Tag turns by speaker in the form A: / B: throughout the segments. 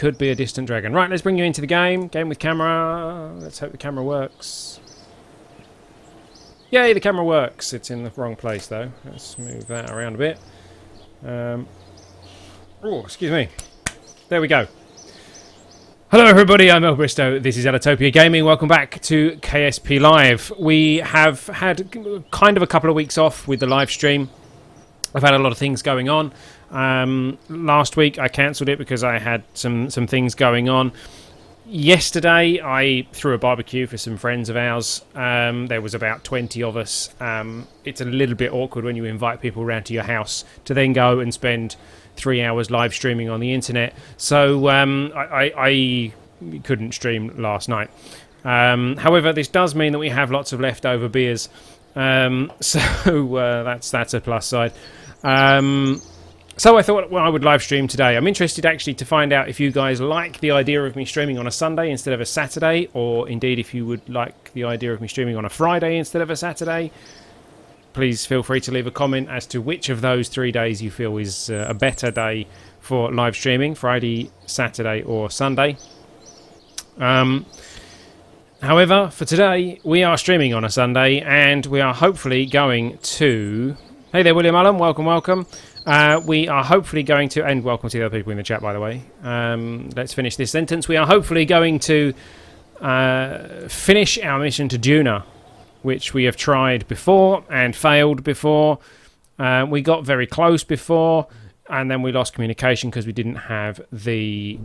A: Could be a distant dragon. Right, let's bring you into the game. Game with camera. Let's hope the camera works. Yay, the camera works. It's in the wrong place, though. Let's move that around a bit. Oh, excuse me. There we go. Hello, everybody. I'm El Bristow. This is Ellitopia Gaming. Welcome back to KSP Live. We have had kind of a couple of weeks off with the live stream. I've had a lot of things going on. Last week I cancelled it because I had some things going on. Yesterday I threw a barbecue for some friends of ours. There was about 20 of us. It's a little bit awkward when you invite people around to your house to then go and spend 3 hours live streaming on the internet. So I couldn't stream last night. However, this does mean that we have lots of leftover beers. That's a plus side. So I thought I would live stream today. I'm interested actually to find out if you guys like the idea of me streaming on a Sunday instead of a Saturday, or indeed if you would like the idea of me streaming on a Friday instead of a Saturday. Please feel free to leave a comment as to which of those 3 days you feel is a better day for live streaming, Friday, Saturday or Sunday. However, for today, we are streaming on a Sunday, and we are hopefully going to... Hey there, William Allen. Welcome, welcome. We are hopefully going to... And welcome to the other people in the chat, by the way. Let's finish this sentence. We are hopefully going to finish our mission to Duna, which we have tried before and failed before. We got very close before, and then we lost communication because we didn't have the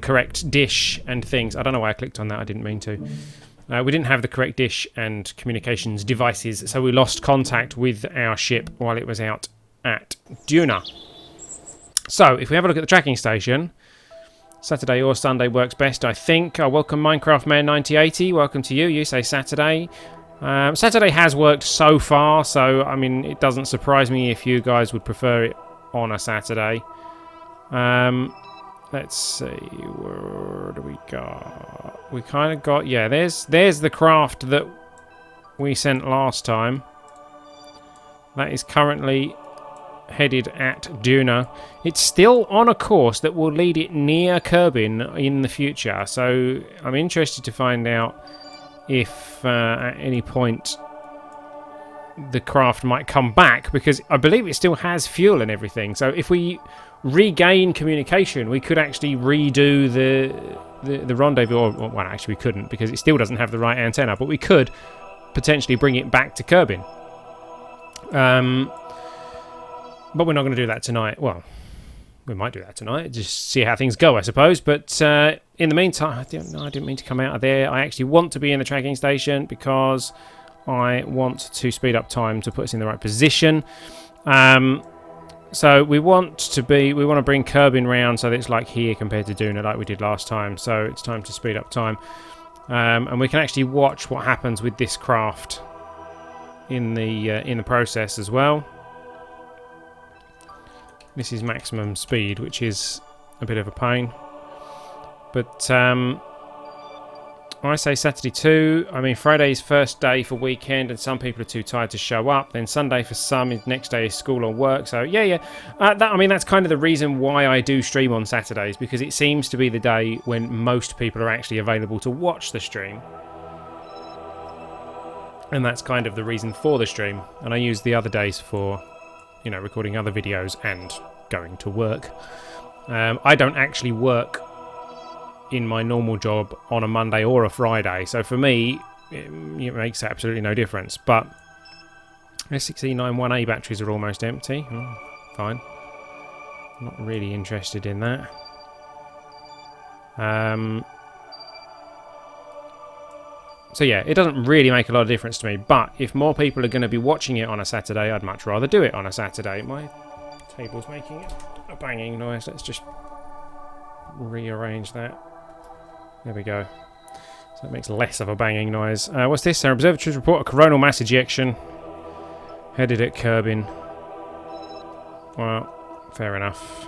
A: correct dish and things. I don't know why I clicked on that. I didn't mean to. We didn't have the correct dish and communications devices, so we lost contact with our ship while it was out at Duna. So, if we have a look at the tracking station, Saturday or Sunday works best, I think. Welcome Minecraft Man 9080. Welcome to you. You say Saturday. Saturday has worked so far, so I mean, it doesn't surprise me if you guys would prefer it on a Saturday. Let's see, where do we got? We kind of got, yeah, there's the craft that we sent last time. That is currently headed at Duna. It's still on a course that will lead it near Kerbin in the future, so I'm interested to find out if at any point the craft might come back, because I believe it still has fuel and everything. So if we regain communication, we could actually redo the rendezvous. Or, well, actually we couldn't, because it still doesn't have the right antenna, but we could potentially bring it back to Kerbin. But we're not going to do that tonight. Well, we might do that tonight, just see how things go, I suppose. But in the meantime, I didn't mean to come out of there. I actually want to be in the tracking station because I want to speed up time to put us in the right position. So we want to bring Kerbin round so that it's like here compared to Duna, like we did last time. So it's time to speed up time, and we can actually watch what happens with this craft in the process as well. This is maximum speed, which is a bit of a pain. But I say Saturday too. I mean, Friday's first day for weekend, and some people are too tired to show up. Then Sunday for some, next day is school or work. So yeah. I mean, that's kind of the reason why I do stream on Saturdays, because it seems to be the day when most people are actually available to watch the stream. And that's kind of the reason for the stream. And I use the other days for, recording other videos and going to work. I don't actually work in my normal job on a Monday or a Friday, so for me it makes absolutely no difference. But S06E11 batteries are almost empty. Fine, not really interested in that. So yeah, it doesn't really make a lot of difference to me, but if more people are going to be watching it on a Saturday, I'd much rather do it on a Saturday. My table's making a banging noise. Let's just rearrange that. There we go. So it makes less of a banging noise. What's this? Our observatories report a coronal mass ejection headed at Kerbin. Well, fair enough.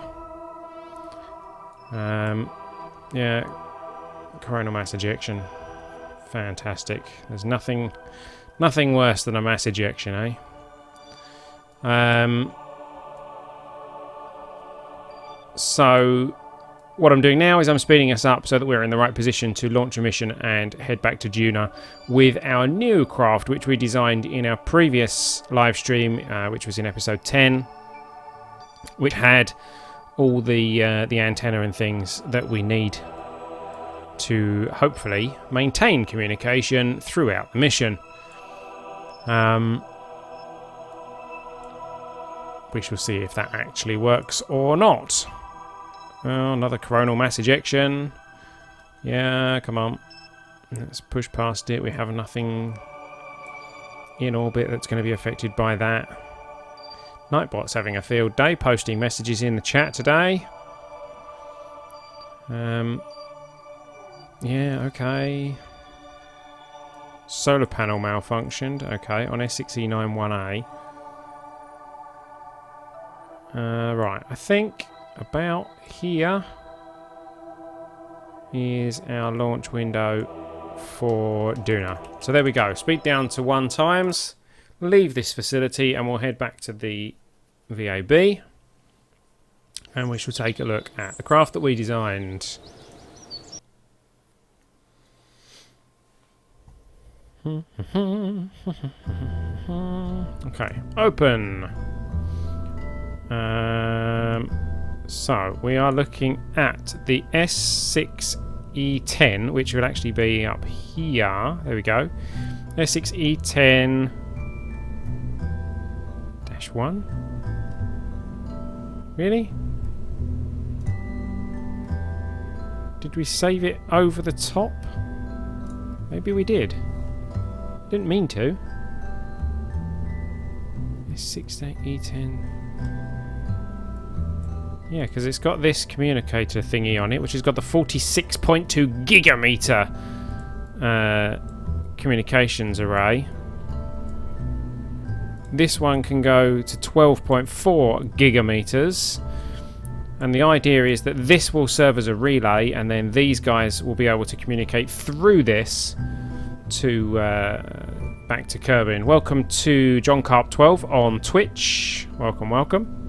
A: Yeah, coronal mass ejection. Fantastic. There's nothing worse than a mass ejection, eh? So what I'm doing now is I'm speeding us up so that we're in the right position to launch a mission and head back to Duna with our new craft, which we designed in our previous live stream, which was in episode 10, which had all the antenna and things that we need to hopefully maintain communication throughout the mission. We shall see if that actually works or not. Oh, another coronal mass ejection. Yeah, come on. Let's push past it. We have nothing in orbit that's going to be affected by that. Nightbot's having a field day, posting messages in the chat today. Yeah, okay. Solar panel malfunctioned. Okay, on S06E11A. Right, I think about here is our launch window for Duna. So there we go. Speed down to 1 times. Leave this facility and we'll head back to the VAB. And we shall take a look at the craft that we designed. Okay, open. So we are looking at the S06E10, which will actually be up here. There we go. S06E10-1. Really? Did we save it over the top? Maybe we did. Didn't mean to. S06E10. Yeah, because it's got this communicator thingy on it, which has got the 46.2 gigameter communications array. This one can go to 12.4 gigameters. And the idea is that this will serve as a relay, and then these guys will be able to communicate through this to back to Kerbal. Welcome to John Carp 12 on Twitch. Welcome, welcome.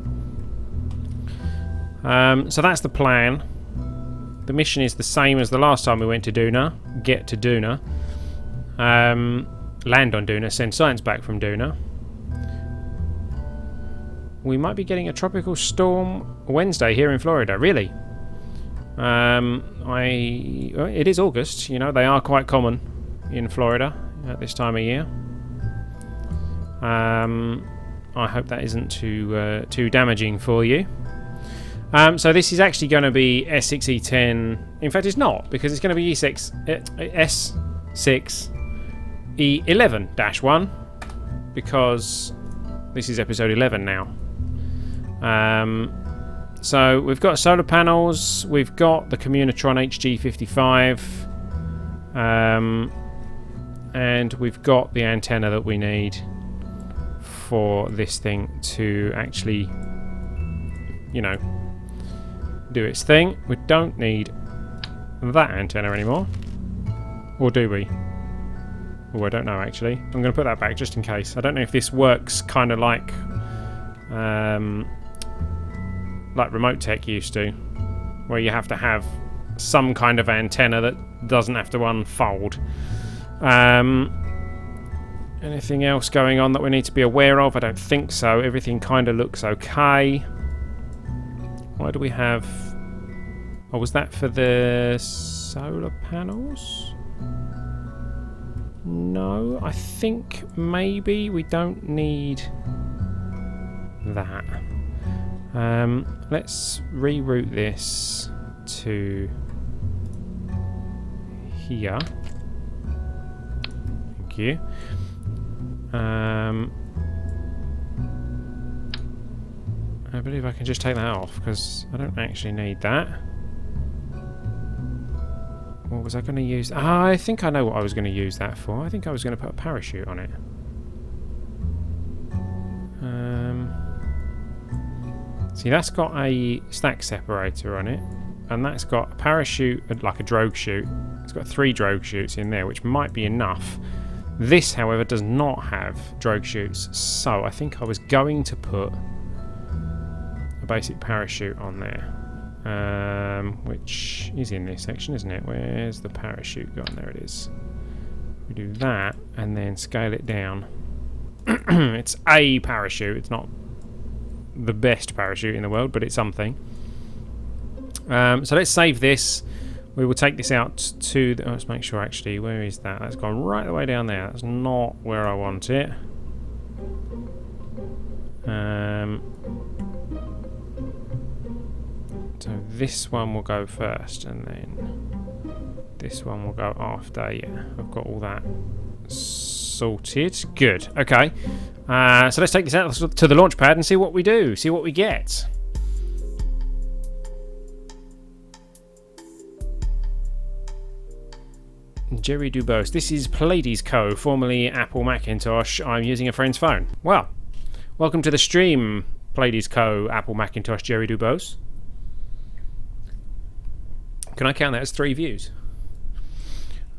A: So that's the plan. The mission is the same as the last time we went to Duna. Get to Duna. Land on Duna. Send science back from Duna. We might be getting a tropical storm Wednesday here in Florida. Really? It is August. You know, they are quite common in Florida at this time of year. I hope that isn't too damaging for you. So this is actually going to be S06E10. In fact, it's not, because it's going to be S06E11-1, because this is episode 11 now. So we've got solar panels, we've got the Communitron HG55, and we've got the antenna that we need for this thing to actually, you know, do its thing. We don't need that antenna anymore, or do we? Oh, I don't know actually. I'm going to put that back just in case. I don't know if this works kind of like Remote Tech used to, where you have to have some kind of antenna that doesn't have to unfold. Anything else going on that we need to be aware of? I don't think so. Everything kind of looks okay. Why do we have... Oh, was that for the solar panels? No, I think maybe we don't need that. Let's reroute this to here. Thank you. I believe I can just take that off because I don't actually need that. What was I going to use? I think I know what I was going to use that for. I think I was going to put a parachute on it. See, that's got a stack separator on it, and that's got a parachute, like a drogue chute. It's got 3 drogue chutes in there, which might be enough. This, however, does not have drogue chutes, so I think I was going to put a basic parachute on there. which is in this section, isn't it? Where's the parachute gone? There it is. We do that and then scale it down. It's a parachute. It's not the best parachute in the world, but it's something. So let's save this. We will take this out to... let's make sure, actually, where is that? That's gone right the way down there. That's not where I want it. So this one will go first, and then this one will go after. Yeah, I've got all that sorted. Good. Okay. So let's take this out to the launch pad and see what we do. See what we get. Jerry Dubose. This is Pleiades Co., formerly Apple Macintosh. I'm using a friend's phone. Well, welcome to the stream, Pleiades Co., Apple Macintosh, Jerry Dubose. Can I count that as 3 views?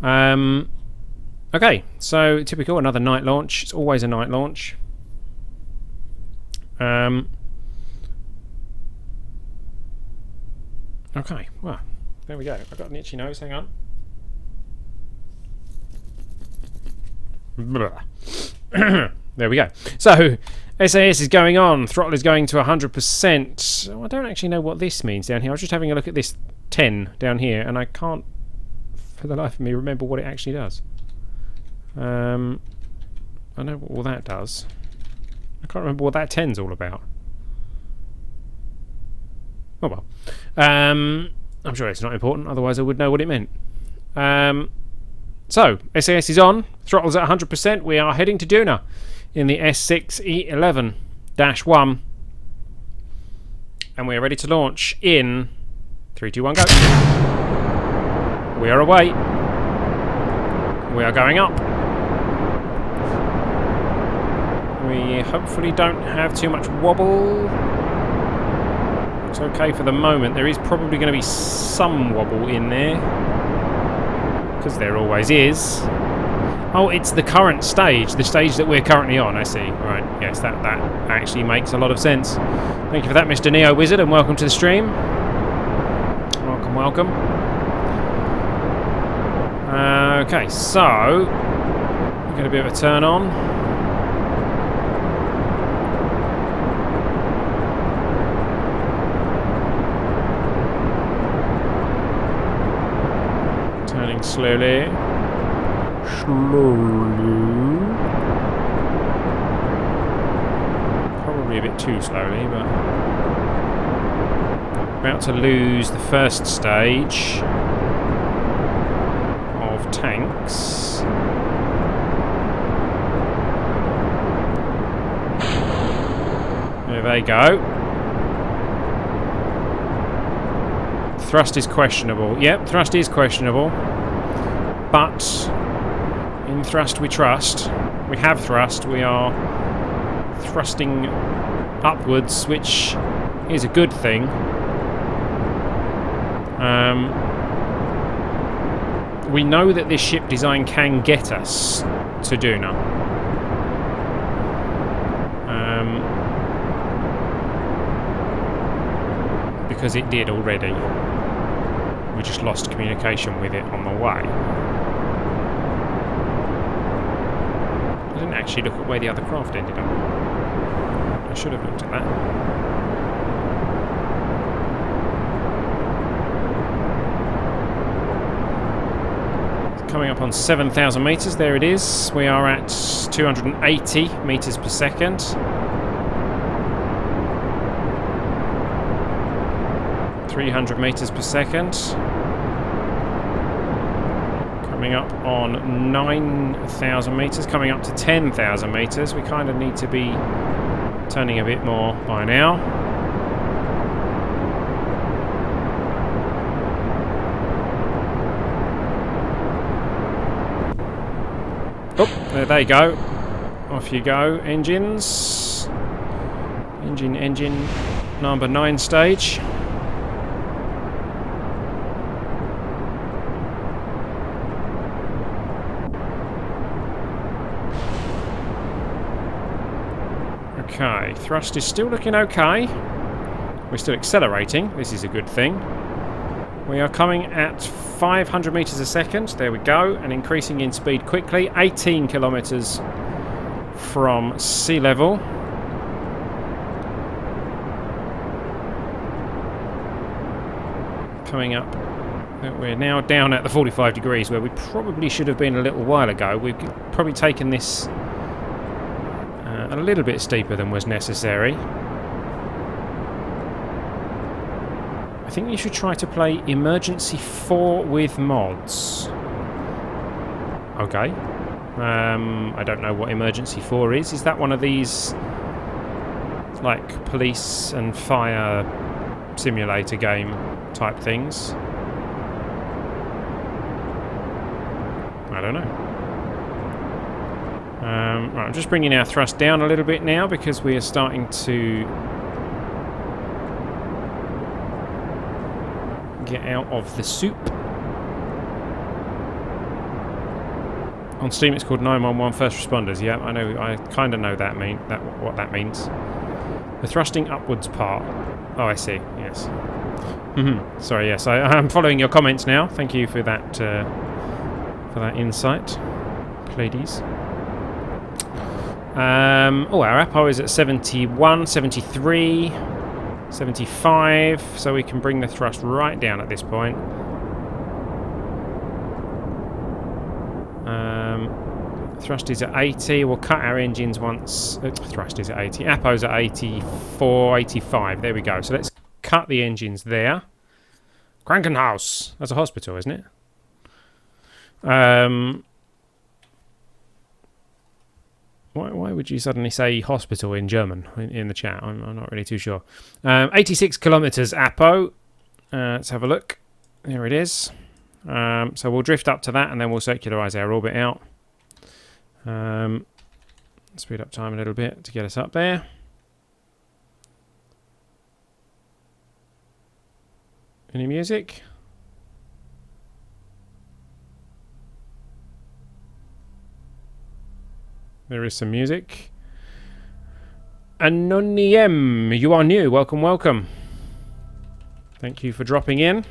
A: Okay, so typical, another night launch. It's always a night launch. Okay, well, there we go. I've got an itchy nose, hang on. There we go. So, SAS is going on. Throttle is going to 100%. Oh, I don't actually know what this means down here. I was just having a look at this 10 down here, and I can't, for the life of me, remember what it actually does. I know what all that does. I can't remember what that 10's all about. Oh well. I'm sure it's not important, otherwise I would know what it meant. So, SAS is on, throttle's at 100%, we are heading to Duna in the S06E11-1, and we are ready to launch in 3, 2, 1, go. We are away. We are going up. We hopefully don't have too much wobble. It's okay for the moment. There is probably going to be some wobble in there, because there always is. Oh, it's the current stage, the stage that we're currently on, I see. Right, yes, that actually makes a lot of sense. Thank you for that, Mr. Neo Wizard, and welcome to the stream. Welcome, welcome. Okay, so we're get a bit of a turn on. Turning slowly. Probably a bit too slowly, but about to lose the first stage of tanks. There they go. Thrust is questionable. Yep, thrust is questionable. But in thrust we trust. We have thrust. We are thrusting upwards, which is a good thing. We know that this ship design can get us to Duna. Because it did already. We just lost communication with it on the way. I didn't actually look at where the other craft ended up. I should have looked at that. Coming up on 7,000 metres, there it is. We are at 280 metres per second. .300 metres per second. Coming up on 9,000 metres, coming up to 10,000 metres. We kind of need to be turning a bit more by now. Oh, there they go. Off you go, engines. Engine number 9 stage. Okay, thrust is still looking okay. We're still accelerating. This is a good thing. We are coming at 500 meters a second. There we go. And increasing in speed quickly. 18 kilometers from sea level. Coming up. We're now down at the 45 degrees where we probably should have been a little while ago. We've probably taken this a little bit steeper than was necessary. I think you should try to play Emergency 4 with mods. Okay. I don't know what Emergency 4 is. Is that one of these like police and fire simulator game type things? I don't know. Right, I'm just bringing our thrust down a little bit now because we are starting to get out of the soup. On Steam it's called 911 First Responders. Yeah, I know. I kind of know what that means. The thrusting upwards part. Oh, I see. Yes. Sorry. Yes, I'm following your comments now. Thank you for that insight, ladies. Our APO is at 71, 73, 75, so we can bring the thrust right down at this point. Thrust is at 80. We'll cut our engines once. Thrust is at 80. APO's at 84, 85. There we go. So let's cut the engines there. Krankenhaus. That's a hospital, isn't it? Why would you suddenly say hospital in German in the chat? I'm not really too sure. 86 kilometers APO. Let's have a look. There it is. So we'll drift up to that and then we'll circularize our orbit out. Speed up time a little bit to get us up there. Any music? There is some music. Anoniem, you are new. Welcome, welcome. Thank you for dropping in.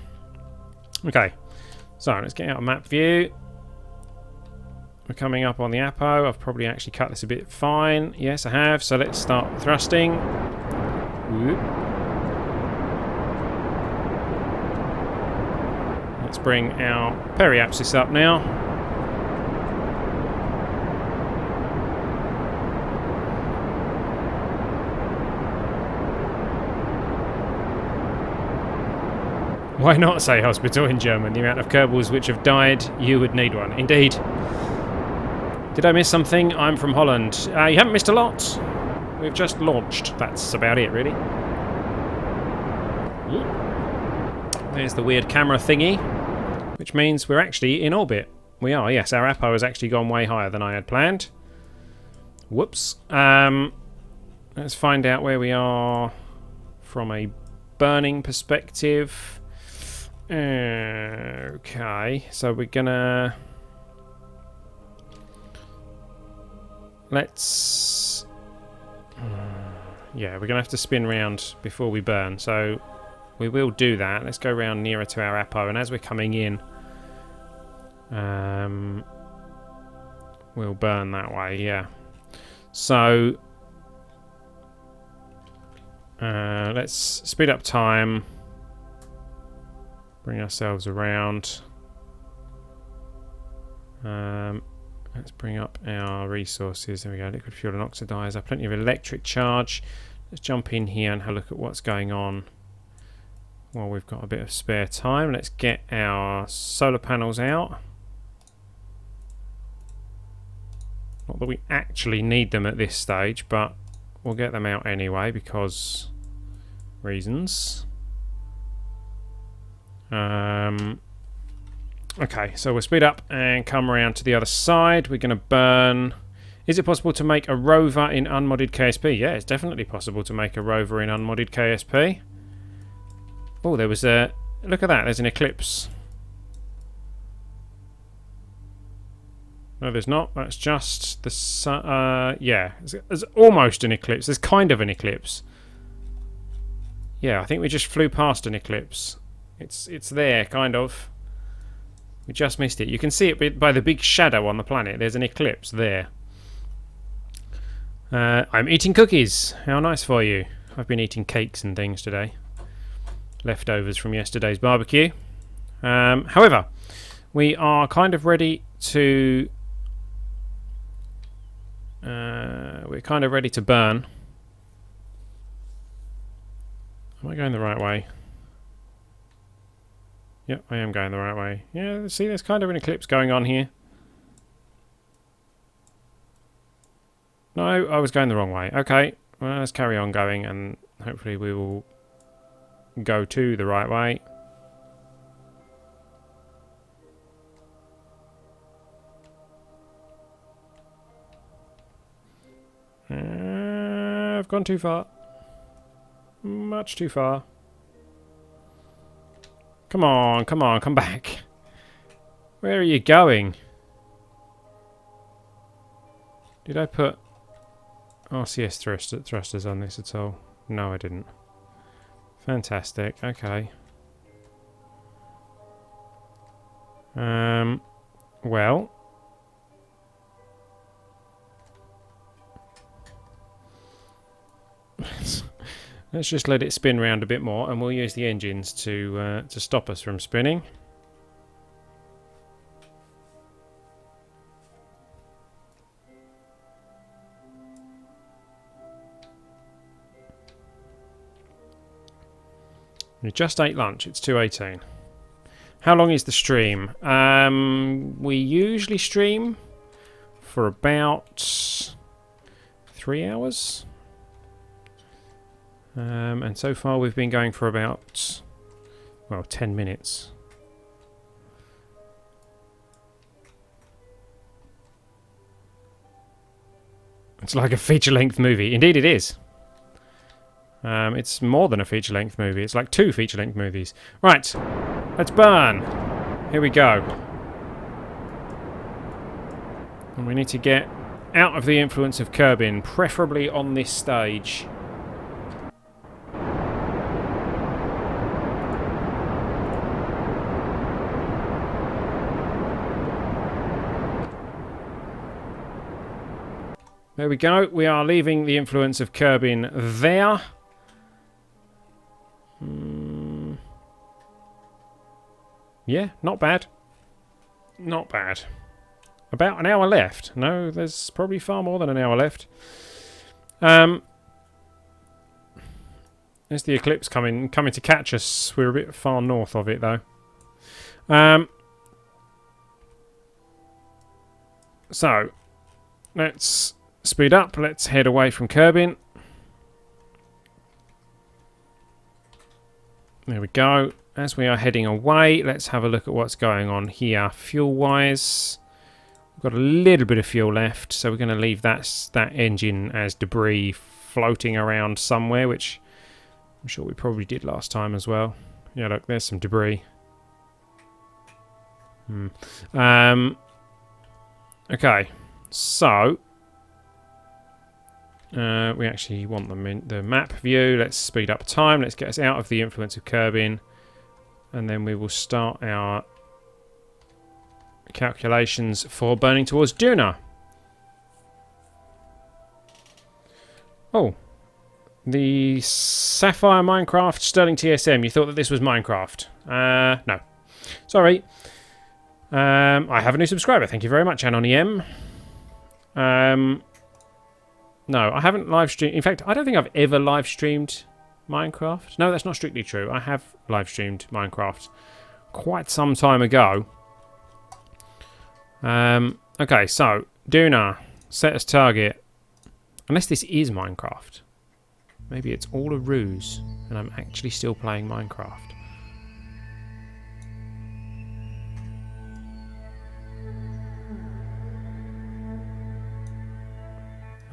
A: Okay, so let's get out of map view. We're coming up on the APO. I've probably actually cut this a bit fine. Yes, I have. So let's start thrusting. Whoop. Let's bring our periapsis up now. Why not say hospital in German? The amount of Kerbals which have died, you would need one. Indeed. Did I miss something? I'm from Holland. You haven't missed a lot. We've just launched. That's about it, really. There's the weird camera thingy, which means we're actually in orbit. We are, yes. Our APO has actually gone way higher than I had planned. Whoops. Let's find out where we are from a burning perspective. Okay, so we're gonna... Let's... yeah, we're gonna have to spin round before we burn, so we will do that. Let's go round nearer to our APO, and as we're coming in, we'll burn that way, yeah. So, let's speed up time. Bring ourselves around. Let's bring up our resources. There we go. Liquid fuel and oxidizer. Plenty of electric charge. Let's jump in here and have a look at what's going on while we've got a bit of spare time. Let's get our solar panels out. Not that we actually need them at this stage, but we'll get them out anyway because reasons. Okay, so we'll speed up and come around to the other side. We're going to burn... Is it possible to make a rover in unmodded KSP? Yeah, it's definitely possible to make a rover in unmodded KSP. Oh, there was a... Look at that, there's an eclipse. No, there's not. That's just the sun. Yeah, there's almost an eclipse. There's kind of an eclipse. Yeah, I think we just flew past an eclipse. It's there, kind of. We just missed it. You can see it by the big shadow on the planet. There's an eclipse there. I'm eating cookies. How nice for you. I've been eating cakes and things today. Leftovers from yesterday's barbecue. However, we are kind of ready to... we're kind of ready to burn. Am I going the right way? Yep, I am going the right way. Yeah, see, there's kind of an eclipse going on here. No, I was going the wrong way. Okay, well, let's carry on going and hopefully we will go to the right way. I've gone too far. Much too far. Come on, come back. Where are you going? Did I put RCS thrusters on this at all? No, I didn't. Fantastic, okay. Well. Let's just let it spin round a bit more and we'll use the engines to stop us from spinning. We just ate lunch, it's 2:18. How long is the stream? We usually stream for about 3 hours. And so far we've been going for about, well, 10 minutes. It's like a feature-length movie. Indeed it is. It's more than a feature-length movie. It's like 2 feature-length movies. Right, let's burn. Here we go. And we need to get out of the influence of Kerbin, preferably on this stage. There we go. We are leaving the influence of Kerbin there. Yeah, not bad. Not bad. About an hour left. No, there's probably far more than an hour left. There's the eclipse coming to catch us. We're a bit far north of it, though. So, let's speed up. Let's head away from Kerbin. There we go. As we are heading away, let's have a look at what's going on here. Fuel-wise, we've got a little bit of fuel left, so we're going to leave that engine as debris floating around somewhere, which I'm sure we probably did last time as well. Yeah, look, there's some debris. Okay, so we actually want them in the map view. Let's speed up time. Let's get us out of the influence of Kerbin. And then we will start our calculations for burning towards Duna. Oh. The Sapphire Minecraft Sterling TSM. You thought that this was Minecraft. No. Sorry. I have a new subscriber. Thank you very much, Anon EM. No, I haven't live streamed. In fact, I don't think I've ever live streamed Minecraft. No, that's not strictly true. I have live streamed Minecraft quite some time ago. Okay, so Duna, set as target. Unless this is Minecraft. Maybe it's all a ruse and I'm actually still playing Minecraft.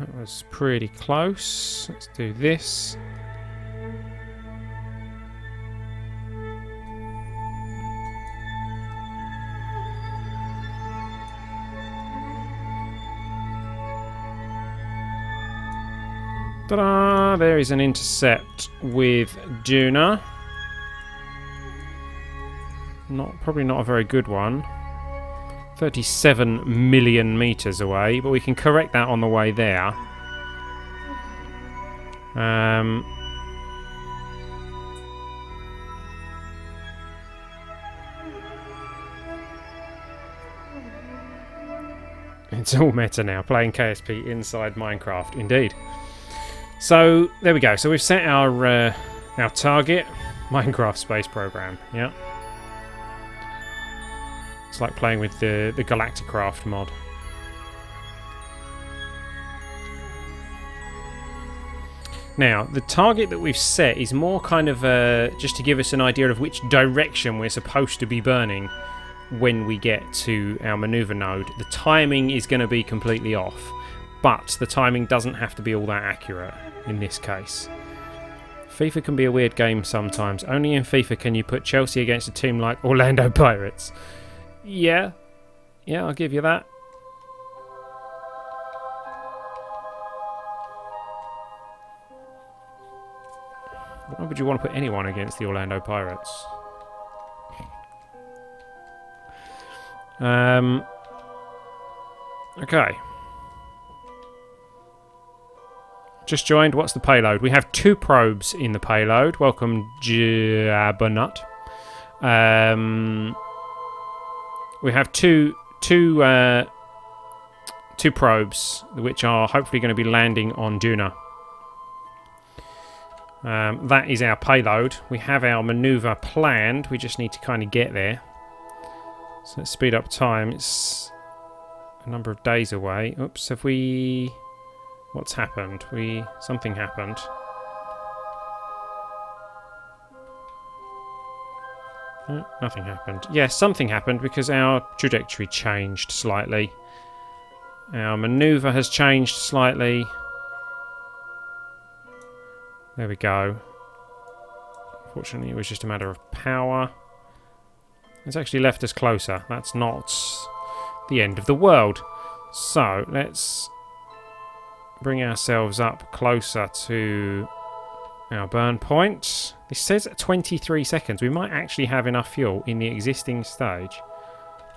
A: That was pretty close. Let's do this. Ta-da! There is an intercept with Duna. Probably not a very good one. 37 million meters away, but we can correct that on the way there. It's all meta now, playing KSP inside Minecraft, indeed. So, there we go. So we've set our target, Minecraft Space Program, yeah. It's like playing with the Galacticraft mod. Now, the target that we've set is more kind of just to give us an idea of which direction we're supposed to be burning when we get to our maneuver node. The timing is going to be completely off, but the timing doesn't have to be all that accurate in this case. FIFA can be a weird game sometimes. Only in FIFA can you put Chelsea against a team like Orlando Pirates. Yeah, I'll give you that. Why would you want to put anyone against the Orlando Pirates? Okay. Just joined. What's the payload? We have 2 probes in the payload. Welcome, Jabbernutt. We have two probes, which are hopefully going to be landing on Duna. That is our payload. We have our maneuver planned. We just need to kind of get there. So let's speed up time. It's a number of days away. Oops, have we... What's happened? Something happened. No, nothing happened. Yes, something happened because our trajectory changed slightly. Our maneuver has changed slightly. There we go. Fortunately, it was just a matter of power. It's actually left us closer. That's not the end of the world. So, let's bring ourselves up closer to our burn point. This says 23 seconds. We might actually have enough fuel in the existing stage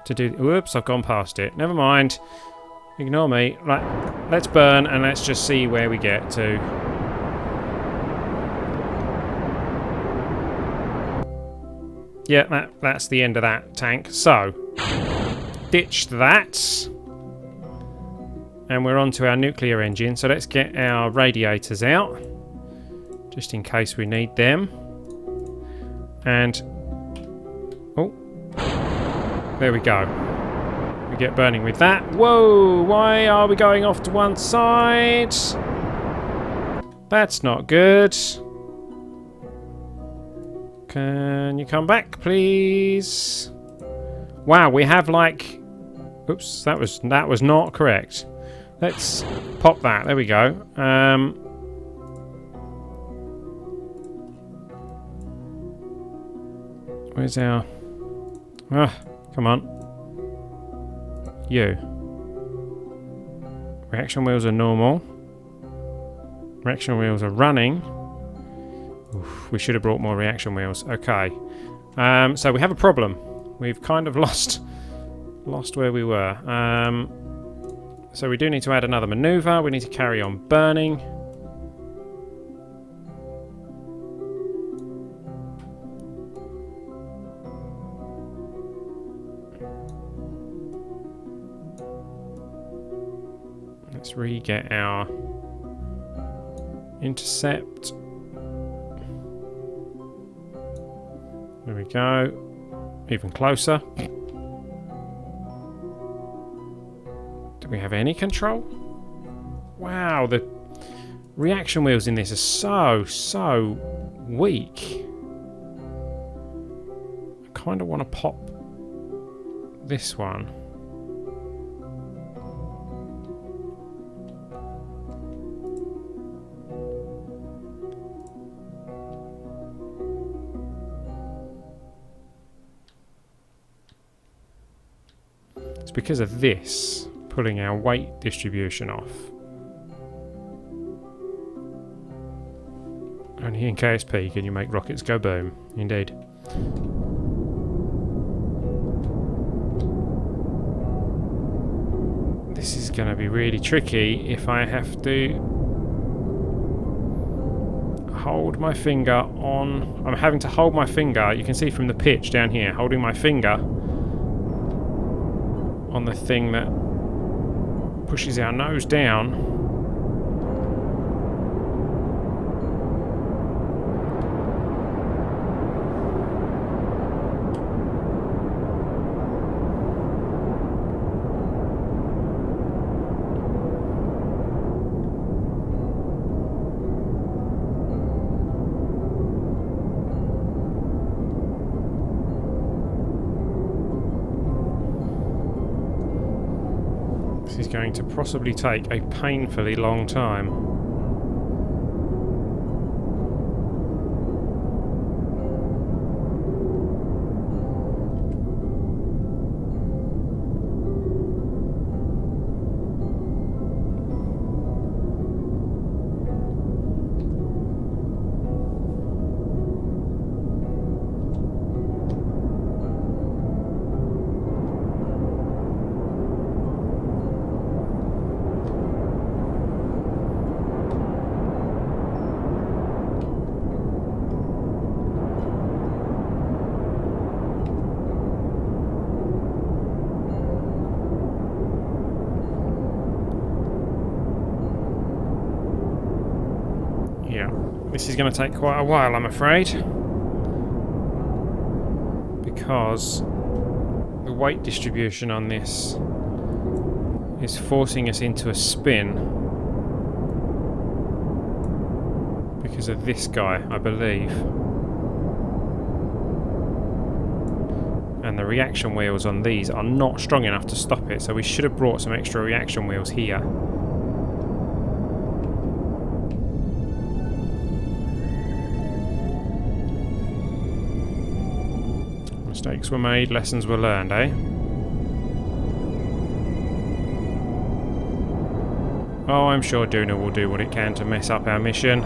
A: to do... Whoops, I've gone past it. Never mind. Ignore me. Right, let's burn and let's just see where we get to. Yeah, that's the end of that tank. So, ditched that. And we're on to our nuclear engine. So let's get our radiators out, just in case we need them. And, oh, there we go. We get burning with that. Whoa, why are we going off to one side? That's not good. Can you come back, please? Wow, we have like... Oops, that was not correct. Let's pop that. There we go. Where's our... come on. You. Reaction wheels are normal. Reaction wheels are running. Oof, we should have brought more reaction wheels. Okay. So we have a problem. We've kind of lost where we were. So we do need to add another maneuver. We need to carry on burning. Let's re-get our intercept. There we go. Even closer. Do we have any control? Wow, the reaction wheels in this are so weak. I kind of want to pop this one. It's because of this pulling our weight distribution off. Only in KSP can you make rockets go boom. Indeed. This is going to be really tricky if I have to hold my finger on... I'm having to hold my finger, you can see from the pitch down here, holding my finger on the thing that pushes our nose down. This is going to possibly take a painfully long time. This is going to take quite a while, I'm afraid, because the weight distribution on this is forcing us into a spin because of this guy, I believe. And the reaction wheels on these are not strong enough to stop it, so we should have brought some extra reaction wheels here. Mistakes were made, lessons were learned, eh? Oh, I'm sure Duna will do what it can to mess up our mission.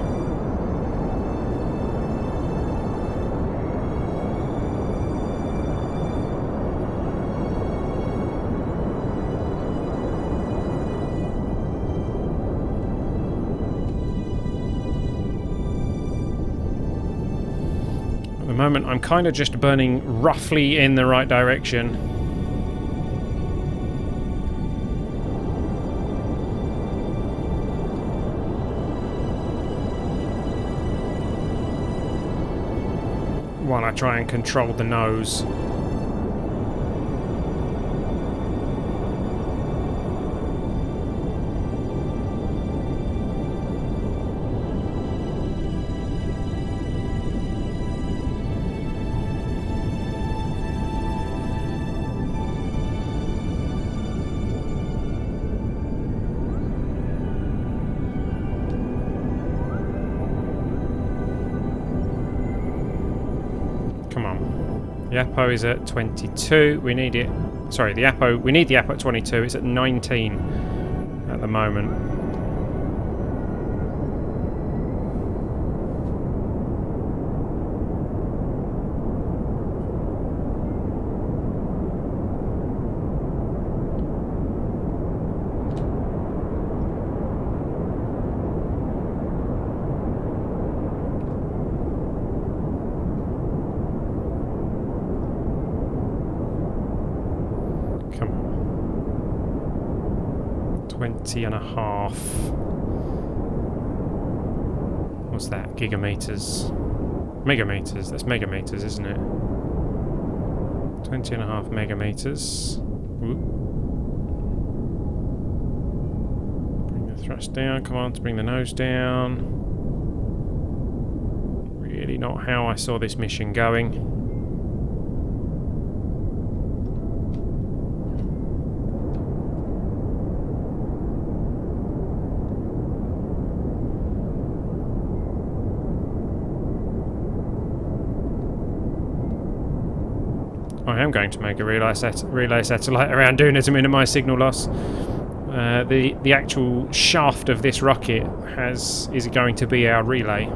A: At the moment, I'm kind of just burning roughly in the right direction. While I try and control the nose. Come on. The Apo is at 22. We need it. Sorry, the Apo. We need the Apo at 22. It's at 19 at the moment. Come on. 20 and a half. What's that? Gigameters. Megameters. That's megameters, isn't it? 20 and a half megameters. Ooh. Bring the thrust down. Come on, to bring the nose down. Really not how I saw this mission going. I am going to make a relay satellite around Duna to minimise signal loss. The actual shaft of this rocket is going to be our relay.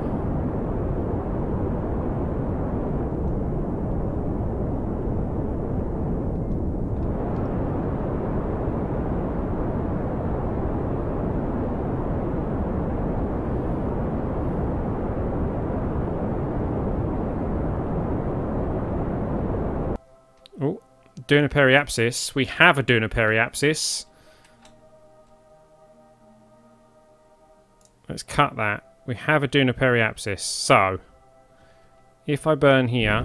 A: Oh, Duna periapsis. We have a Duna periapsis. Let's cut that. We have a Duna periapsis. So, if I burn here...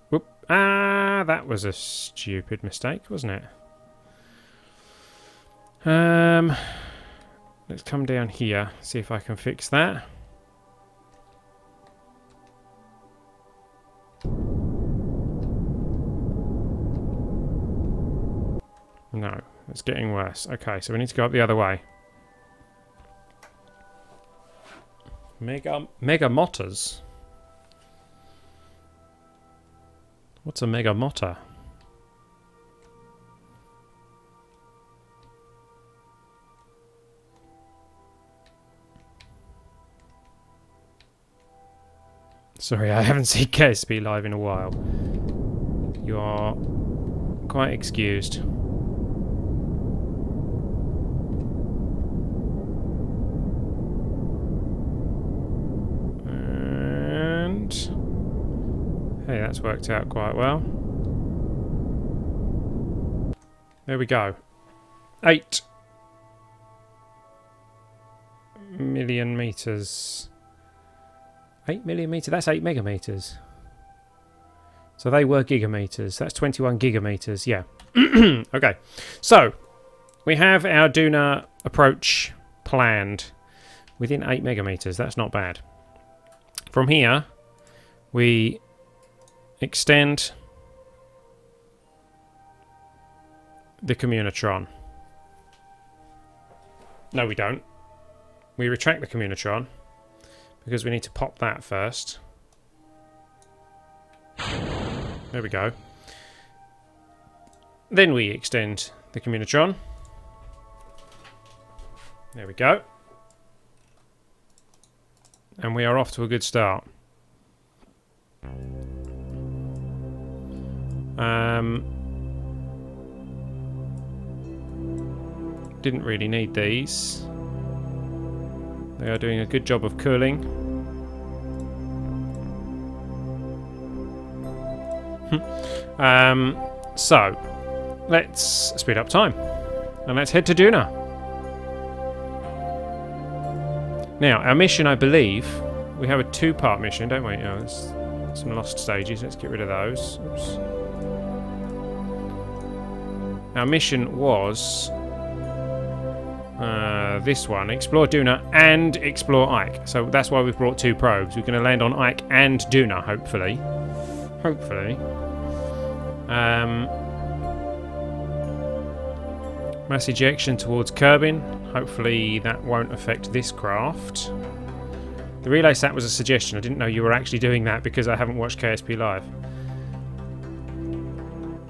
A: Whoop. Ah, that was a stupid mistake, wasn't it? Let's come down here, see if I can fix that. No, it's getting worse. Okay, so we need to go up the other way. Mega motters? What's a mega motter? Sorry, I haven't seen KSP live in a while. You are quite excused. And... hey, that's worked out quite well. There we go. 8 million meters. 8 million meters, that's 8 megameters. So they were gigameters. That's 21 gigameters, yeah. Okay, so we have our Duna approach planned within 8 megameters. That's not bad. From here, we extend the communitron. No, we don't. We retract the communitron. Because we need to pop that first. There we go. Then we extend the communitron. There we go. And we are off to a good start. Didn't really need these. They are doing a good job of cooling. So, let's speed up time. And let's head to Duna. Now, our mission, I believe, we have a 2-part mission, don't we? Oh, there's some lost stages. Let's get rid of those. Oops. Our mission was... this one, explore Duna and explore Ike. So that's why we've brought 2 probes. We're going to land on Ike and Duna, hopefully. Hopefully. Mass ejection towards Kerbin. Hopefully that won't affect this craft. The relay sat was a suggestion. I didn't know you were actually doing that because I haven't watched KSP live.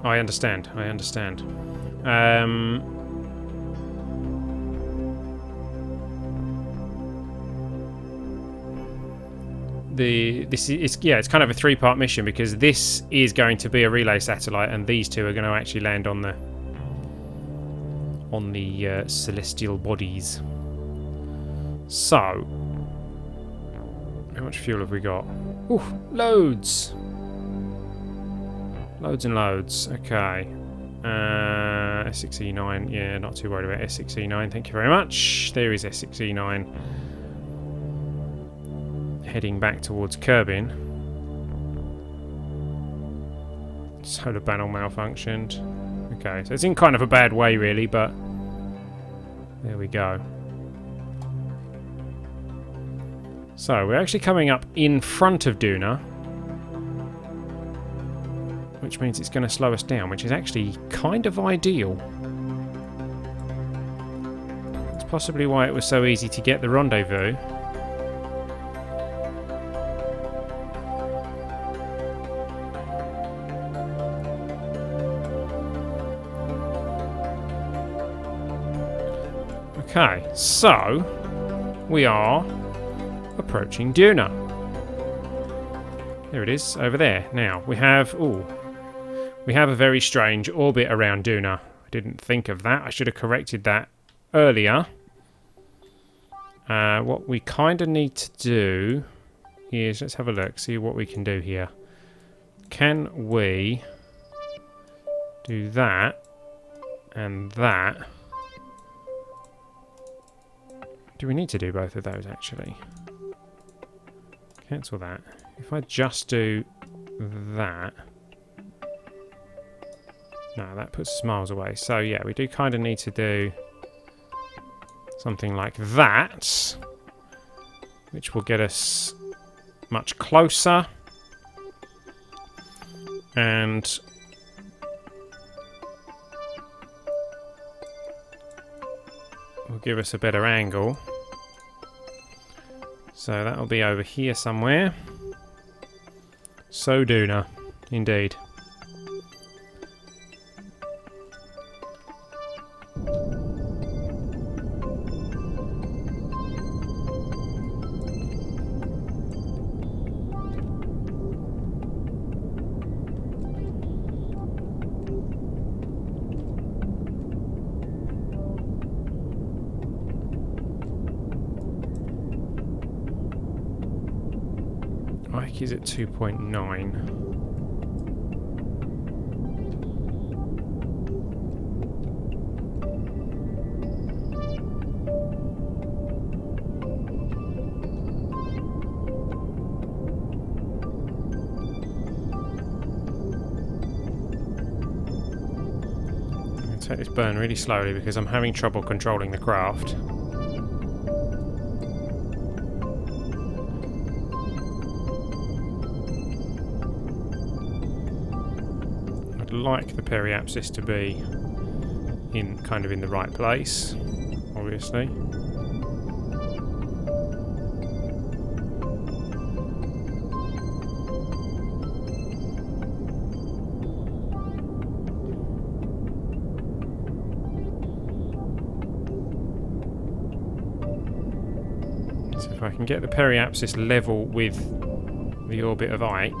A: I understand. I understand. It's kind of a 3-part mission because this is going to be a relay satellite and these 2 are going to actually land on the celestial bodies. So, how much fuel have we got? Ooh, loads! Loads and loads. Okay. S06E9. Yeah, not too worried about S06E9. Thank you very much. There is S06E9. Heading back towards Kerbin. Solar panel malfunctioned. Okay, so it's in kind of a bad way really, but there we go. So we're actually coming up in front of Duna, which means it's going to slow us down, which is actually kind of ideal. It's possibly why it was so easy to get the rendezvous. Okay, so we are approaching Duna. There it is, over there. Now we have a very strange orbit around Duna. I didn't think of that. I should have corrected that earlier. What we kind of need to do is let's have a look, see what we can do here. Can we Do that. And that. Do we need to do both of those, actually? Cancel that. If I just do that... No, that puts us miles away. So, yeah, we do kind of need to do something like that, which will get us much closer. And... will give us a better angle. So that'll be over here somewhere. So Duna, indeed. Ike is at 2.9. I'm going to take this burn really slowly because I'm having trouble controlling the craft. Like the periapsis to be in kind of in the right place, obviously. So if I can get the periapsis level with the orbit of Ike,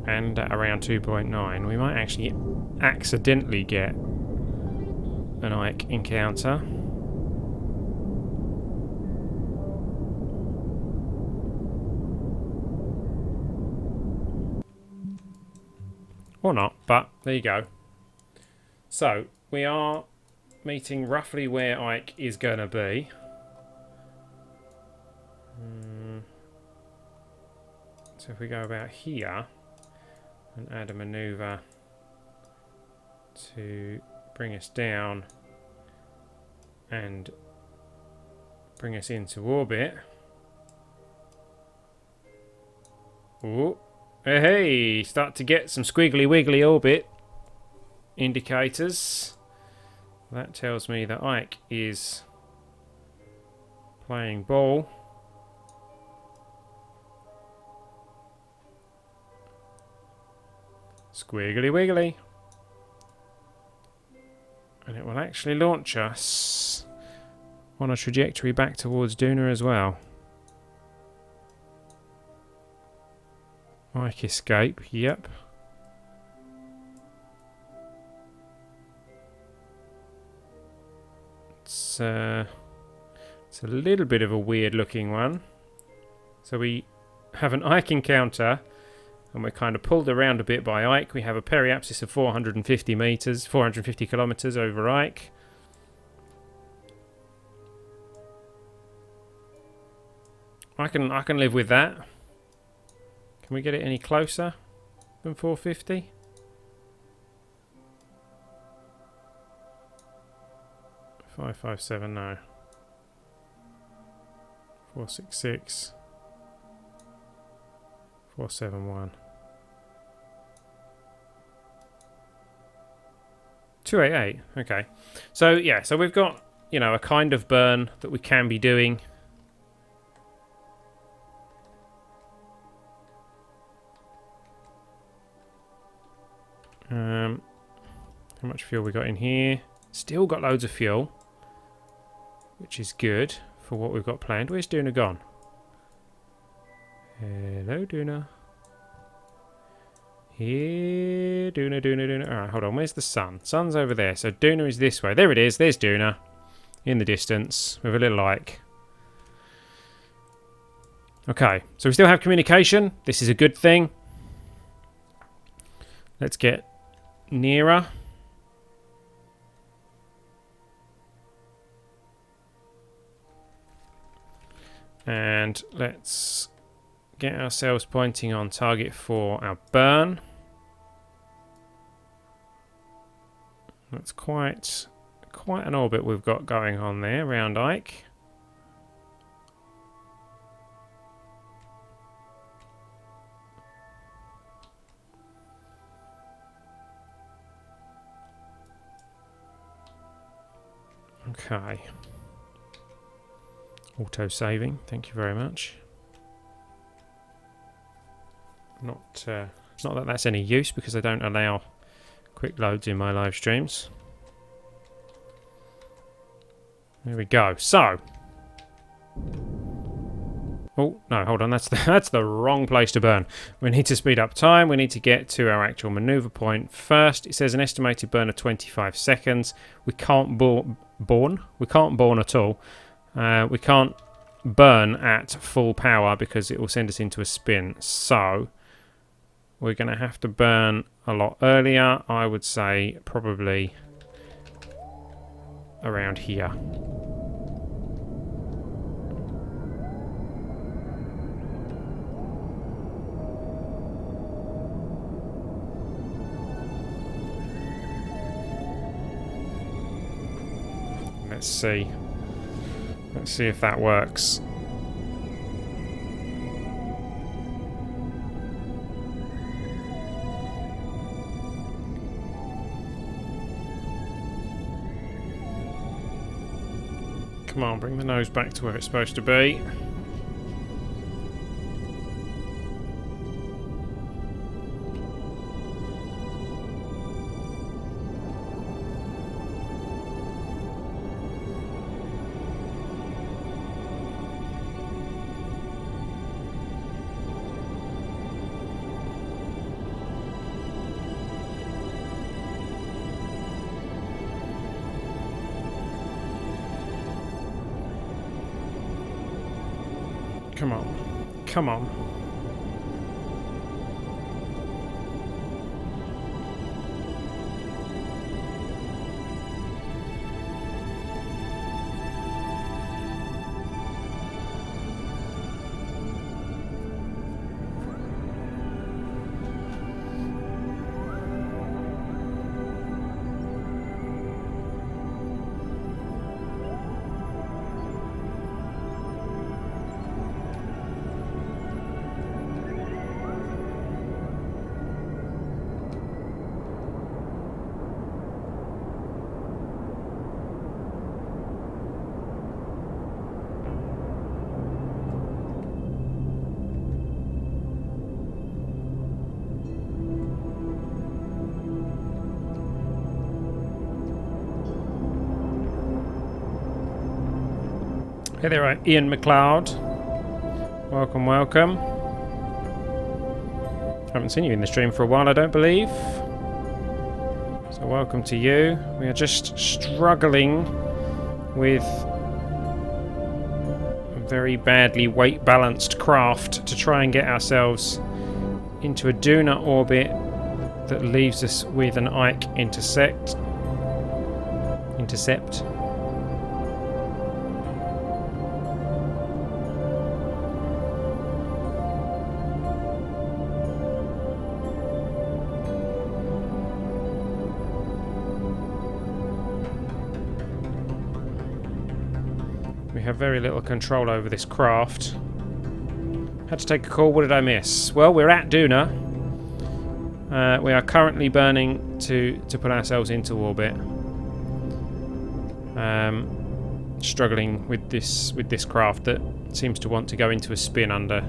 A: and at around 2.9, we might actually accidentally get an Ike encounter. Or not, but there you go. So, we are meeting roughly where Ike is going to be. So if we go about here and add a maneuver to bring us down and bring us into orbit. Ooh. Hey, start to get some squiggly wiggly orbit indicators. That tells me that Ike is playing ball. Squiggly wiggly. And it will actually launch us on a trajectory back towards Duna as well. Ike escape, yep. It's a little bit of a weird looking one. So we have an Ike encounter, and we're kind of pulled around a bit by Ike. We have a periapsis of 450 meters, 450 kilometers over Ike. I can live with that. Can we get it any closer than 450? $557, no. 466. 471. 288. Okay. So yeah, so we've got, you know, a kind of burn that we can be doing. How much fuel we got in here? Still got loads of fuel, which is good for what we've got planned. Where's Duna gone? Hello, Duna. Here, Duna. Alright, hold on. Where's the sun? Sun's over there. So Duna is this way. There it is. There's Duna in the distance with a little Ike. Okay, so we still have communication. This is a good thing. Let's get nearer. And let's get ourselves pointing on target for our burn. That's quite an orbit we've got going on there around Ike. Okay. Auto saving, thank you very much. Not that that's any use because I don't allow quick loads in my live streams. There we go. So, oh no, hold on. That's the wrong place to burn. We need to speed up time. We need to get to our actual maneuver point first. It says an estimated burn of 25 seconds. We can't We can't born at all. We can't burn at full power because it will send us into a spin. So we're going to have to burn a lot earlier. I would say probably around here. Let's see. Let's see if that works. Come on, bring the nose back to where it's supposed to be. Come on. Come on. Hey there, Ian McLeod. Welcome, welcome. Haven't seen you in the stream for a while, I don't believe. So welcome to you. We are just struggling with a very badly weight-balanced craft to try and get ourselves into a Duna orbit that leaves us with an Ike intercept. We have very little control over this craft. Had to take a call. What did I miss? Well, we're at Duna. We are currently burning to put ourselves into orbit. Struggling with this craft that seems to want to go into a spin under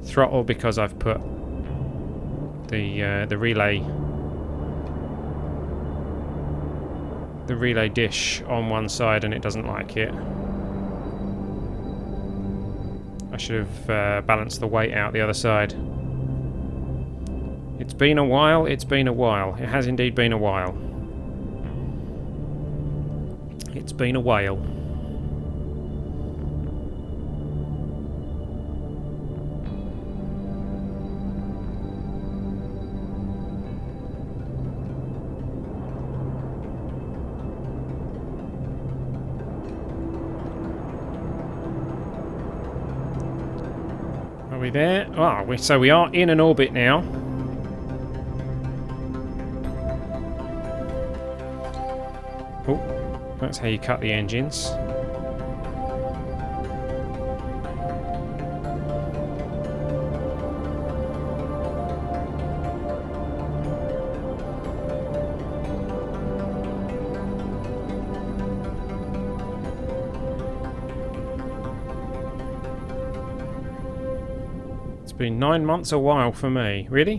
A: throttle because I've put the relay dish on one side and it doesn't like it. I should have balanced the weight out the other side. It's been a while, it's been a while. It has indeed been a while. It's been a whale. there. Oh, so we are in an orbit now. Oh, that's how you cut the engines. Been 9 months, a while for me. Really?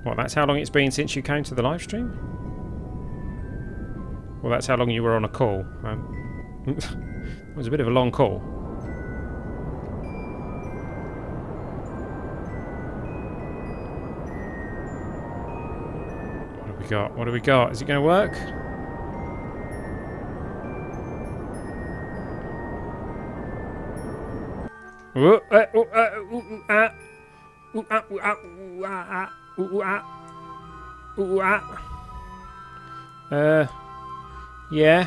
A: What, that's how long it's been since you came to the live stream? Well, that's how long you were on a call. It was a bit of a long call. What have we got? What have we got? Is it going to work? Yeah.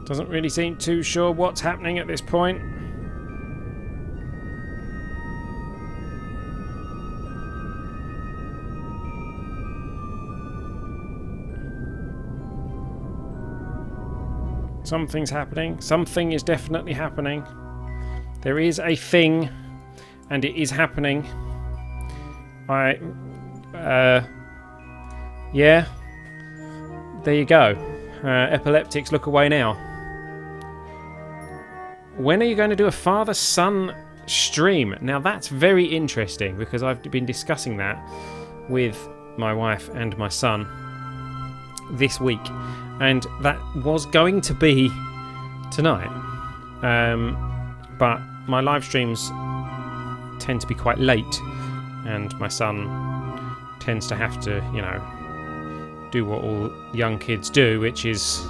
A: Doesn't really seem too sure what's happening at this point. Something's happening. Something is definitely happening. There is a thing, and it is happening. Yeah. There you go. Epileptics, look away now. When are you going to do a father-son stream? Now that's very interesting, because I've been discussing that with my wife and my son this week. And that was going to be tonight. But my live streams tend to be quite late. And my son tends to have to, you know, do what all young kids do, which is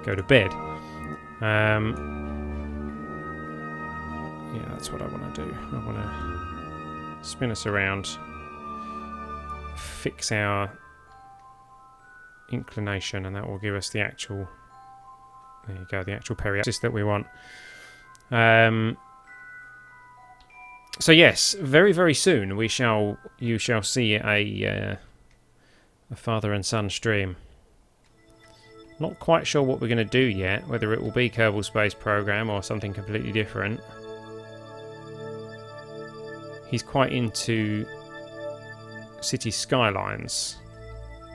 A: go to bed. Yeah, that's what I want to do. I want to spin us around, fix our inclination, and that will give us the actual, there you go, the actual periapsis that we want. So yes, very, very soon you shall see a father and son stream. Not quite sure what we're going to do yet, whether it will be Kerbal Space Program or something completely different. He's quite into City Skylines,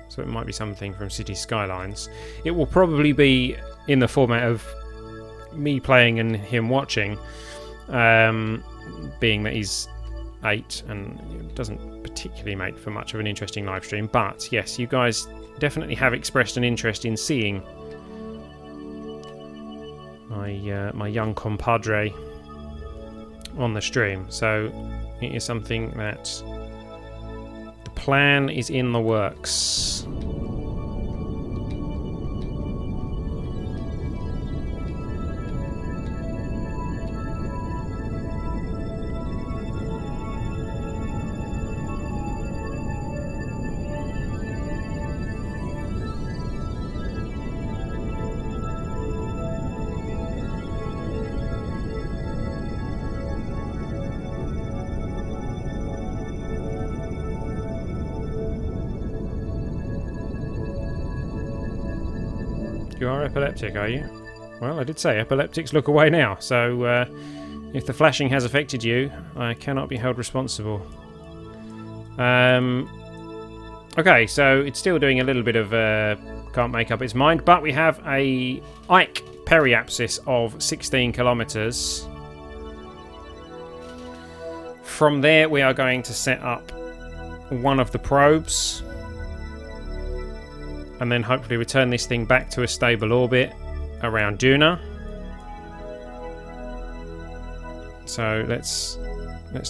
A: so it might be something from City Skylines. It will probably be in the format of me playing and him watching, being that he's 8 and doesn't particularly make for much of an interesting live stream. But yes, you guys definitely have expressed an interest in seeing my young compadre on the stream, so it is something that the plan is in the works. You are epileptic, are you? Well, I did say epileptics look away now, so if the flashing has affected you, I cannot be held responsible. Okay, so it's still doing a little bit of can't make up its mind, but we have a Ike periapsis of 16 kilometers. From there, we are going to set up one of the probes, and then hopefully return this thing back to a stable orbit around Duna. So let's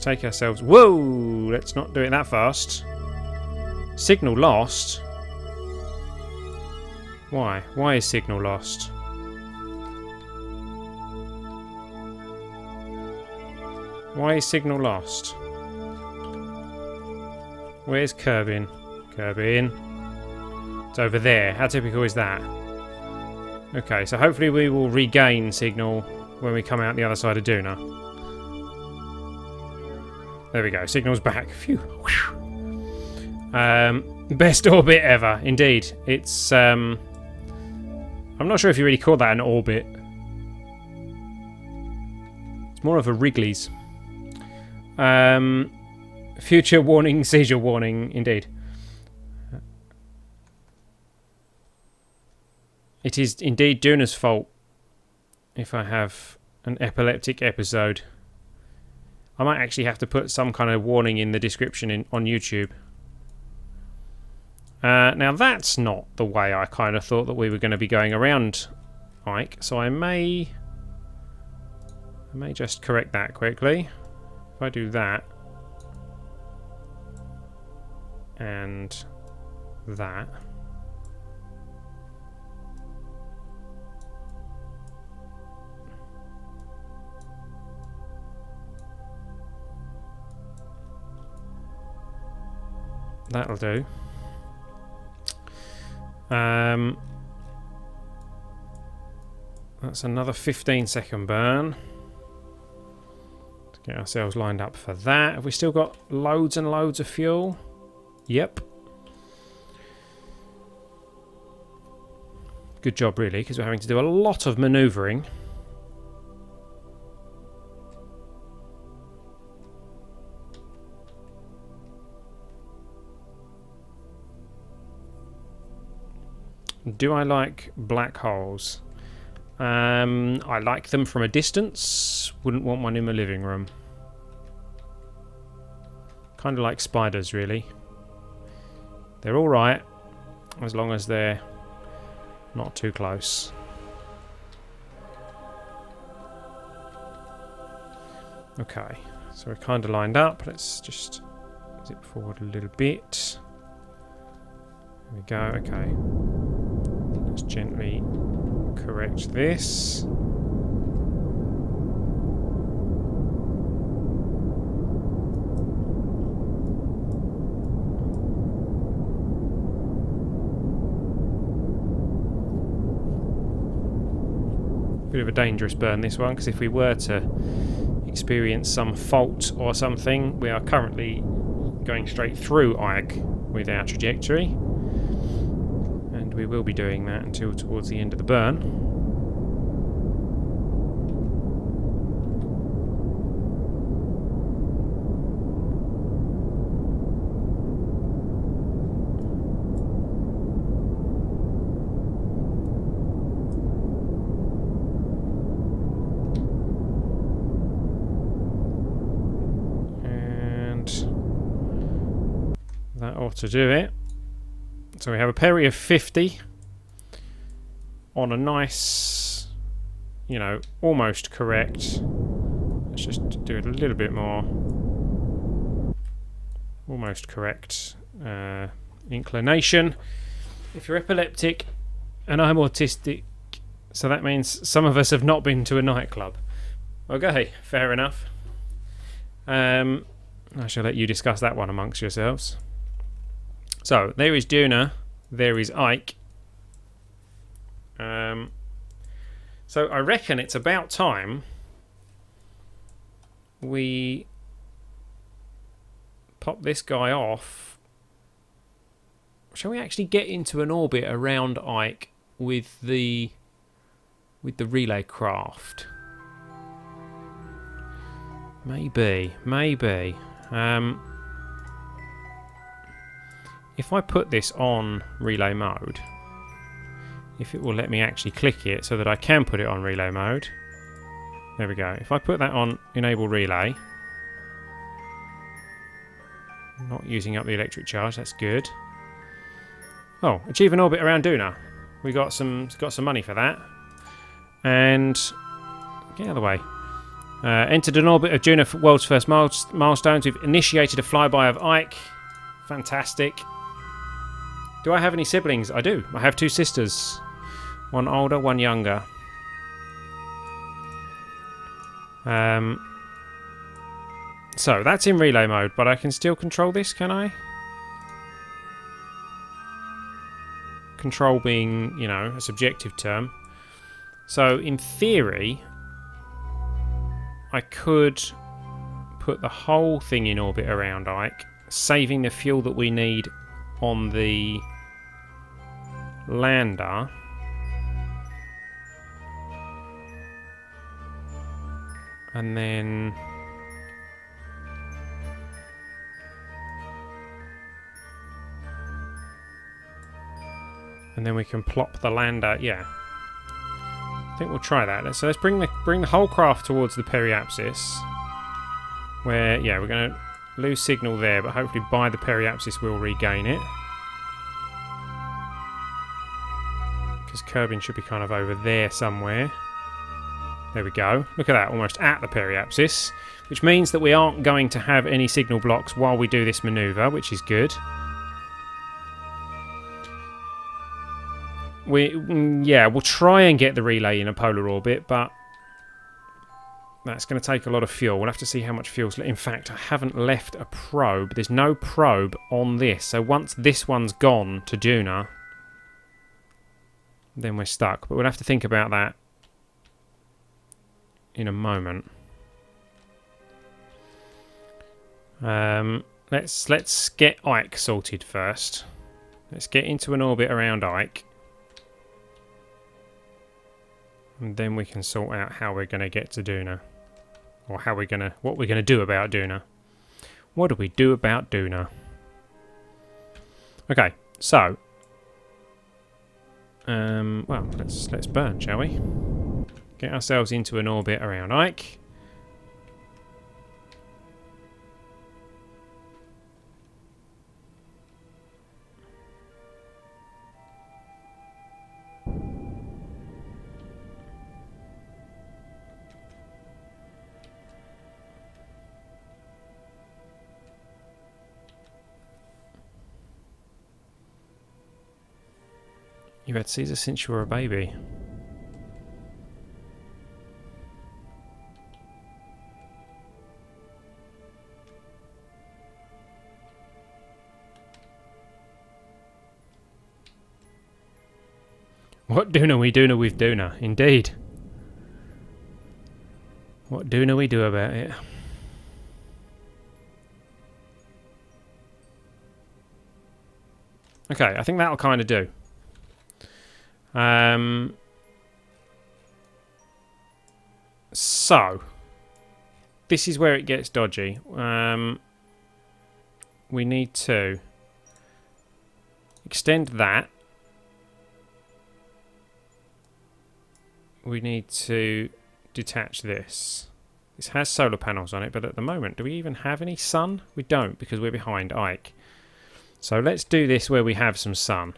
A: take ourselves... Whoa! Let's not do it that fast. Signal lost? Why? Why is signal lost? Why is signal lost? Where's Kerbin? Kerbin. It's over there. How typical is that? Okay, so hopefully we will regain signal when we come out the other side of Duna. There we go. Signal's back. Phew. Best orbit ever. Indeed. It's... I'm not sure if you really call that an orbit. It's more of a Wrigley's. Future warning, seizure warning, indeed. It is indeed Duna's fault if I have an epileptic episode. I might actually have to put some kind of warning in the description on YouTube. Now that's not the way I kind of thought that we were going to be going around Ike, so I may just correct that quickly. If I do that and that. That'll do. That's another 15-second burn. Get ourselves lined up for that. Have we still got loads and loads of fuel? Yep. Good job, really, because we're having to do a lot of manoeuvring. Do I like black holes? I like them from a distance. Wouldn't want one in my living room. Kind of like spiders, really. They're alright, as long as they're not too close. Okay, so we're kind of lined up. Let's just zip forward a little bit. There we go, okay. Let's gently correct this. Bit of a dangerous burn, this one, because if we were to experience some fault or something, we are currently going straight through Ike with our trajectory, and we will be doing that until towards the end of the burn. That ought to do it. So we have a peri of 50 on a nice, you know, almost correct. Let's just do it a little bit more. Almost correct inclination. If you're epileptic and I'm autistic, so that means some of us have not been to a nightclub. Okay, fair enough. I shall let you discuss that one amongst yourselves. So, there is Duna, there is Ike. So I reckon it's about time we pop this guy off. Shall we actually get into an orbit around Ike with the relay craft? Maybe. If I put this on relay mode, if it will let me actually click it so that I can put it on relay mode. There we go. If I put that on enable relay, not using up the electric charge, that's good. Oh, achieve an orbit around Duna. We got some money for that. And get out of the way. Entered an orbit of Duna for world's first milestones. We've initiated a flyby of Ike. Fantastic. Do I have any siblings? I do. I have two sisters. One older, one younger. So, that's in relay mode, but I can still control this, can I? control being, you know, a subjective term. So, in theory, I could put the whole thing in orbit around Ike, saving the fuel that we need on the lander. And then we can plop the lander. Yeah, I think we'll try that. So let's bring the whole craft towards the periapsis, where, yeah, we're going to lose signal there, but hopefully by the periapsis we'll regain it, because Kerbin should be kind of over there somewhere. There we go. Look at that, almost at the periapsis, which means that we aren't going to have any signal blocks while we do this manoeuvre, which is good. We'll try and get the relay in a polar orbit, but that's going to take a lot of fuel. We'll have to see how much fuel's left. In fact, I haven't left a probe. There's no probe on this, so once this one's gone to Duna, then we're stuck. But we'll have to think about that in a moment. Let's get Ike sorted first. Let's get into an orbit around Ike, and then we can sort out how we're going to get to Duna, or what we're going to do about Duna. What do we do about Duna? Okay, so well, let's burn, shall we? Get ourselves into an orbit around Ike. You've had Caesar since you were a baby. What Duna we Duna with Duna, indeed. What Duna we do about it. Okay, I think that'll kind of do. So, this is where it gets dodgy. We need to extend that. We need to detach this. This has solar panels on it, but at the moment, do we even have any sun? We don't, because we're behind Ike. So let's do this where we have some sun.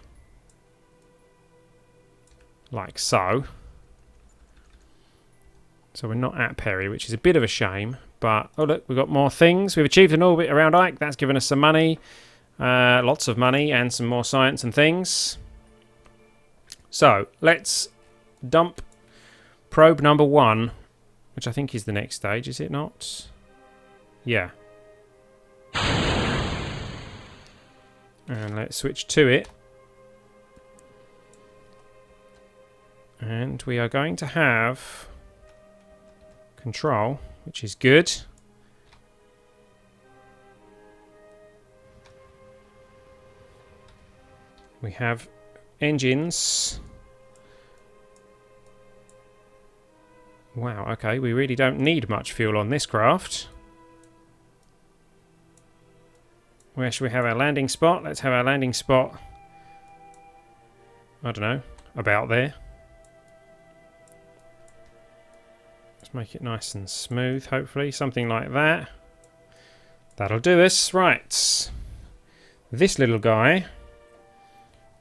A: Like so. So we're not at Perry, which is a bit of a shame. But, oh look, we've got more things. We've achieved an orbit around Ike. That's given us some money. Lots of money and some more science and things. So, let's dump probe number 1, which I think is the next stage, is it not? Yeah. And let's switch to it. And we are going to have control, which is good. We have engines. Wow, okay, we really don't need much fuel on this craft. Where should we have our landing spot? Let's have our landing spot, I don't know, about there. Let's make it nice and smooth, hopefully, something like that. That'll do us. Right. This little guy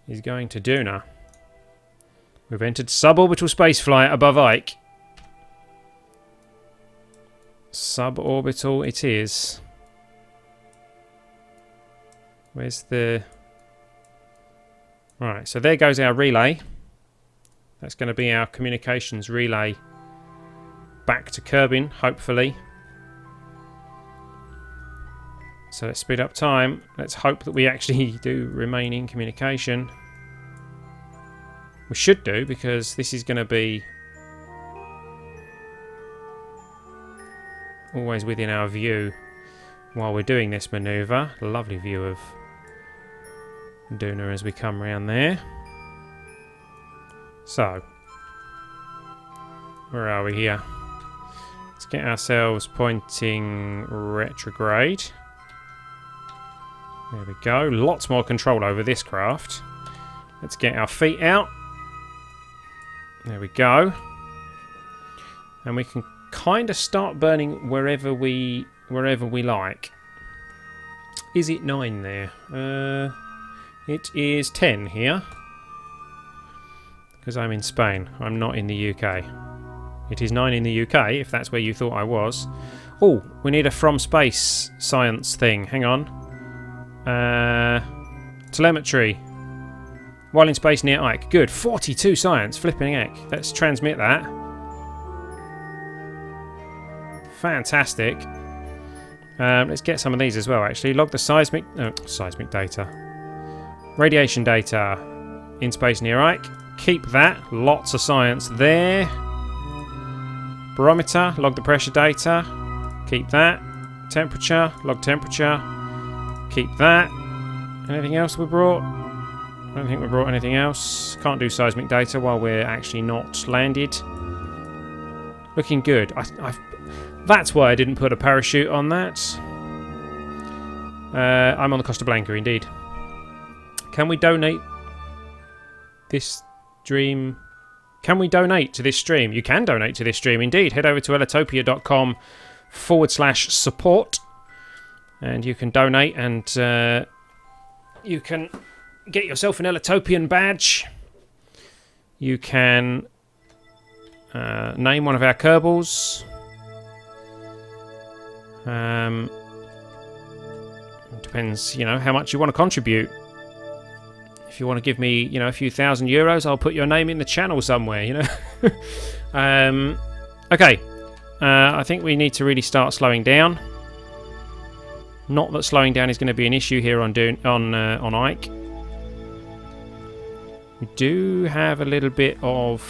A: is going to Duna. We've entered suborbital spaceflight above Ike. Suborbital it is. Where's the... Right, so there goes our relay. That's going to be our communications relay back to Kerbin, hopefully. So let's speed up time. Let's hope that we actually do remain in communication. We should do, because this is going to be always within our view while we're doing this manoeuvre. Lovely view of Duna as we come round there. So, where are we here? Let's get ourselves pointing retrograde. There we go. Lots more control over this craft. Let's get our feet out. There we go. And we can kind of start burning wherever we like. Is it 9 there? It is 10 here. Because I'm in Spain. I'm not in the UK. It is 9 in the UK, if that's where you thought I was. Oh, we need a from space science thing. Hang on. Telemetry. While in space near Ike. Good. 42 science. Flipping heck. Let's transmit that. Fantastic. Let's get some of these as well, actually. Log the seismic data. Radiation data. In space near Ike. Keep that. Lots of science there. Barometer. Log the pressure data. Keep that. Temperature. Log temperature. Keep that. Anything else we brought? I don't think we brought anything else. Can't do seismic data while we're actually not landed. Looking good. That's why I didn't put a parachute on that. I'm on the Costa Blanca, indeed. Can we donate this stream? Can we donate to this stream? You can donate to this stream, indeed. Head over to ellitopia.com/support and you can donate, and you can get yourself an Ellitopian badge. You can name one of our Kerbals. Depends, how much you want to contribute. If you want to give me, a few thousand euros, I'll put your name in the channel somewhere, Okay. I think we need to really start slowing down. Not that slowing down is going to be an issue here on Ike. We do have a little bit of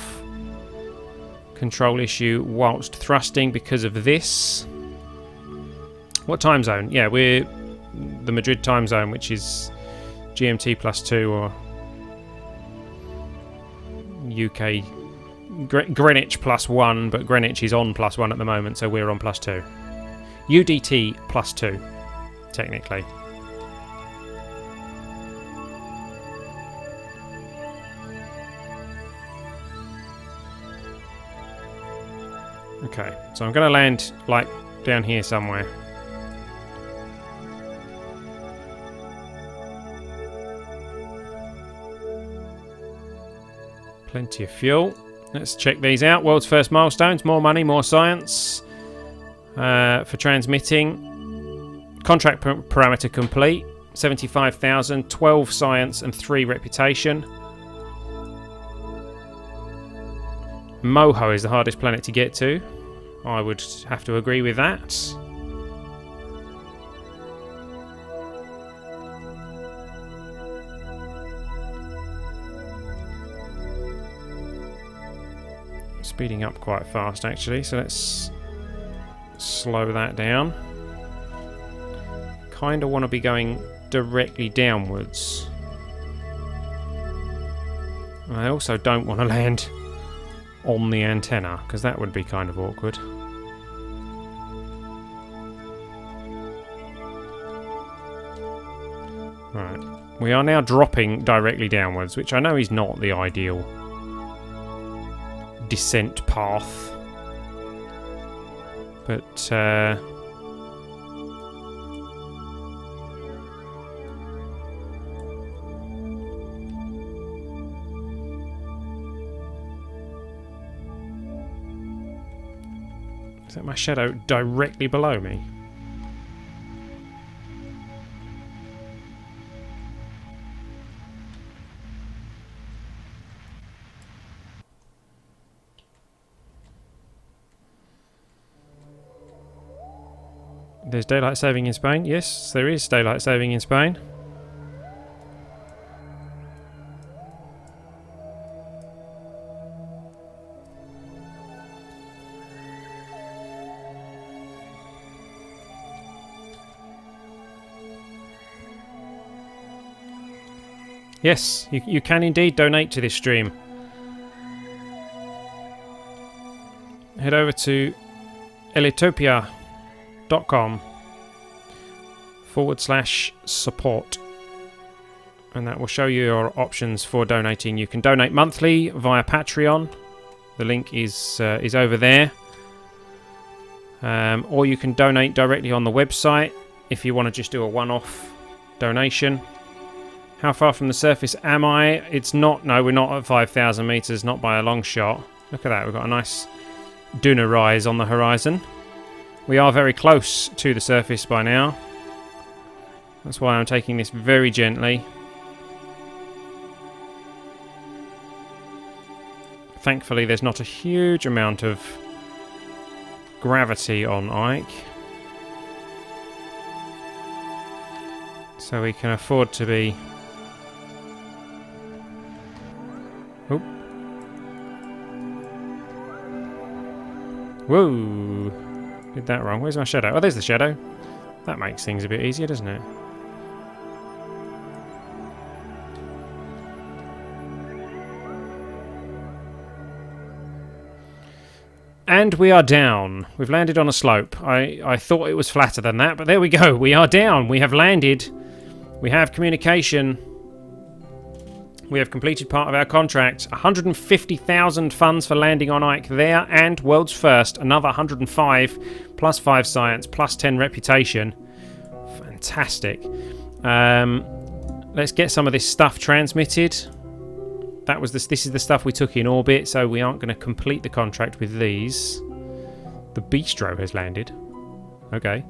A: control issue whilst thrusting because of this. What time zone? Yeah, we're the Madrid time zone, which is GMT +2 or UK Greenwich +1, but Greenwich is on +1 at the moment, so we're on +2. UDT +2, technically. Okay, so I'm going to land like down here somewhere. Plenty of fuel. Let's check these out. World's first milestones. More money, more science. For transmitting. Contract parameter complete. 75,000. 12 science and 3 reputation. Moho is the hardest planet to get to. I would have to agree with that. Speeding up quite fast, actually, so let's slow that down. Kind of want to be going directly downwards. I also don't want to land on the antenna, because that would be kind of awkward. Right, we are now dropping directly downwards, which I know is not the ideal descent path, but is that my shadow directly below me? There's daylight saving in Spain. Yes, there is daylight saving in Spain. Yes, you can indeed donate to this stream. Head over to ellitopia.com/support and that will show you your options for donating. You can donate monthly via Patreon. The link is over there. Or you can donate directly on the website if you want to just do a one-off donation. How far from the surface am I? It's not... No, we're not at 5,000 metres, not by a long shot. Look at that, we've got a nice Duna rise on the horizon. We are very close to the surface by now. That's why I'm taking this very gently. Thankfully, there's not a huge amount of gravity on Ike. So we can afford to be... Oh. Whoa! Did that wrong. Where's my shadow? Oh, there's the shadow. That makes things a bit easier, doesn't it? And we are down. We've landed on a slope. I thought it was flatter than that, but there we go. We are down. We have landed. We have communication. We have completed part of our contract. 150,000 funds for landing on Ike there, and world's first, another 105, plus 5 science, plus 10 reputation. Fantastic. Let's get some of this stuff transmitted. That was this is the stuff we took in orbit, so we aren't going to complete the contract with these. The Bistro has landed. Okay.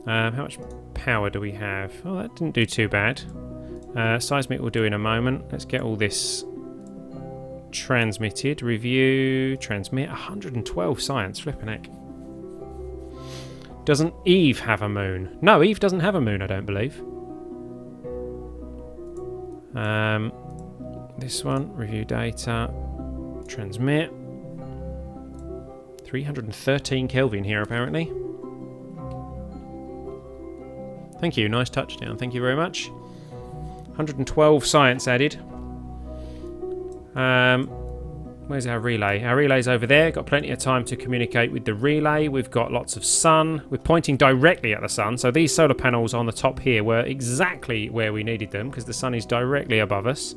A: How much power do we have? Oh, that didn't do too bad. Seismic we'll do in a moment. Let's get all this transmitted. Review, transmit. 112 science. Flippin' heck. Doesn't Eve have a moon? No, Eve doesn't have a moon, I don't believe. This one, review data, transmit. 313 Kelvin here, apparently. Thank you, nice touchdown. Thank you very much. 112 science added. Where's our relay? Our relay's over there. Got plenty of time to communicate with the relay. We've got lots of sun. We're pointing directly at the sun. So these solar panels on the top here were exactly where we needed them because the sun is directly above us.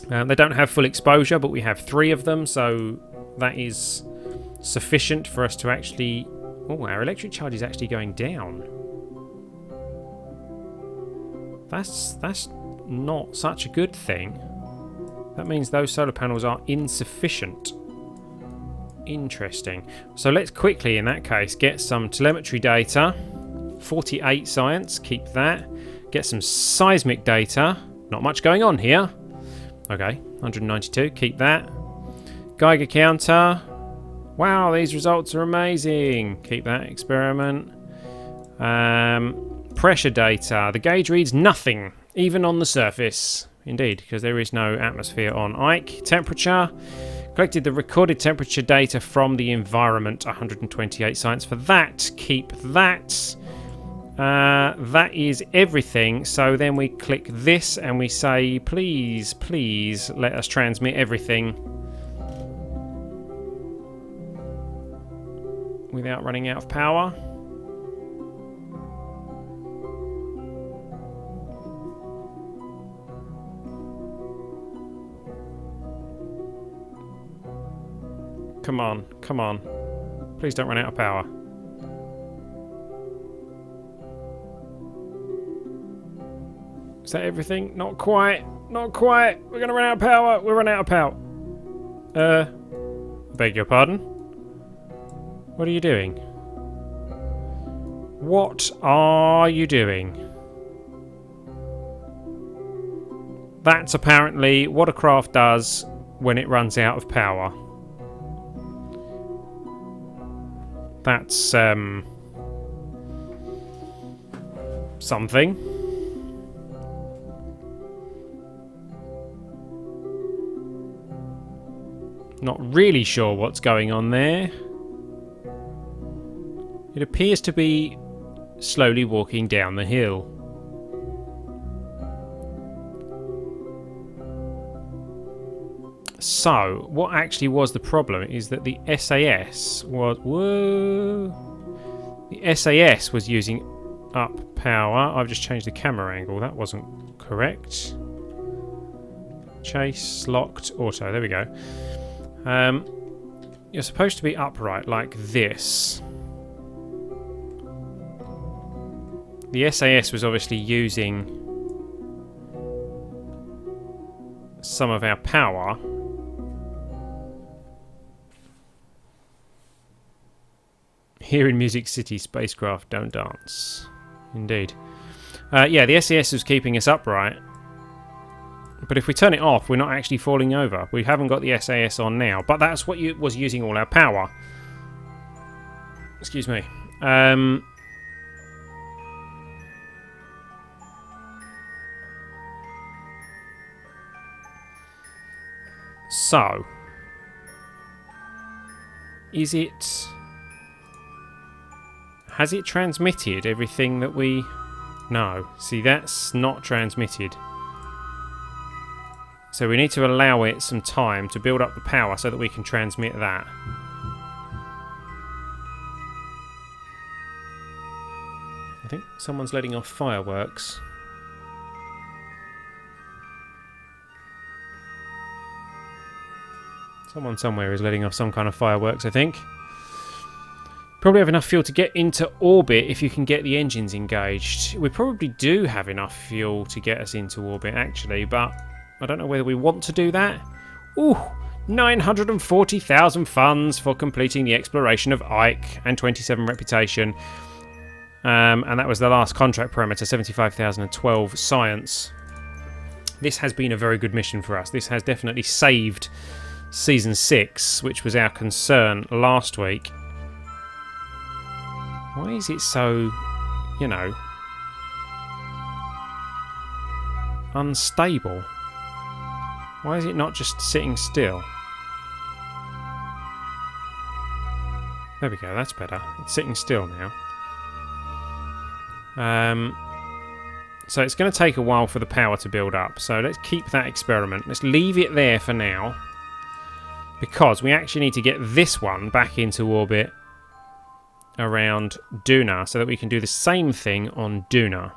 A: They don't have full exposure, but we have 3 of them, so that is sufficient for us to actually... Oh, our electric charge is actually going down. That's not such a good thing. That means those solar panels are insufficient. Interesting. So let's quickly, in that case, get some telemetry data. 48 science, keep that. Get some seismic data. Not much going on here. Okay, 192, keep that. Geiger counter. Wow, these results are amazing. Keep that experiment. Pressure data. The gauge reads nothing, even on the surface. Indeed, because there is no atmosphere on Ike. Temperature. Collected the recorded temperature data from the environment. 128 science for that. Keep that. That is everything. So then we click this and we say, please, please let us transmit everything without running out of power. Come on, come on. Please don't run out of power. Is that everything? Not quite. Not quite. We're going to run out of power. We're running out of power. Beg your pardon? What are you doing? What are you doing? That's apparently what a craft does when it runs out of power. That's, something. Not really sure what's going on there. It appears to be slowly walking down the hill. So, what actually was the problem is that the SAS was... Whoa! The SAS was using up power. I've just changed the camera angle. That wasn't correct. Chase, locked, auto. There we go. You're supposed to be upright like this. The SAS was obviously using some of our power. Here in Music City, spacecraft don't dance. Indeed. Yeah, the SAS was keeping us upright. But if we turn it off, we're not actually falling over. We haven't got the SAS on now. But that's what was using all our power. Excuse me. So, is it... Has it transmitted everything that we... No. See, that's not transmitted. So we need to allow it some time to build up the power so that we can transmit that. I think someone's letting off fireworks. Someone somewhere is letting off some kind of fireworks, I think. Probably have enough fuel to get into orbit if you can get the engines engaged. We probably do have enough fuel to get us into orbit, actually, but I don't know whether we want to do that. Ooh, 940,000 funds for completing the exploration of Ike and 27 reputation. And that was the last contract parameter, 75,012 science. This has been a very good mission for us. This has definitely saved Season 6, which was our concern last week. Why is it so, you know, unstable? Why is it not just sitting still? There we go, that's better. It's sitting still now. So it's going to take a while for the power to build up. So let's keep that experiment. Let's leave it there for now. Because we actually need to get this one back into orbit around Duna so that we can do the same thing on Duna.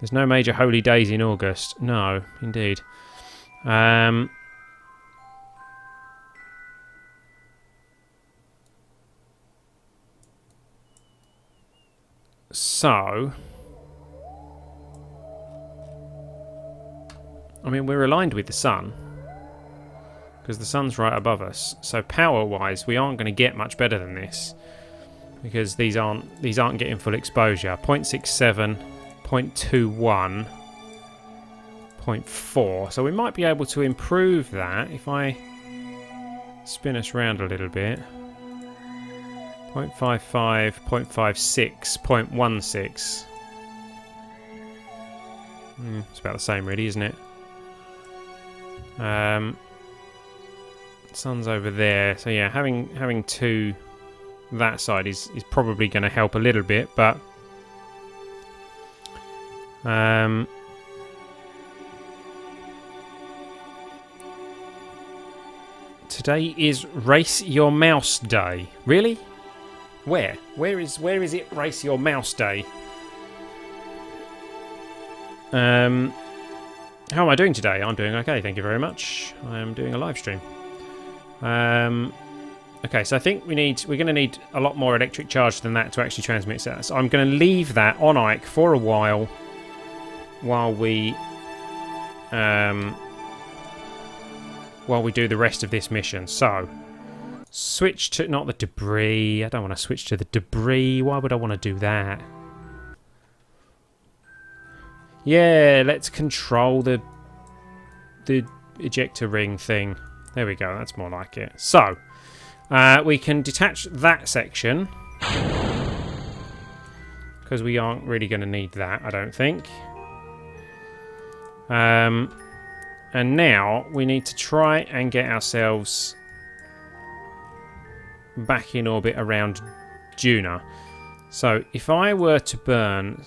A: There's no major holy days in August. No, indeed. So, I mean, we're aligned with the sun because the sun's right above us. So power-wise, we aren't going to get much better than this because these aren't getting full exposure. 0.67, 0.21, 0.4. So we might be able to improve that if I spin us around a little bit. 0.55, 0.56, 0.16. It's about the same really, isn't it? Sun's over there, so yeah, having two that side is probably going to help a little bit, but today is Race Your Mouse Day. Really? Where is it Race Your Mouse Day? How am I doing today? I'm doing okay, thank you very much. I am doing a live stream. Okay, so I think we're going to need a lot more electric charge than that to actually transmit that. So I'm going to leave that on Ike for a while we do the rest of this mission. So switch to not the debris. I don't want to switch to the debris. Why would I want to do that? Yeah, let's control the ejector ring thing. There we go, that's more like it. So, we can detach that section because we aren't really going to need that, I don't think. And now we need to try and get ourselves back in orbit around Duna. So, if I were to burn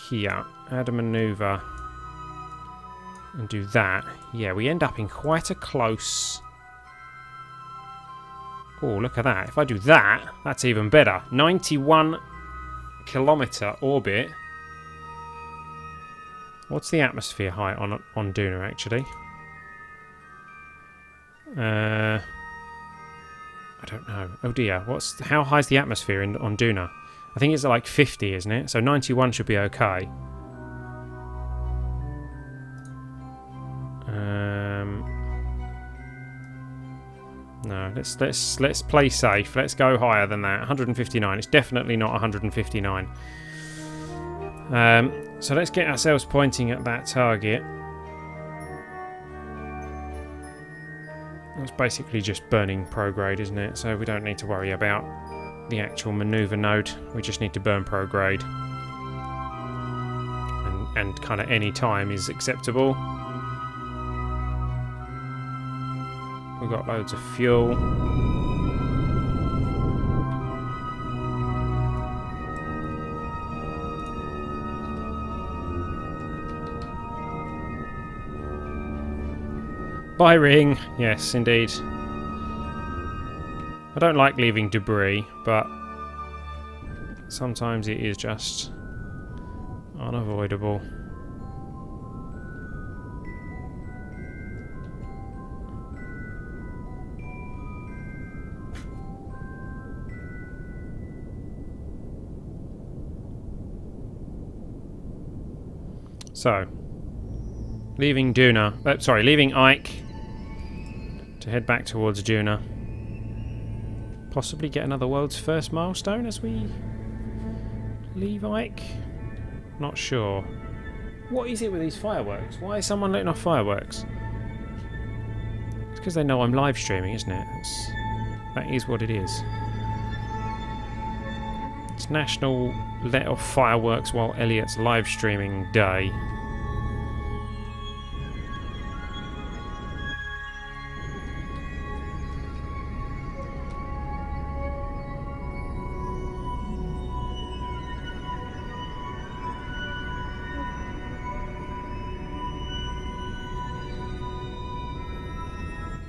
A: here, add a maneuver. and do that, yeah, we end up in quite a close... Oh, look at that. If I do that, that's even better. 91-kilometre orbit. What's the atmosphere height on Duna, actually? I don't know. Oh dear. How high is the atmosphere on Duna? I think it's like 50, isn't it? So 91 should be okay. No, let's play safe. Let's go higher than that. 159. It's definitely not 159. So let's get ourselves pointing at that target. It's basically just burning prograde, isn't it? So we don't need to worry about the actual maneuver node. We just need to burn prograde. And kind of any time is acceptable. We've got loads of fuel. Bye, ring. Yes, indeed. I don't like leaving debris, but sometimes it is just unavoidable. So, leaving Duna, leaving Ike to head back towards Duna. Possibly get another world's first milestone as we leave Ike. Not sure. What is it with these fireworks? Why is someone letting off fireworks? It's because they know I'm live streaming, isn't it? That is what it is. It's National Let Off Fireworks While Elliot's Live Streaming Day.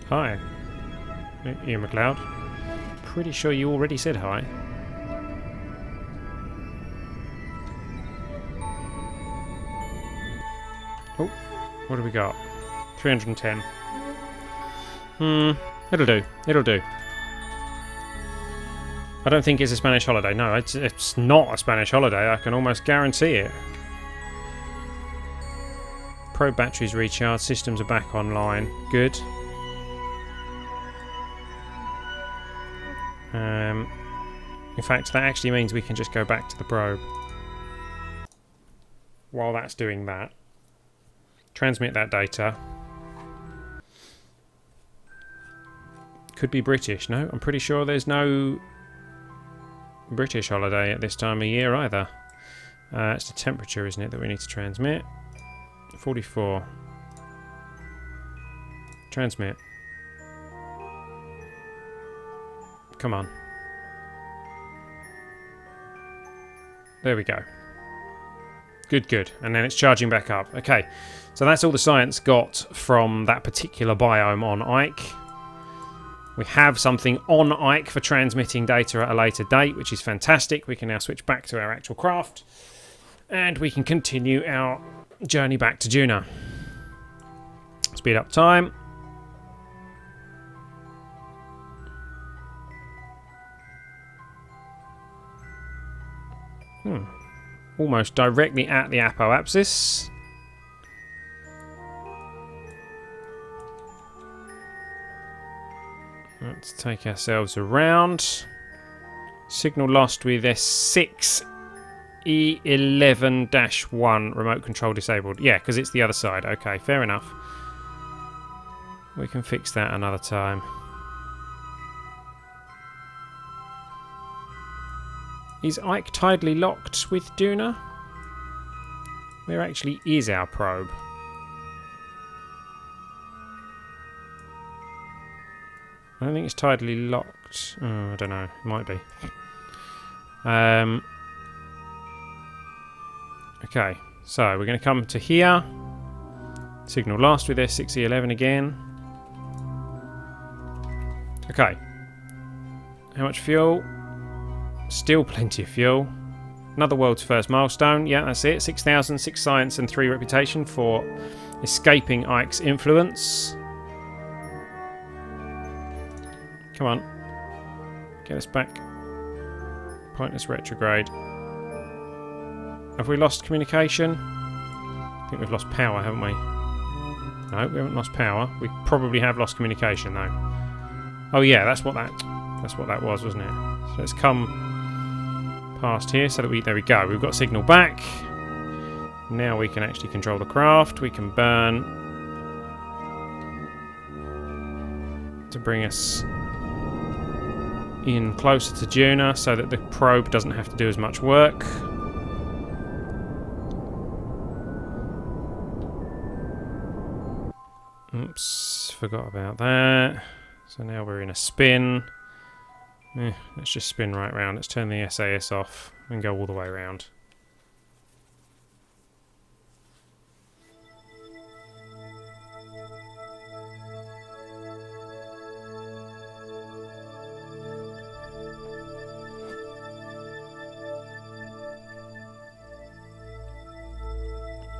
A: Hi, Ian McLeod. Pretty sure you already said hi. Oh, what do we got? 310. It'll do. It'll do. I don't think it's a Spanish holiday. No, it's not a Spanish holiday. I can almost guarantee it. Probe batteries recharged. Systems are back online. Good. In fact, that actually means we can just go back to the probe. While that's doing that, transmit that data. Could be British. No, I'm pretty sure there's no British holiday at this time of year either. It's the temperature, isn't it, that we need to transmit? 44. Transmit. Come on. There we go. Good, good. And then it's charging back up. Okay, so that's all the science got from that particular biome on Ike. We have something on Ike for transmitting data at a later date, which is fantastic. We can now switch back to our actual craft. And we can continue our journey back to Duna. Speed up time. Almost directly at the apoapsis. Let's take ourselves around. Signal lost with S06E11-1. Remote control disabled. Yeah, because it's the other side. Okay, fair enough. We can fix that another time. Is Ike tidally locked with Duna? Where actually is our probe? I don't think it's tidally locked. Oh, I don't know. It might be. Okay, so we're going to come to here. Signal lost with S06E11 again. Okay. How much fuel? Still plenty of fuel. Another world's first milestone. Yeah, that's it. 6,000, 6 science and 3 reputation for escaping Ike's influence. Come on. Get us back. Pointless retrograde. Have we lost communication? I think we've lost power, haven't we? No, we haven't lost power. We probably have lost communication, though. Oh yeah, that's what that was, wasn't it? So let's come past here so that there we go. We've got signal back. Now we can actually control the craft. We can burn to bring us in closer to Duna so that the probe doesn't have to do as much work. Oops, forgot about that. So now we're in a spin. Let's just spin right round. Let's turn the SAS off and go all the way around.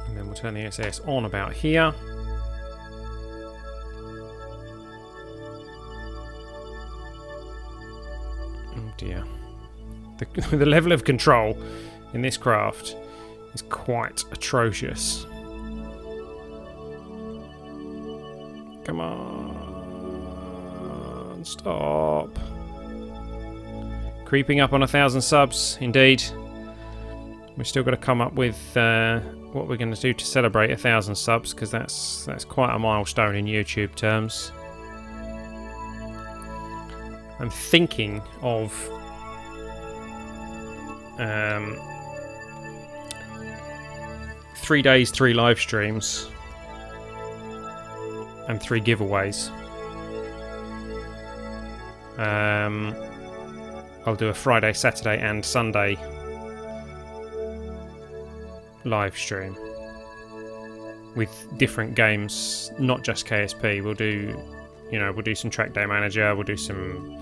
A: And then we'll turn the SAS on about here. Dear. The level of control in this craft is quite atrocious. Come on, stop. Creeping up on 1,000 subs, indeed. We've still got to come up with what we're going to do to celebrate 1,000 subs, because that's quite a milestone in YouTube terms. I'm thinking of 3 days, 3 live streams, and 3 giveaways. I'll do a Friday, Saturday, and Sunday live stream with different games, not just KSP. We'll do some Track Day Manager, we'll do some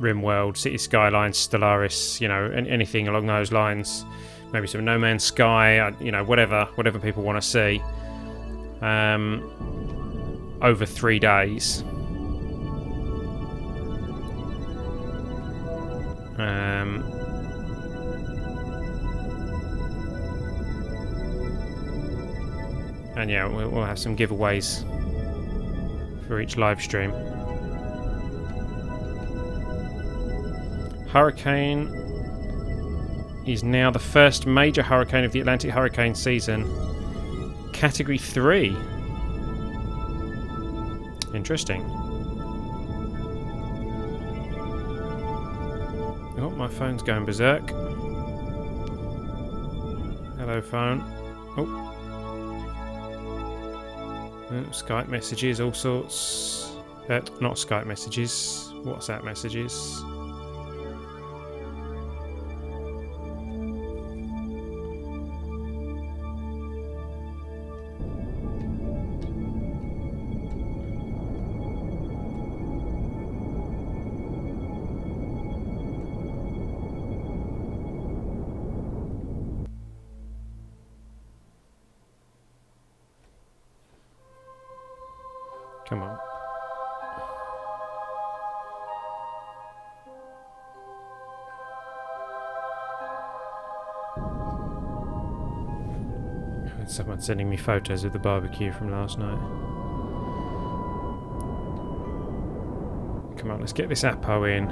A: RimWorld, City Skylines, Stellaris, and anything along those lines. Maybe some No Man's Sky, whatever people want to see. Over 3 days. And yeah, we'll have some giveaways for each live stream. Hurricane is now the first major hurricane of the Atlantic hurricane season. Category 3. Interesting. Oh, my phone's going berserk. Hello, phone. Oh. Skype messages, all sorts. Not Skype messages. WhatsApp messages. Come on. Someone's sending me photos of the barbecue from last night. Come on, let's get this Apo in.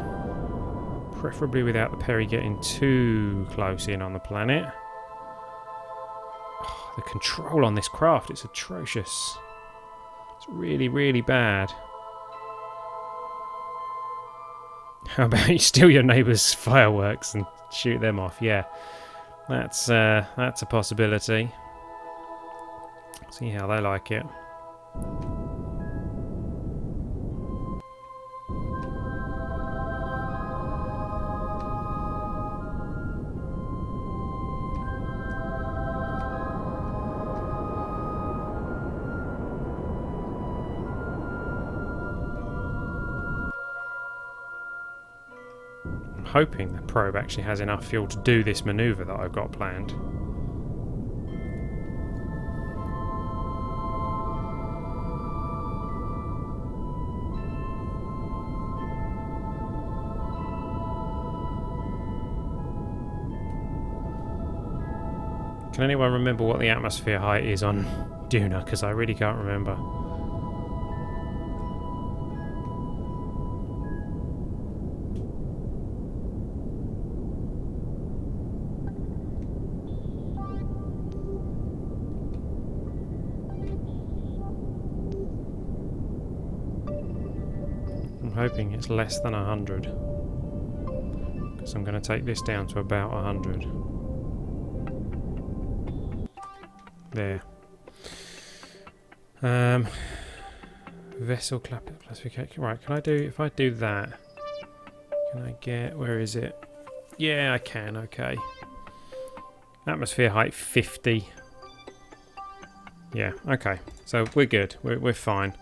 A: Preferably without the Perry getting too close in on the planet. Oh, the control on this craft, it's atrocious. It's really, really bad. How about you steal your neighbour's fireworks and shoot them off? Yeah, that's a possibility. See how they like it. hoping the probe actually has enough fuel to do this manoeuvre that I've got planned. Can anyone remember what the atmosphere height is on Duna? Because I really can't remember. I'm hoping it's less than 100. Because I'm going to take this down to about 100. There. Vessel classification. Right, can I do, if I do that, can I get, where is it? Yeah, I can, okay. Atmosphere height 50. Yeah, okay. So we're good. We're fine.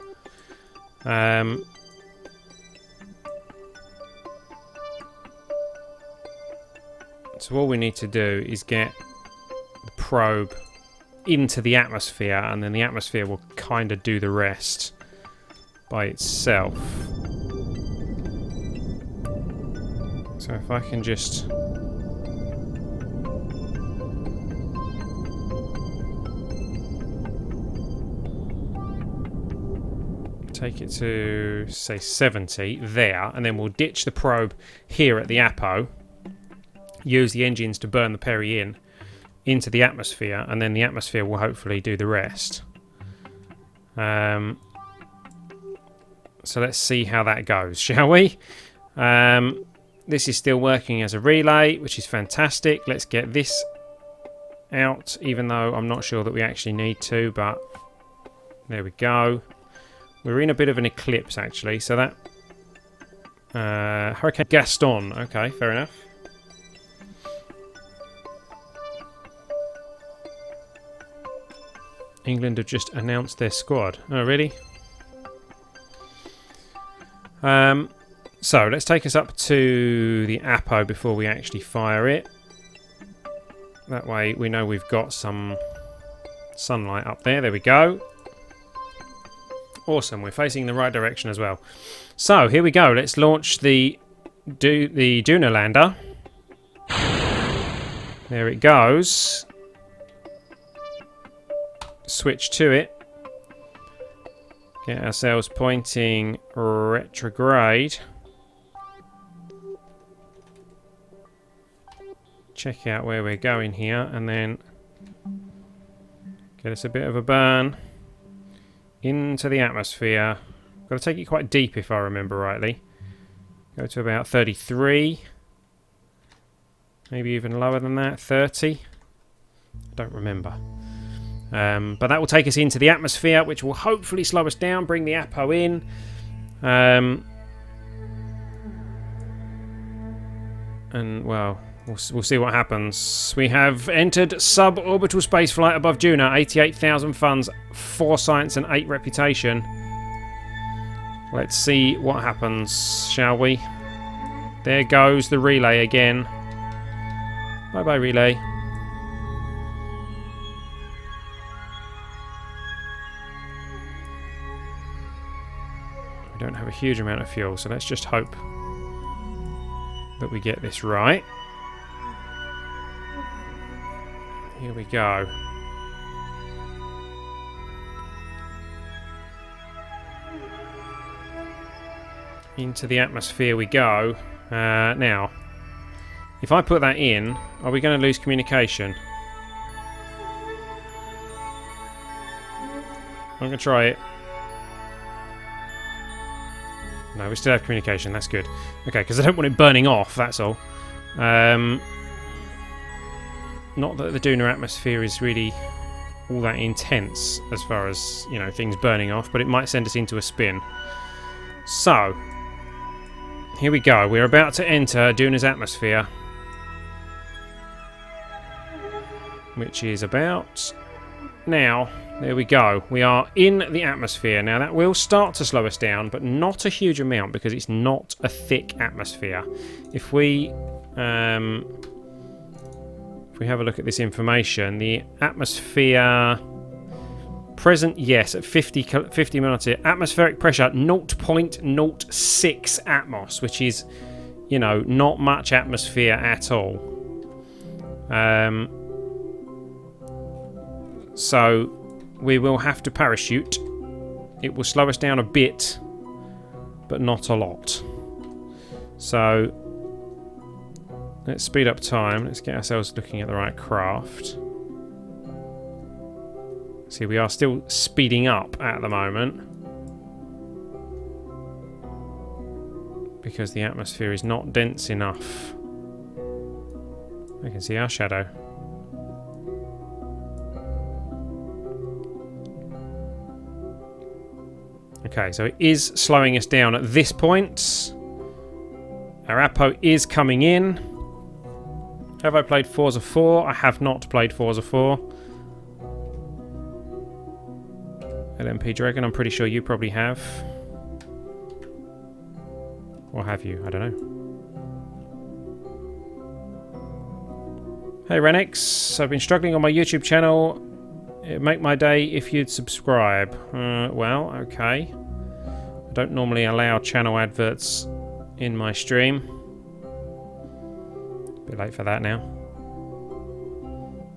A: So all we need to do is get the probe into the atmosphere, and then the atmosphere will kind of do the rest by itself. So if I can just take it to, say, 70 there, and then we'll ditch the probe here at the Apo, use the engines to burn the Peri into the atmosphere, and then the atmosphere will hopefully do the rest. So let's see how that goes, shall we? This is still working as a relay, which is fantastic. Let's get this out, even though I'm not sure that we actually need to, but there we go. We're in a bit of an eclipse, actually, so that... Hurricane Gaston. Okay, fair enough. England have just announced their squad. Oh, really? So, let's take us up to the Apo before we actually fire it. That way we know we've got some sunlight up there. There we go. Awesome, we're facing the right direction as well. So, here we go. Let's launch the Duna lander. There it goes. Switch to it. Get ourselves pointing retrograde. Check out where we're going here, and then get us a bit of a burn into the atmosphere. Got to take it quite deep if I remember rightly. Go to about 33. Maybe even lower than that, 30. I don't remember. But that will take us into the atmosphere, which will hopefully slow us down, bring the Apo in. And, well, we'll see what happens. We have entered suborbital spaceflight above Duna. 88,000 funds, 4 science and 8 reputation. Let's see what happens, shall we? There goes the relay again. Bye-bye, relay. Don't have a huge amount of fuel, so let's just hope that we get this right. Here we go. Into the atmosphere we go. Now, if I put that in, are we going to lose communication? I'm going to try it. No, we still have communication, that's good. Okay, because I don't want it burning off, that's all. Not that the Duna atmosphere is really all that intense as far as, you know, things burning off, but it might send us into a spin. So, here we go. We're about to enter Duna's atmosphere, which is about now. There we go. We are in the atmosphere. Now that will start to slow us down, but not a huge amount because it's not a thick atmosphere. If we have a look at this information, the atmosphere present, yes, at 50 minutes here. Atmospheric pressure 0.06 atmos, which is, you know, not much atmosphere at all. So we will have to parachute. It will slow us down a bit, but not a lot. So let's speed up time. Let's get ourselves looking at the right craft. See, we are still speeding up at the moment because the atmosphere is not dense enough. I can see our shadow. Okay, so it is slowing us down at this point. Our Apo is coming in. Have I played Forza 4? I have not played Forza 4. LMP Dragon, I'm pretty sure you probably have. Or have you? I don't know. Hey Renix, I've been struggling on my YouTube channel. It'd make my day if you'd subscribe. Well, okay. I don't normally allow channel adverts in my stream. Bit late for that now.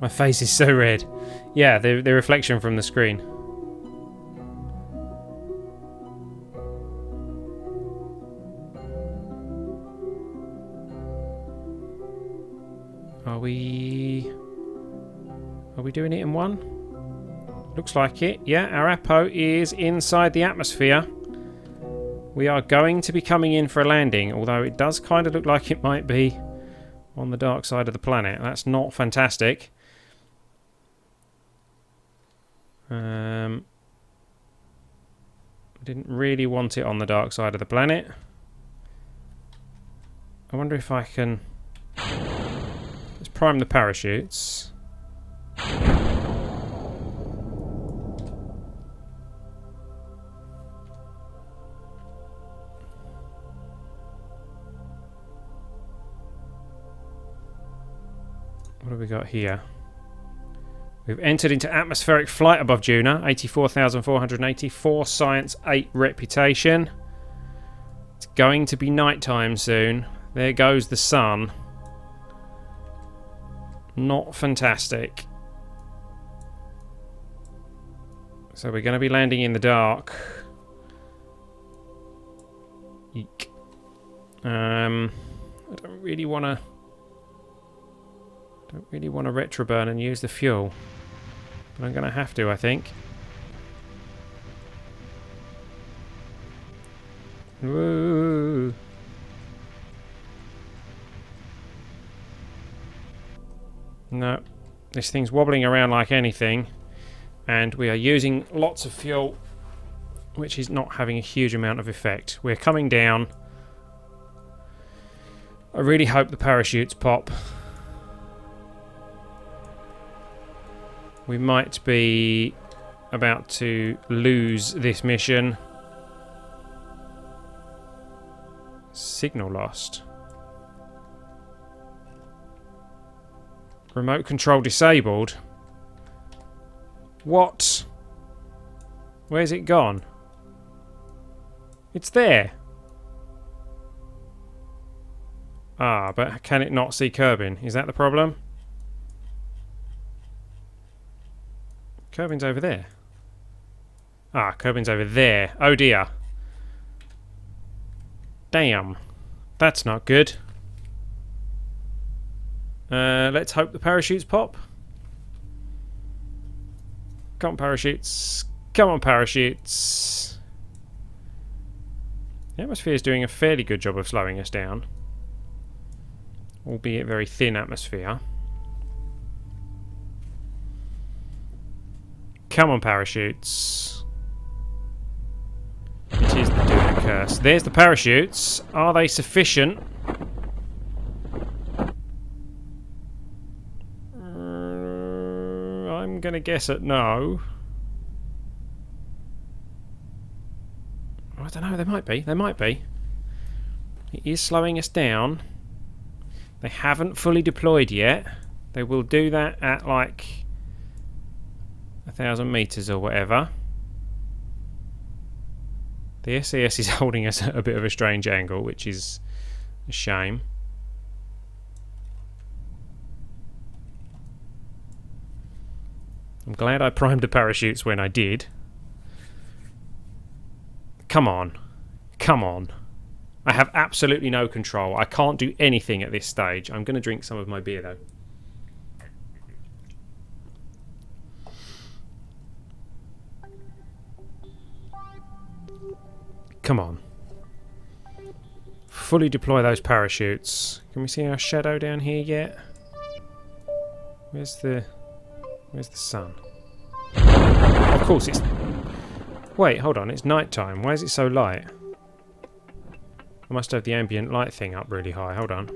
A: My face is so red. Yeah, the reflection from the screen. Are we doing it in one? Looks like it. Yeah, our Apo is inside the atmosphere. We are going to be coming in for a landing, although it does kind of look like it might be on the dark side of the planet. That's not fantastic. I didn't really want it on the dark side of the planet. I wonder if I can... Let's prime the parachutes. What have we got here? We've entered into atmospheric flight above Duna. 84,480. 4 science, 8 reputation. It's going to be nighttime soon. There goes the sun. Not fantastic. So we're going to be landing in the dark. Eek. I don't really want to retroburn and use the fuel, but I'm going to have to, I think. Woo. No, this thing's wobbling around like anything, and we are using lots of fuel, which is not having a huge amount of effect. We're coming down. I really hope the parachutes pop. We might be about to lose this mission. Signal lost. Remote control disabled. What? Where's it gone? It's there. Ah, but can it not see Kerbin? Is that the problem? Kerbin's over there. Ah, Kerbin's over there. Oh dear. Damn. That's not good. Let's hope the parachutes pop. Come on, parachutes. Come on, parachutes. The atmosphere is doing a fairly good job of slowing us down. Albeit very thin atmosphere. Come on, parachutes. It is the Duna curse. There's the parachutes. Are they sufficient? I'm going to guess at no. don't know, there might be. There might be. It is slowing us down. They haven't fully deployed yet. They will do that at like 1,000 meters or whatever. The SAS is holding us at a bit of a strange angle, which is a shame. I'm glad I primed the parachutes when I did. Come on. Come on. I have absolutely no control. I can't do anything at this stage. I'm going to drink some of my beer though. Come on. Fully deploy those parachutes. Can we see our shadow down here yet? Where's the sun? Of course it's... Wait, hold on. It's night time. Why is it so light? I must have the ambient light thing up really high. Hold on.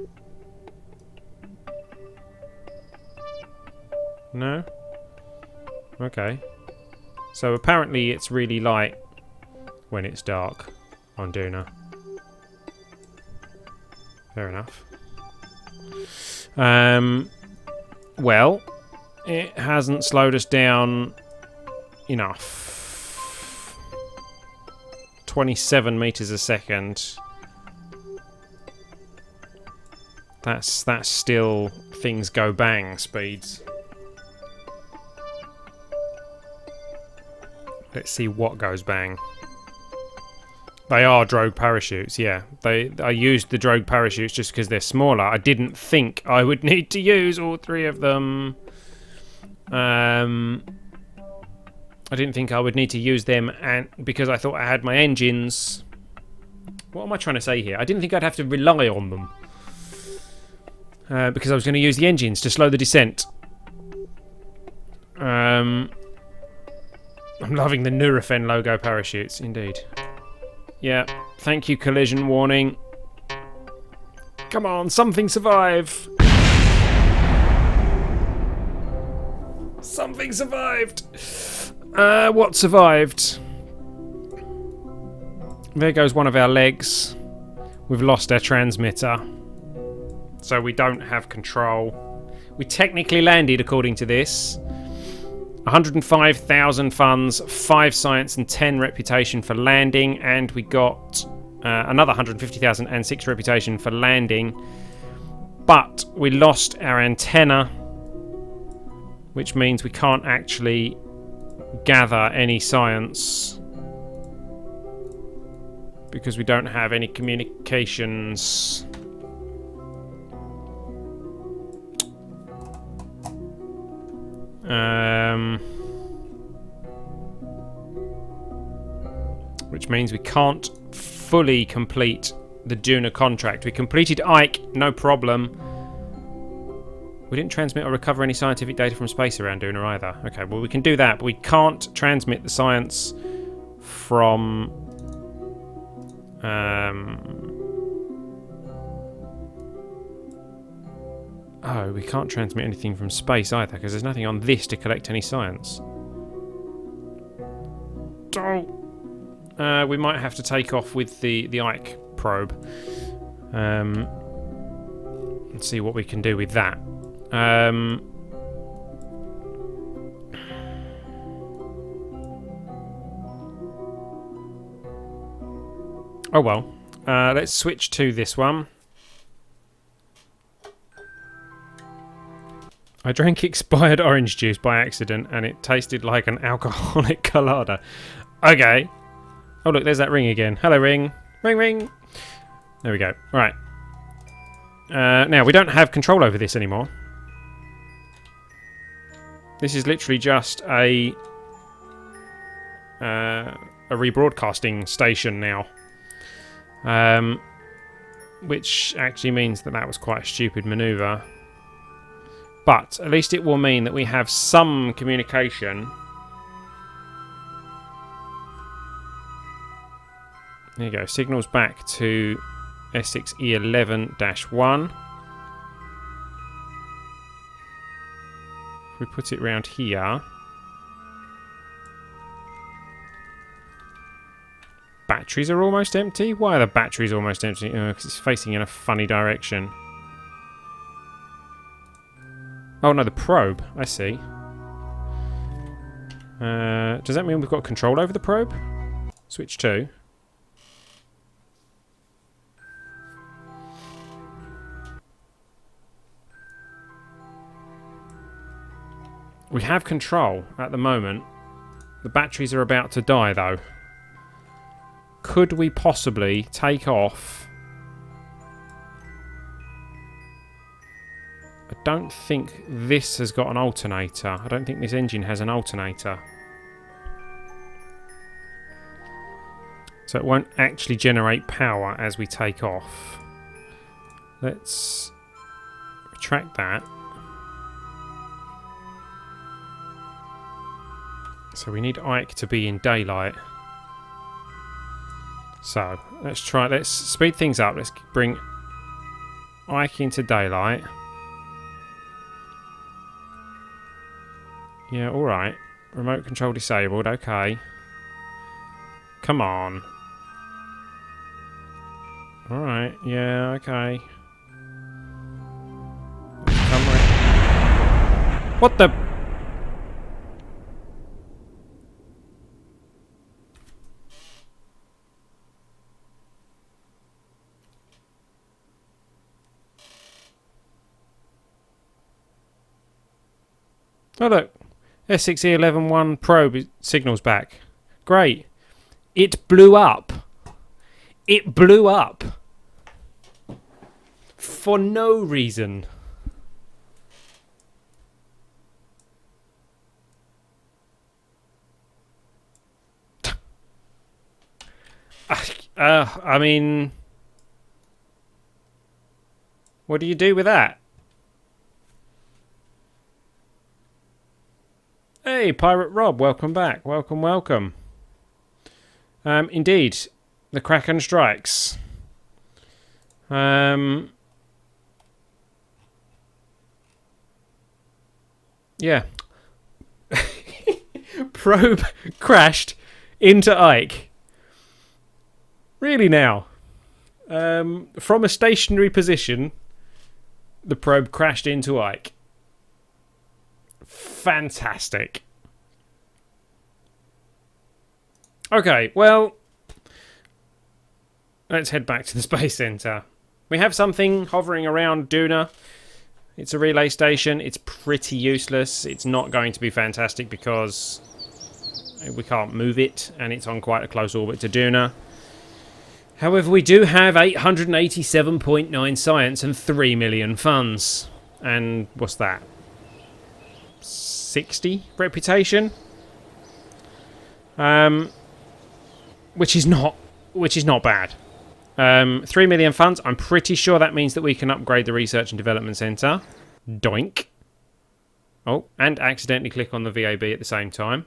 A: No? Okay. So apparently it's really light when it's dark on Duna. Fair enough. Well, it hasn't slowed us down enough. 27 meters a second. That's still things go bang speeds. Let's see what goes bang. They are drogue parachutes, yeah. I used the drogue parachutes just because they're smaller. I didn't think I would need to use all three of them. I didn't think I would need to use them, and because I thought I had my engines. What am I trying to say here? I didn't think I'd have to rely on them. Because I was going to use the engines to slow the descent. I'm loving the Nurofen logo parachutes, indeed. Yeah, thank you, collision warning. Come on, something survive! Something survived! What survived? There goes one of our legs. We've lost our transmitter. So we don't have control. We technically landed, according to this. 105,000 funds, 5 science and 10 reputation for landing, and we got another 150,000 and 6 reputation for landing. But we lost our antenna, which means we can't actually gather any science because we don't have any communications. Which means we can't fully complete the Duna contract. We completed Ike, no problem. We didn't transmit or recover any scientific data from space around Duna either. Okay, well we can do that, but we can't transmit the science from... Oh, we can't transmit anything from space either, because there's nothing on this to collect any science. Oh! We might have to take off with the Ike probe. And see what we can do with that. Oh well. Let's switch to this one. I drank expired orange juice by accident and it tasted like an alcoholic colada. Okay. Oh look, there's that ring again. Hello ring. Ring ring. There we go. Right. Now, we don't have control over this anymore. This is literally just a rebroadcasting station now. Which actually means that was quite a stupid maneuver. But at least it will mean that we have some communication. There you go. Signals back to S06E11-1. If we put it round here. batteries are almost empty? Why are the batteries almost empty? Because it's facing in a funny direction. Oh no, the probe. I see. Does that mean we've got control over the probe? Switch 2. We have control at the moment. The batteries are about to die though. Could we possibly take off? I don't think this has got an alternator. I don't think this engine has an alternator. So it won't actually generate power as we take off. Let's retract that. So we need Ike to be in daylight. So let's try. Let's speed things up. Let's bring Ike into daylight. Yeah, all right. Remote control disabled. Okay. Come on. All right. Yeah. Okay. Come on. What the? Oh look, S06E11 probe signals back. Great. It blew up. It blew up. For no reason. I mean, what do you do with that? Hey, Pirate Rob, welcome back. Welcome, welcome. Indeed, the Kraken strikes. Yeah. Probe crashed into Ike. Really now? From a stationary position, the probe crashed into Ike. Fantastic. Okay, well, let's head back to the Space Center. We have something hovering around Duna. It's a relay station. It's pretty useless. It's not going to be fantastic because we can't move it, and it's on quite a close orbit to Duna. However, we do have 887.9 science and 3 million funds. And what's that? 60 reputation, which is not bad. 3 million funds. I'm pretty sure that means that we can upgrade the research and development center. Doink. Oh, and accidentally click on the VAB at the same time.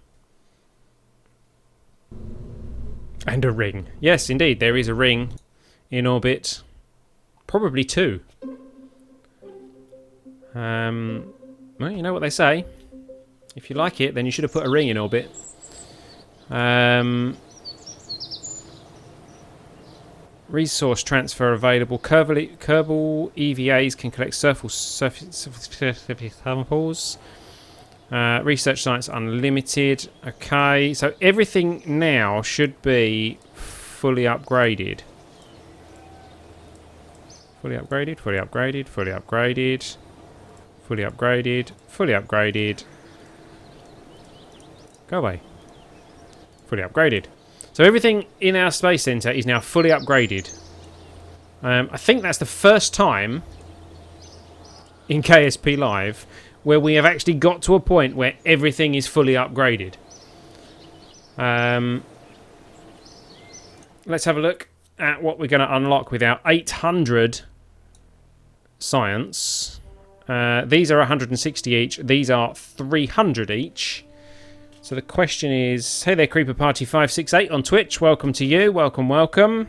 A: And a ring. Yes, indeed, there is a ring in orbit. Probably 2. Well, you know what they say. If you like it, then you should have put a ring in orbit. Resource transfer available. Kerbal EVAs can collect surface samples. Research science unlimited. Okay, so everything now should be fully upgraded. Fully upgraded, fully upgraded, fully upgraded. Fully upgraded, fully upgraded. Go away. Fully upgraded. So everything in our space center is now fully upgraded. I think that's the first time in KSP Live where we have actually got to a point where everything is fully upgraded. Let's have a look at what we're going to unlock with our 800 science. These are 160 each. These are 300 each. So the question is, hey there, Creeper Party 568 on Twitch. Welcome to you. Welcome, welcome.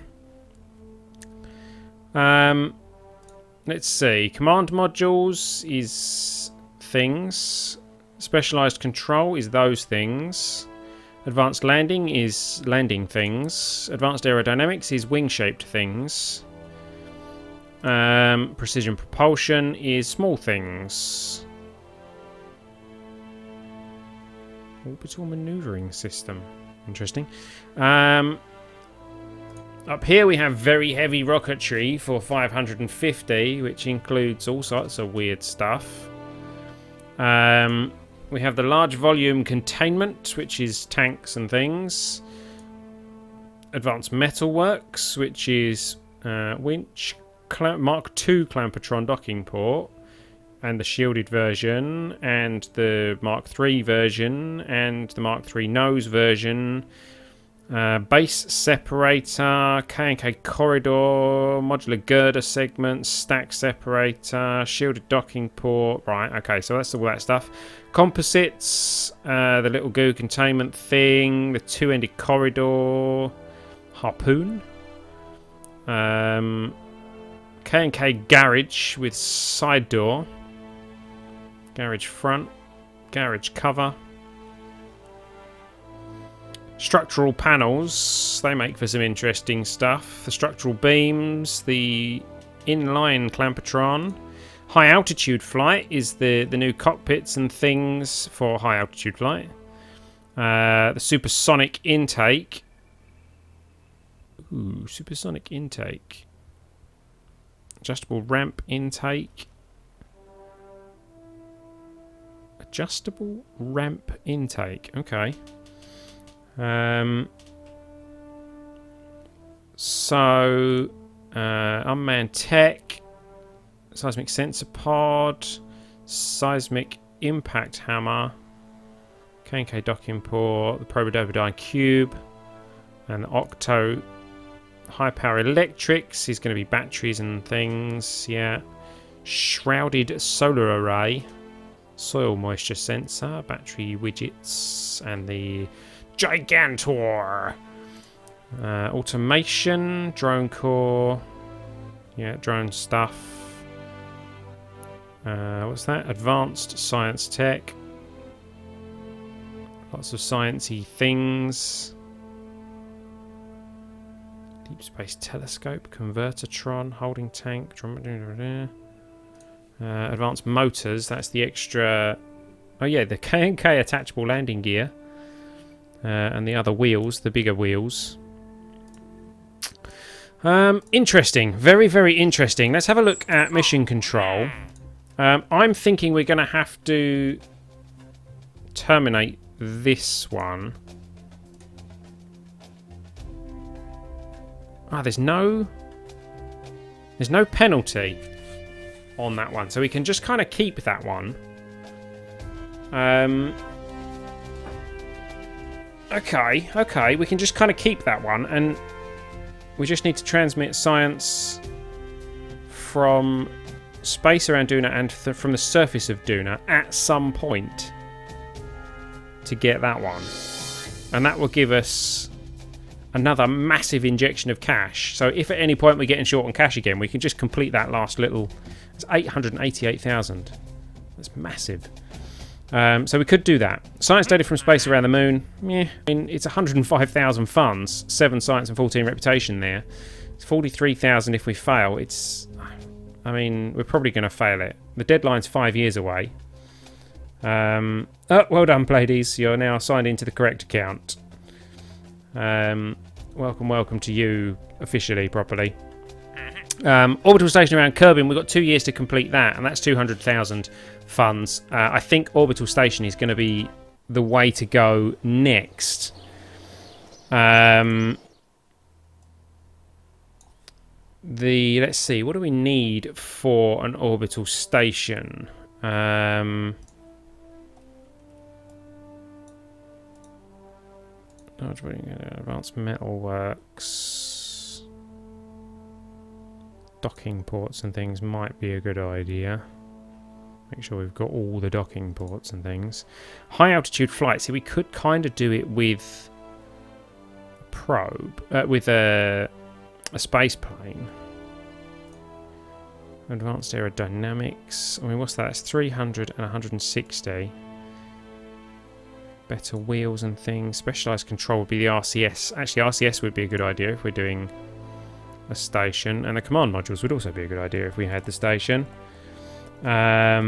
A: Let's see. Command modules is things. Specialized control is those things. Advanced landing is landing things. Advanced aerodynamics is wing-shaped things. Precision propulsion is small things. Orbital maneuvering system. Interesting. Up here we have very heavy rocketry for 550, which includes all sorts of weird stuff. We have the large volume containment, which is tanks and things. Advanced metalworks, which is winch, Mark II Clampotron docking port, and the shielded version, and the Mark III version, and the Mark III nose version. Base separator, K&K corridor, modular girder segments, stack separator, shielded docking port. Right, okay, so that's all that stuff. Composites, the little goo containment thing, the two-ended corridor, harpoon. K&K garage with side door. Garage front, garage cover. Structural panels, they make for some interesting stuff. The structural beams, the inline clampotron. High altitude flight is the new cockpits and things for high altitude flight. The supersonic intake. Ooh, supersonic intake. Adjustable ramp intake. Adjustable ramp intake, okay. Unmanned tech, seismic sensor pod, seismic impact hammer, K&K docking port, the Probodobodyne cube, and the Octo high power electrics is going to be batteries and things, yeah. Shrouded solar array, soil moisture sensor, battery widgets, and the Gigantor. Automation, drone core. Yeah, drone stuff. What's that? Advanced science tech. Lots of sciencey things. Deep space telescope, convertitron, holding tank. Advanced motors, that's the extra. Oh yeah, the K&K attachable landing gear. And the other wheels, the bigger wheels. Interesting. Very, very interesting. Let's have a look at mission control. I'm thinking we're going to have to terminate this one. There's no penalty on that one. So we can just kind of keep that one. Okay, we can just kind of keep that one, and we just need to transmit science from space around Duna and from the surface of Duna at some point to get that one. And that will give us another massive injection of cash. So if at any point we're getting short on cash again, we can just complete that last little. It's 888,000. That's massive. So we could do that. Science data from space around the moon. Yeah, I mean, it's 105,000 funds, 7 science and 14 reputation there. It's 43,000 if we fail. I mean, we're probably going to fail it. The deadline's 5 years away. Oh, well done, Pleiades. You're now signed into the correct account. Welcome to you officially, properly. Orbital station around Kerbin, we've got 2 years to complete that, and that's 200,000 funds. I think orbital station is going to be the way to go next. Let's see, what do we need for an orbital station? Advanced metalworks, docking ports and things might be a good idea. Make sure we've got all the docking ports and things. High altitude flight. See, we could kind of do it with a probe, with a space plane. Advanced aerodynamics. I mean, what's that? It's 300 and 160. Better wheels and things. Specialised control would be the RCS. Actually, RCS would be a good idea if we're doing a station. And the command modules would also be a good idea if we had the station. That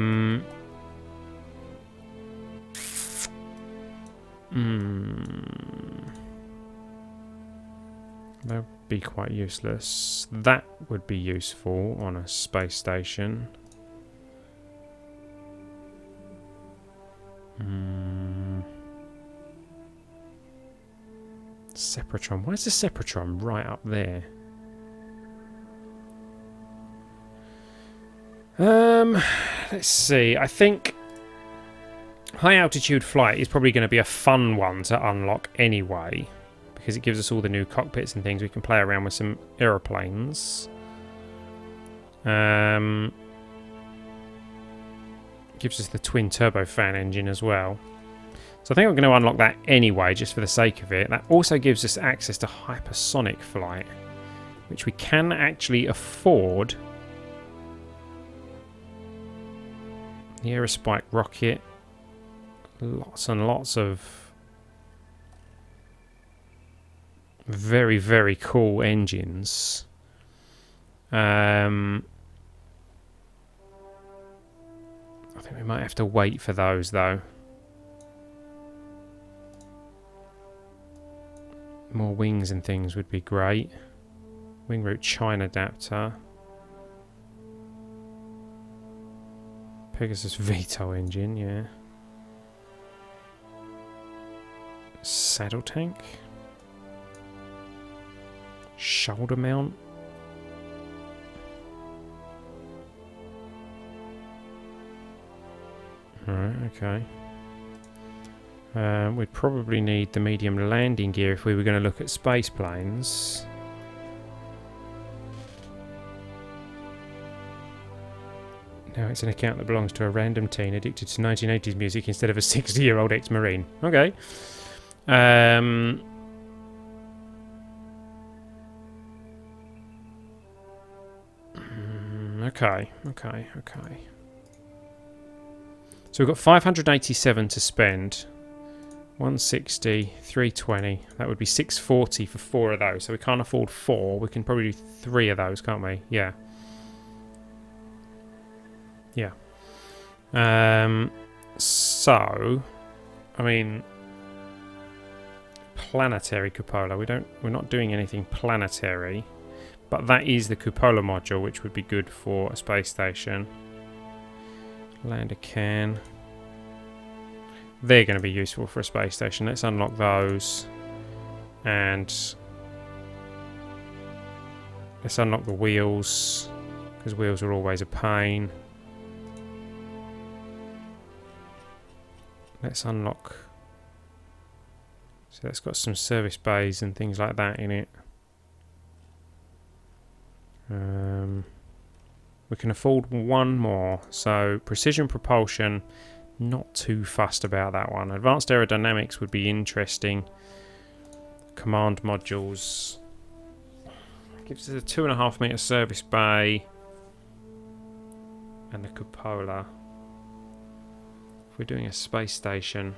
A: would be quite useless. That would be useful on a space station. Separatron. Why is the Separatron right up there? Let's see. I think high altitude flight is probably going to be a fun one to unlock anyway, because it gives us all the new cockpits and things. We can play around with some aeroplanes. Gives us the twin turbofan engine as well. So I think I'm going to unlock that anyway, just for the sake of it. That also gives us access to hypersonic flight, which we can actually afford. The Aerospike rocket. Lots and lots of very, very cool engines. I think we might have to wait for those though. More wings and things would be great. Wing root chine adapter. Pegasus VTOL engine, yeah. Saddle tank. Shoulder mount. Alright, okay. We'd probably need the medium landing gear if we were going to look at space planes. Now it's an account that belongs to a random teen addicted to 1980s music instead of a 60-year-old ex-marine. Okay. Okay. So we've got 587 to spend. 160, 320. That would be 640 for 4 of those. So we can't afford 4. We can probably do 3 of those, can't we? Yeah. Yeah. So, I mean, planetary cupola. We're not doing anything planetary, but that is the cupola module, which would be good for a space station. Lander can. They're going to be useful for a space station. Let's unlock those. And let's unlock the wheels, because wheels are always a pain. Let's unlock. So that's got some service bays and things like that in it. We can afford one more. So precision propulsion. Not too fussed about that one. Advanced aerodynamics would be interesting. Command modules. Gives us a 2.5 meter service bay. And the cupola. If we're doing a space station,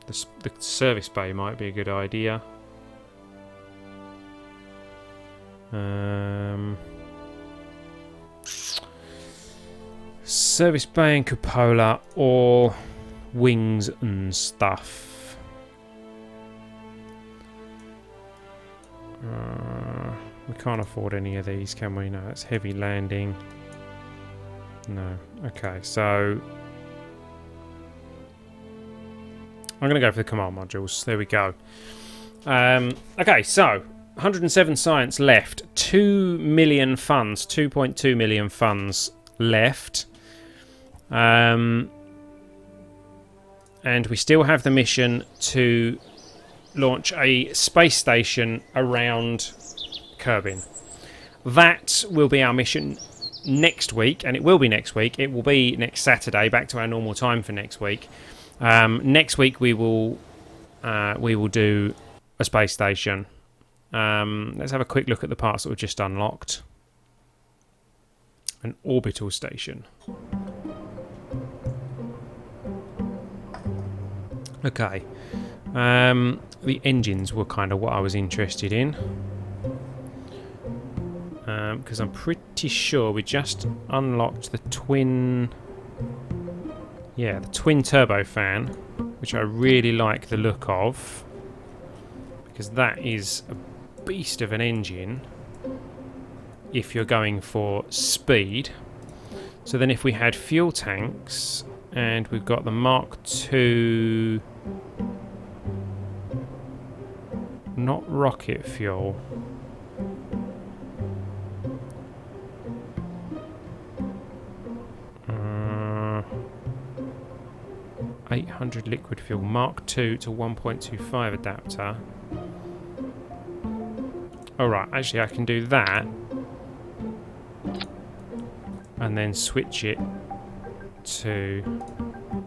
A: the service bay might be a good idea. Service bay and cupola, or wings and stuff. We can't afford any of these, can we? No, that's heavy landing. No. Okay, so I'm going to go for the command modules. There we go. Okay, so 107 science left. 2 million funds, 2.2 million funds left. And we still have the mission to launch a space station around Kerbin. That will be our mission next week, and it will be next week. It will be next Saturday, back to our normal time for next week. Next week we will do a space station. Let's have a quick look at the parts that were just unlocked. An orbital station. Okay, The engines were kind of what I was interested in. Because I'm pretty sure we just unlocked the twin... Yeah, the twin turbofan, which I really like the look of. Because that is a beast of an engine if you're going for speed. So then if we had fuel tanks, and we've got the Mark II... Not rocket fuel. 800 liquid fuel, Mark II to 1.25 adapter. Alright, actually I can do that. And then switch it to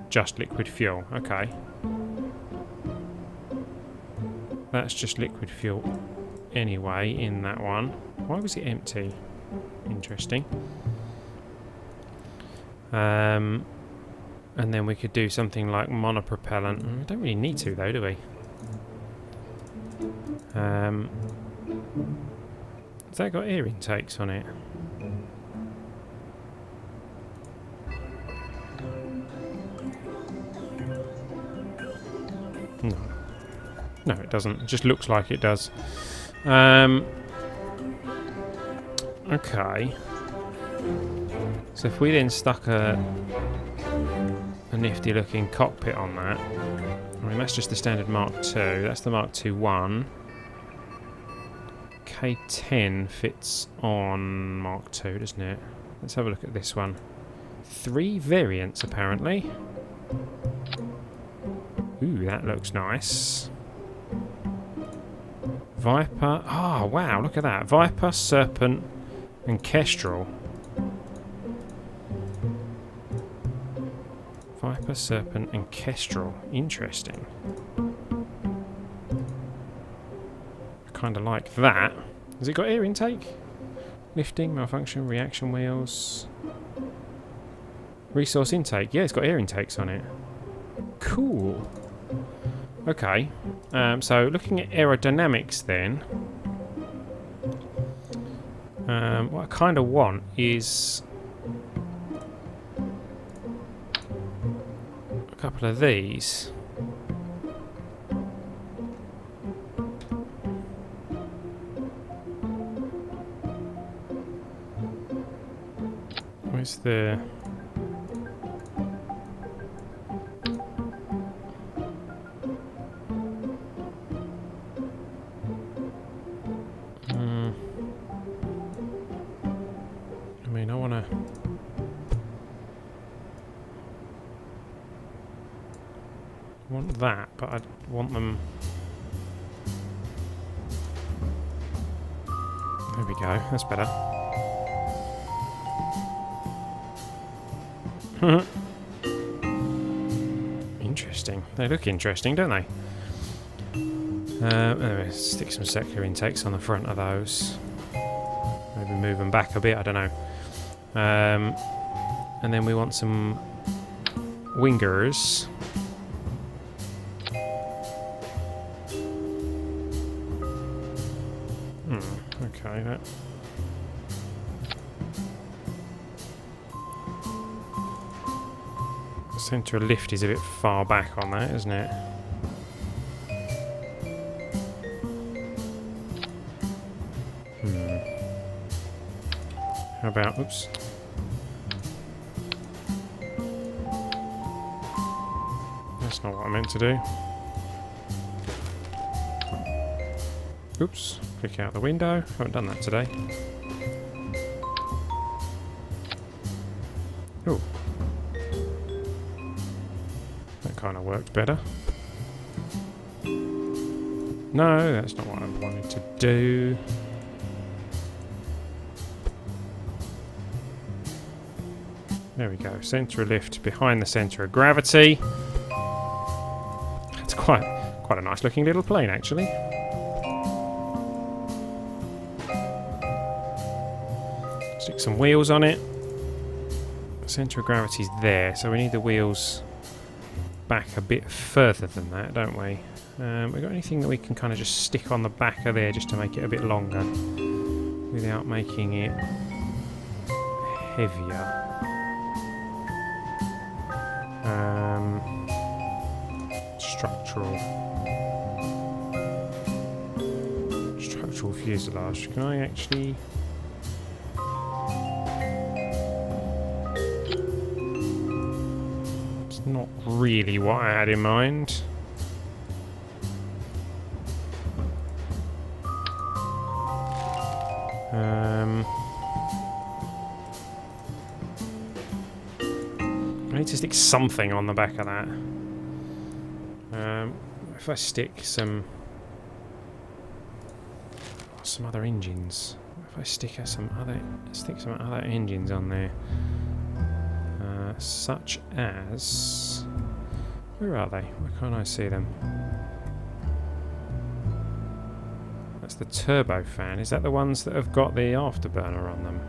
A: just liquid fuel. Okay. That's just liquid fuel anyway in that one. Why was it empty? Interesting. And then we could do something like monopropellant. We don't really need to though, do we? Has that got air intakes on it? No. No, it doesn't. It just looks like it does. Okay. So if we then stuck a nifty looking cockpit on that. I mean, that's just the standard Mark II. That's the Mark II 1. K10 fits on Mark II, doesn't it? Let's have a look at this one. 3 variants, apparently. Ooh, that looks nice. Viper. Oh, wow, look at that. Viper, Serpent, and Kestrel. Viper, Serpent, and Kestrel. Interesting. I kind of like that. Has it got air intake? Lifting, malfunction, reaction wheels. Resource intake. Yeah, it's got air intakes on it. Cool. Okay. So looking at aerodynamics then. What I kind of want is a couple of these. Where's the... I mean, I want that, but I want them... There we go, that's better. Interesting. They look interesting, don't they? Anyway, stick some secular intakes on the front of those. Maybe move them back a bit, I don't know. And then we want some wingers. Okay, that... The centre of lift is a bit far back on that, isn't it? How about... Oops. That's not what I meant to do. Oops. Click out the window. Haven't done that today. Oh. That kind of worked better. No, that's not what I wanted to do. There we go. Centre of lift behind the centre of gravity. It's quite a nice looking little plane, actually. Stick some wheels on it. The centre of gravity's there, so we need the wheels back a bit further than that, don't we? We got anything that we can kind of just stick on the back of there just to make it a bit longer without making it heavier? Structural fuselage. Can I actually? It's not really what I had in mind. I need to stick something on the back of that. If I stick some other engines, if I stick some other engines on there, such as, where are they? Why can't I see them? That's the turbofan. Is that the ones that have got the afterburner on them?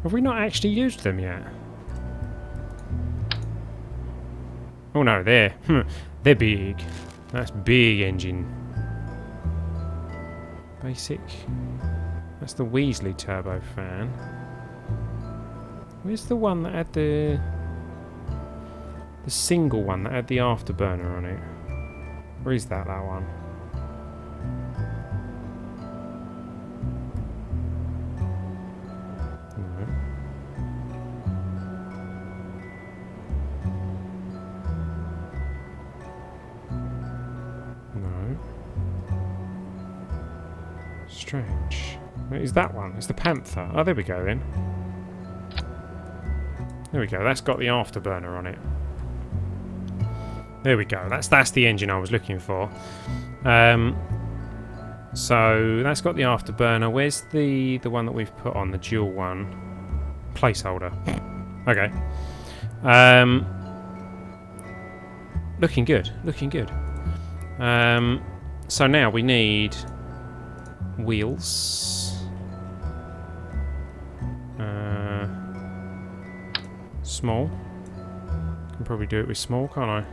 A: Have we not actually used them yet? Oh no, they're big. That's big engine. Basic. That's the Weasley turbofan. Where's the one that had the single one that had the afterburner on it? Or is that one? Strange. Is that one? It's the Panther. Oh, there we go then. There we go. That's got the afterburner on it. There we go. That's the engine I was looking for. So that's got the afterburner. Where's the one that we've put on, the dual one? Placeholder. Okay. Looking good. Looking good. So now we need wheels. Small. Can probably do it with small, can't I?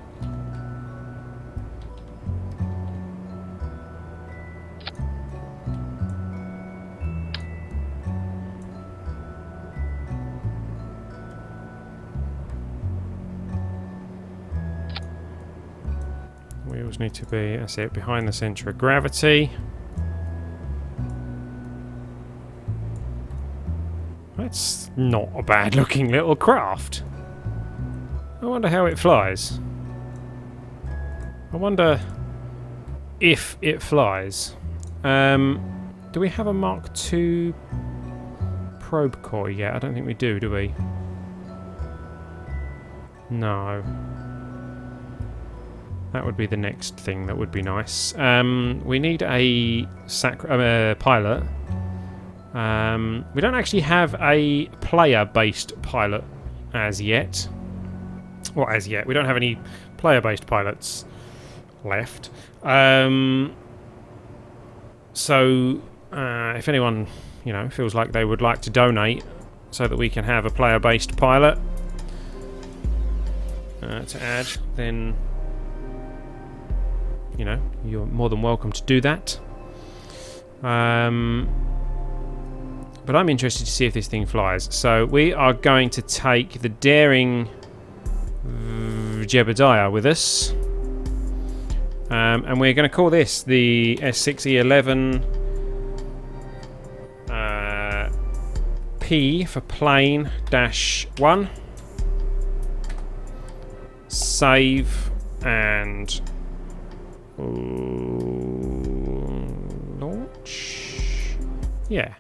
A: Wheels need to be, that's it, behind the centre of gravity. That's not a bad looking little craft. I wonder how it flies. I wonder if it flies. Do we have a Mark II probe core yet? I don't think we do we? No. That would be the next thing that would be nice. We need a pilot. We don't actually have a player-based pilot as yet. Well, as yet. We don't have any player-based pilots left. So, if anyone, feels like they would like to donate so that we can have a player-based pilot to add, then, you're more than welcome to do that. But I'm interested to see if this thing flies. So we are going to take the daring Jebediah with us. And we're going to call this the S06E11 P for plane -1. Save and launch. Yeah.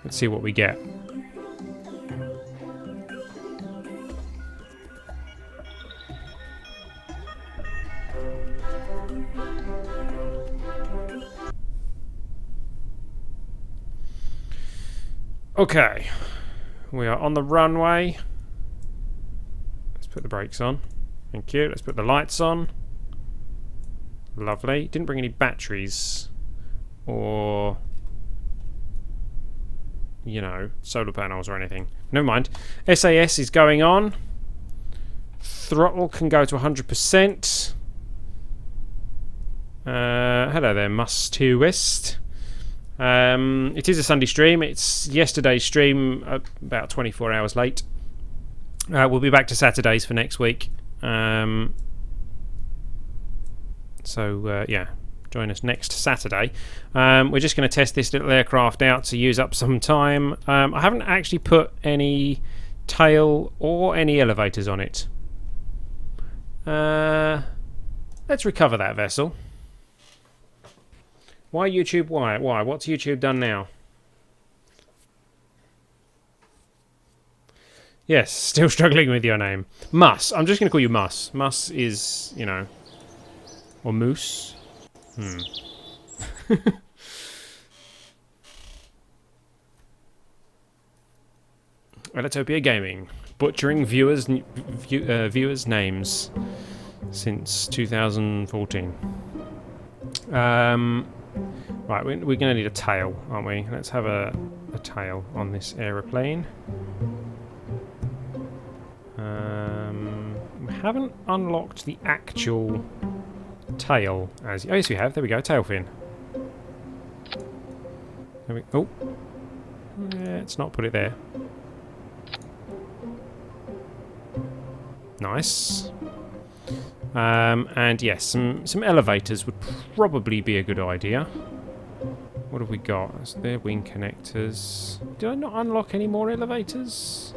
A: Let's see what we get. Okay, we are on the runway. Let's put the brakes on. Thank you. Let's put the lights on. Lovely. Didn't bring any batteries or, solar panels or anything. Never mind. SAS is going on. throttle can go to 100%. Hello there, Must-to-West. It is a Sunday stream. It's yesterday's stream, about 24 hours late. We'll be back to Saturdays for next week. Yeah, join us next Saturday. We're just going to test this little aircraft out to use up some time. I haven't actually put any tail or any elevators on it. Let's recover that vessel. Why YouTube? Why? What's YouTube done now? Yes, still struggling with your name. Mus. I'm just going to call you Mus. Mus is, you know... Or Moose. Ellitopia Gaming. Butchering viewers' names since 2014. Right, we're going to need a tail, aren't we? Let's have a tail on this aeroplane. We haven't unlocked the actual tail as... Oh, yes, we have. There we go. Tail fin. There we... Oh. Yeah, let's not put it there. Nice. And yes, some elevators would probably be a good idea. What have we got? That's their wing connectors. Did I not unlock any more elevators?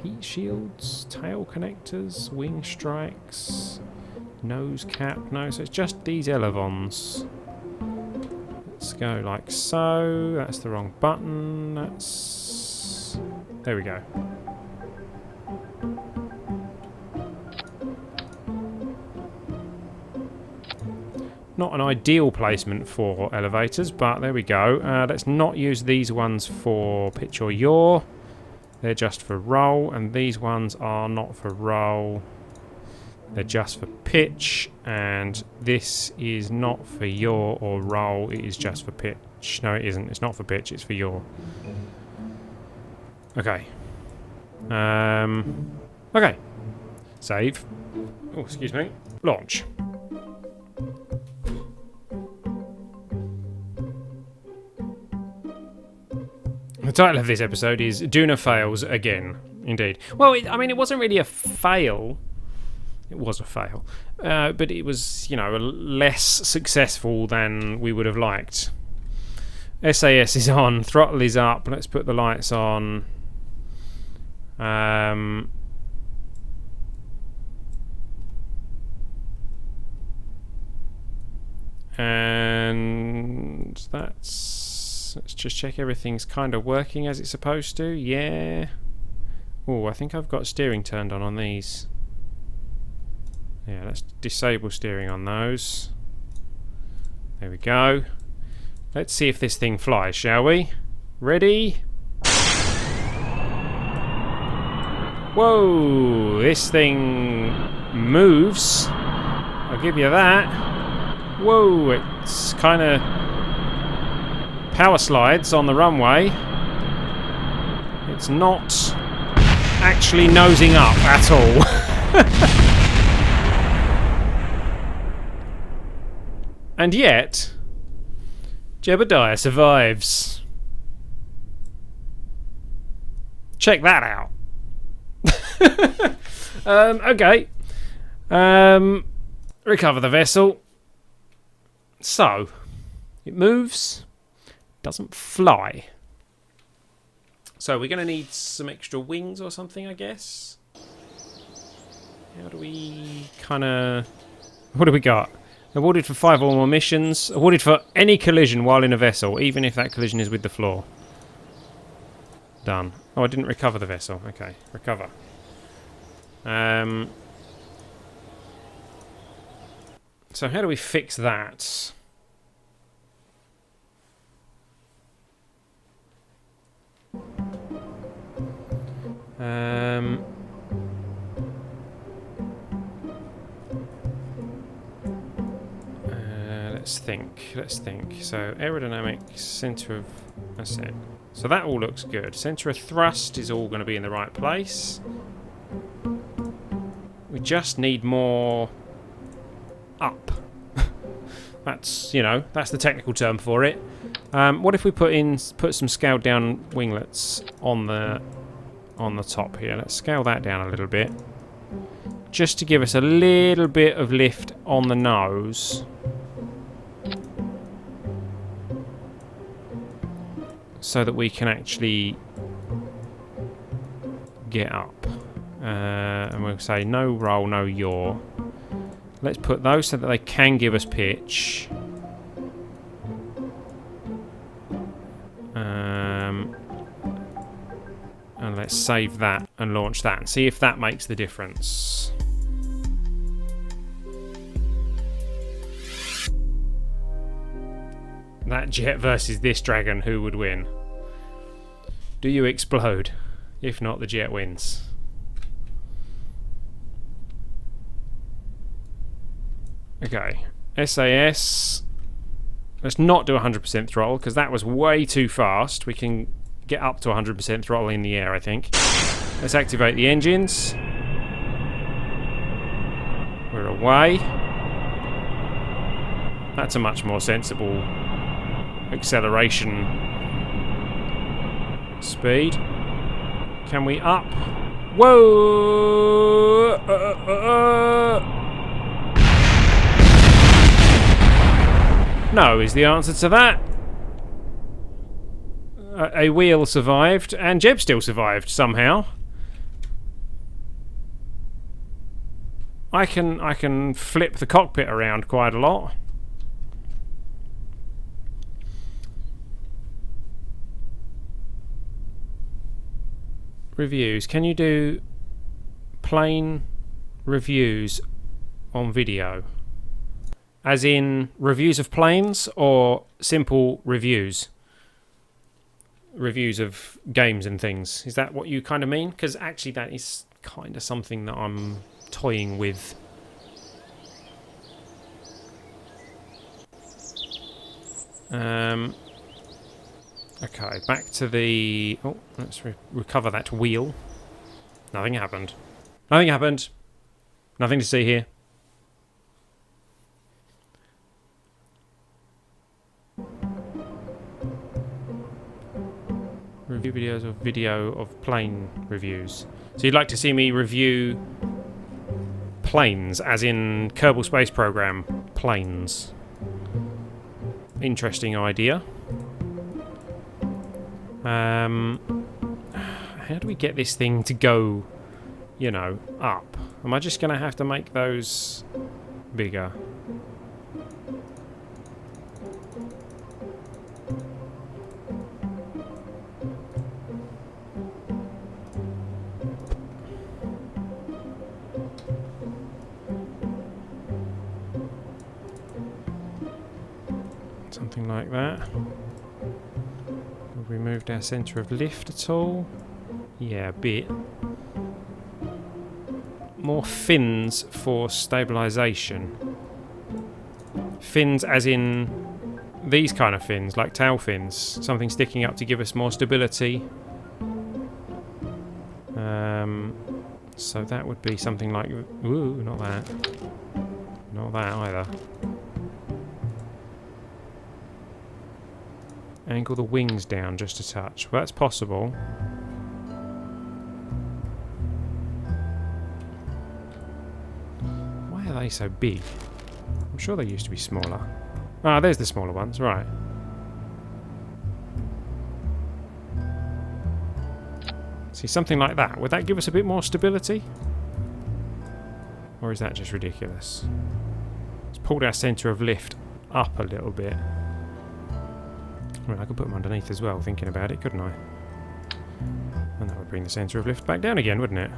A: Heat shields, tail connectors, wing strikes, nose cap. No, so it's just these elevons. Let's go like so. That's the wrong button. That's... There we go. Not an ideal placement for elevators, but there we go. Let's not use these ones for pitch or yaw. They're just for roll, and these ones are not for roll. They're just for pitch, and this is not for yaw or roll. It is just for pitch. No, it isn't. It's not for pitch. It's for yaw. Okay. Okay. Save. Oh, excuse me. Launch. The title of this episode is Duna Fails Again. Indeed. Well, I mean, it wasn't really a fail. It was a fail. But it was, you know, less successful than we would have liked. SAS is on. Throttle is up. Let's put the lights on. And that's... Let's just check everything's kind of working as it's supposed to. Yeah. Oh, I think I've got steering turned on these. Yeah, let's disable steering on those. There we go. Let's see if this thing flies, shall we? Ready? Whoa! This thing moves. I'll give you that. Whoa! It's kind of... power slides on the runway. It's not actually nosing up at all. And yet, Jebediah survives. Check that out. Okay. Recover the vessel. So, it moves. Doesn't fly. So we're going to need some extra wings or something, I guess. How do we kind of... What do we got? Awarded for 5 or more missions. Awarded for any collision while in a vessel, even if that collision is with the floor. Done. Oh, I didn't recover the vessel. Okay, recover. So how do we fix that? Let's think. So aerodynamics, centre of... That's it. So that all looks good. Centre of thrust is all going to be in the right place. We just need more up. That's, you know, that's the technical term for it. What if we put some scaled down winglets on the top here? Let's scale that down a little bit, just to give us a little bit of lift on the nose. So that we can actually get up. And we'll say no roll, no yaw. Let's put those so that they can give us pitch. And let's save that and launch that and see if that makes the difference. That jet versus this dragon, who would win? Do you explode? If not, the jet wins. Okay, SAS. Let's not do 100% throttle, because that was way too fast. We can get up to 100% throttle in the air, I think. Let's activate the engines. We're away. That's a much more sensible acceleration speed. Can we up? Whoa! No is the answer to that. A wheel survived, and Jeb still survived somehow. I can flip the cockpit around quite a lot. Reviews. Can you do plain reviews on video? As in reviews of planes, or simple reviews? Reviews of games and things. Is that what you kind of mean? Because actually that is kind of something that I'm toying with. Okay, back to the... Oh, let's recover that wheel. Nothing happened. Nothing happened. Nothing to see here. Review videos of video of plane reviews. So you'd like to see me review planes, as in Kerbal Space Program planes. Interesting idea. How do we get this thing to go, you know, up? Am I just going to have to make those bigger? Something like that. Have we moved our centre of lift at all? Yeah, a bit. More fins for stabilisation. Fins as in these kind of fins, like tail fins. Something sticking up to give us more stability. So that would be something like... Ooh, not that. Not that either. Angle the wings down just a touch. Well, that's possible. Why are they so big? I'm sure they used to be smaller. Ah, there's the smaller ones, right. See, something like that. Would that give us a bit more stability? Or is that just ridiculous? Let's pull our centre of lift up a little bit. I mean, I could put them underneath as well, thinking about it, couldn't I? And that would bring the centre of lift back down again, wouldn't it?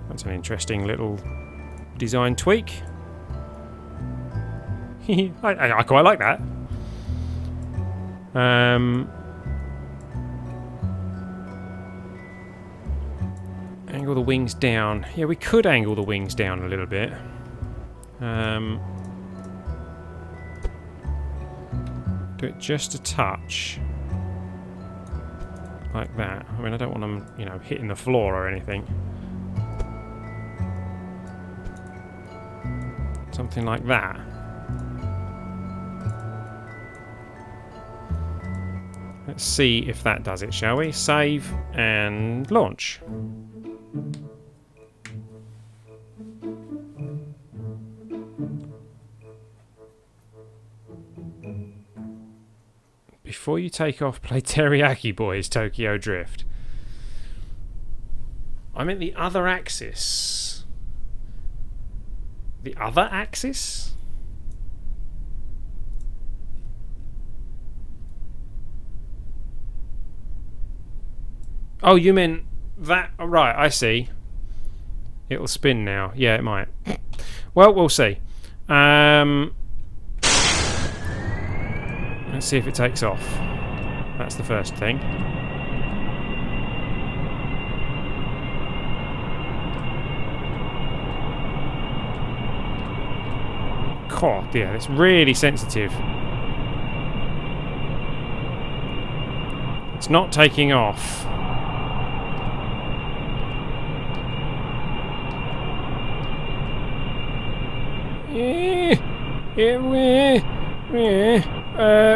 A: That's an interesting little design tweak. I quite like that. Angle the wings down. Yeah, we could angle the wings down a little bit. Do it just a touch. Like that. I mean, I don't want them, you know, hitting the floor or anything. Something like that. Let's see if that does it, shall we? Save and launch. Before you take off, play Teriyaki Boys Tokyo Drift. I'm in the other axis. The other axis? Oh, you meant that? Oh, right, I see. It'll spin now. Yeah, it might. Well, we'll see. Let's see if it takes off. That's the first thing. God, yeah, it's really sensitive. It's not taking off.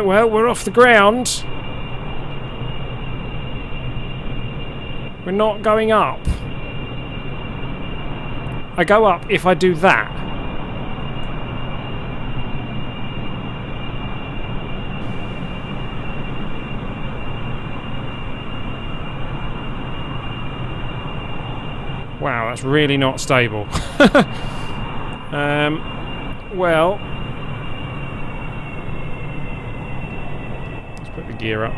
A: Well, we're off the ground. We're not going up. I go up if I do that. Wow, that's really not stable. Well, let's put the gear up.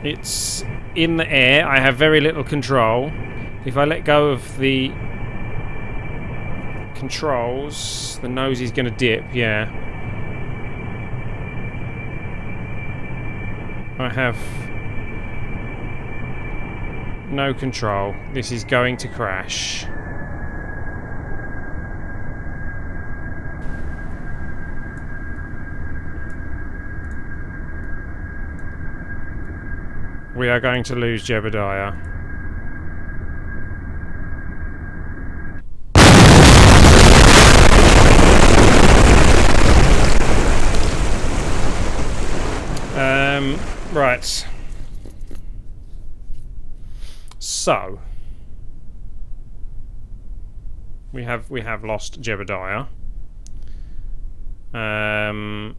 A: It's in the air. I have very little control. If I let go of the controls, the nose is going to dip, yeah. I have no control. This is going to crash. We are going to lose Jebediah. Right. So we have lost Jebediah. I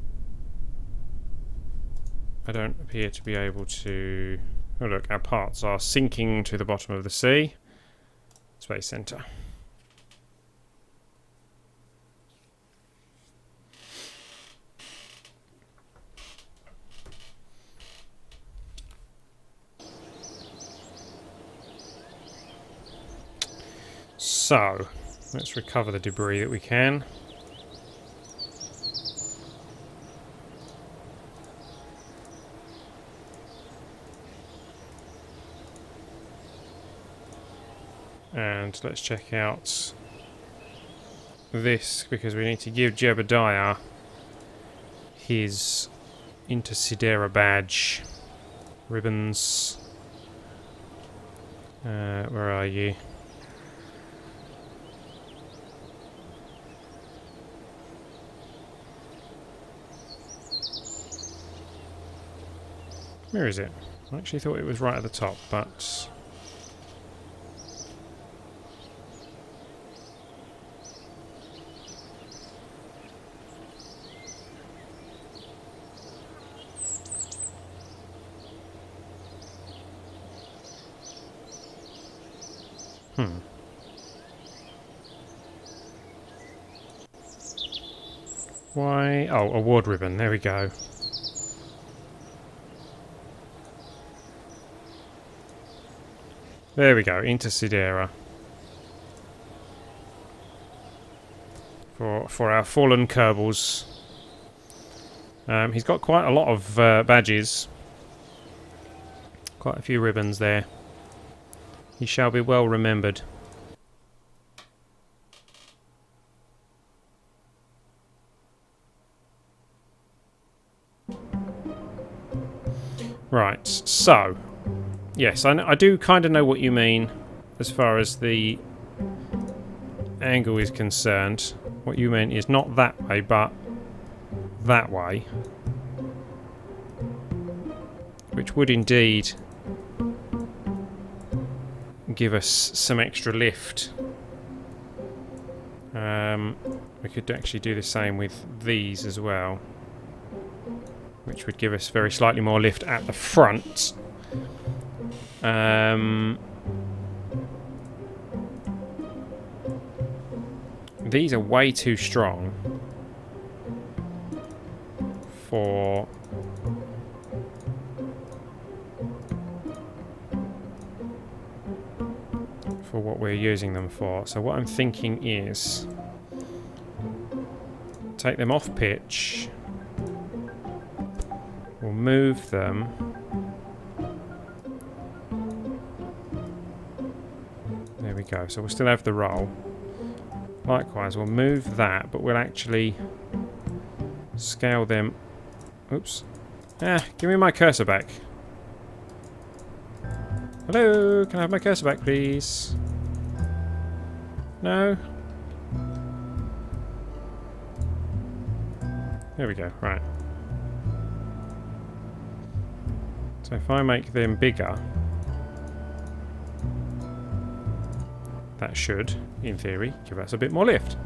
A: don't appear to be able to. Oh look, our parts are sinking to the bottom of the sea. Space Center. So, let's recover the debris that we can. And let's check out this, because we need to give Jebediah his Intersidera badge. Ribbons. Where are you? Where is it? I actually thought it was right at the top, but... Why? Oh, award ribbon. There we go. There we go. Intersidera. For our fallen Kerbals. He's got quite a lot of badges. Quite a few ribbons there. He shall be well remembered. Right, so... Yes, I do kind of know what you mean as far as the angle is concerned. What you mean is not that way, but that way. Which would indeed give us some extra lift. We could actually do the same with these as well, which would give us very slightly more lift at the front. These are way too strong for what we're using them for. So what I'm thinking is take them off pitch. We'll move them. There we go. So we'll still have the roll. Likewise, we'll move that, but we'll actually scale them. Oops. Give me my cursor back. Hello, can I have my cursor back, please? No? There we go, right. So if I make them bigger, that should, in theory, give us a bit more lift.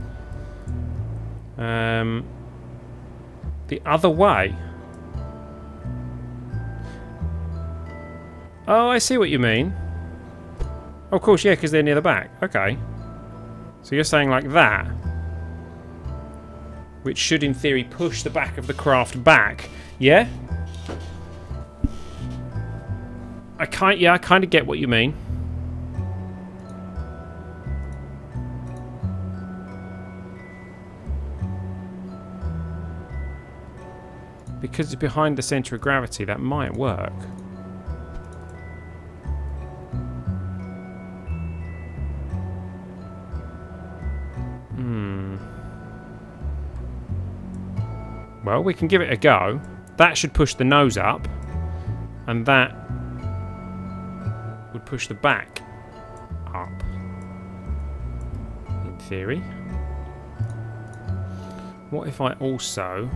A: The other way. Oh, I see what you mean. Of course, yeah, because they're near the back. Okay. So you're saying like that, which should, in theory, push the back of the craft back. Yeah? I kind of get what you mean. Because it's behind the centre of gravity, that might work. Well, we can give it a go. That should push the nose up, and that would push the back up, in theory. What if I also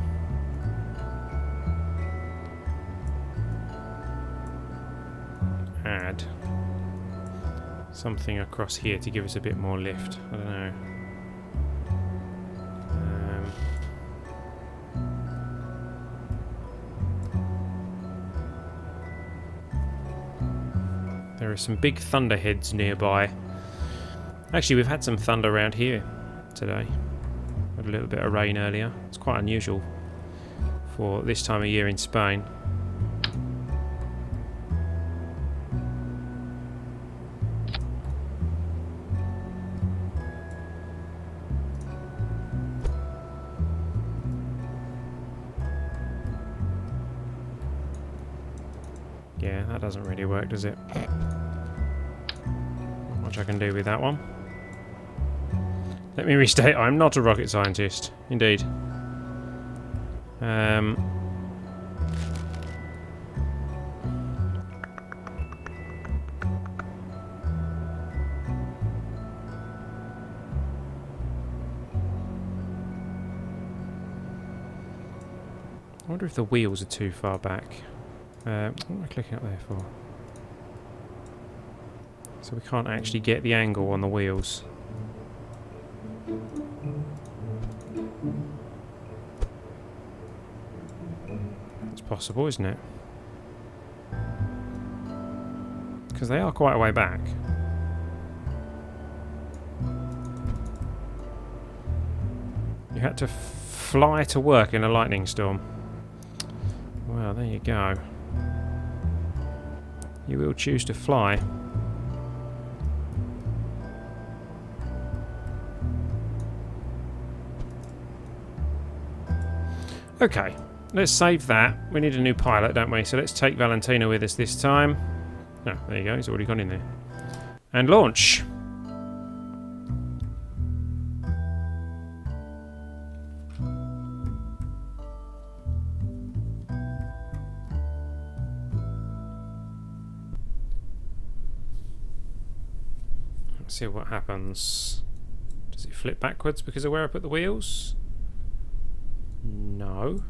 A: add something across here to give us a bit more lift? I don't know. There are some big thunderheads nearby. Actually, we've had some thunder around here today. Had a little bit of rain earlier. It's quite unusual for this time of year in Spain. Yeah, that doesn't really work, does it? Not much I can do with that one. Let me restate, I'm not a rocket scientist. Indeed. I wonder if the wheels are too far back. What am I clicking up there for? So we can't actually get the angle on the wheels. It's possible, isn't it? Because they are quite a way back. You had to fly to work in a lightning storm. Well, there you go. You will choose to fly. Okay, let's save that. We need a new pilot, don't we? So let's take Valentina with us this time. Oh, there you go, he's already gone in there. And launch! Let's see what happens. Does it flip backwards because of where I put the wheels? No.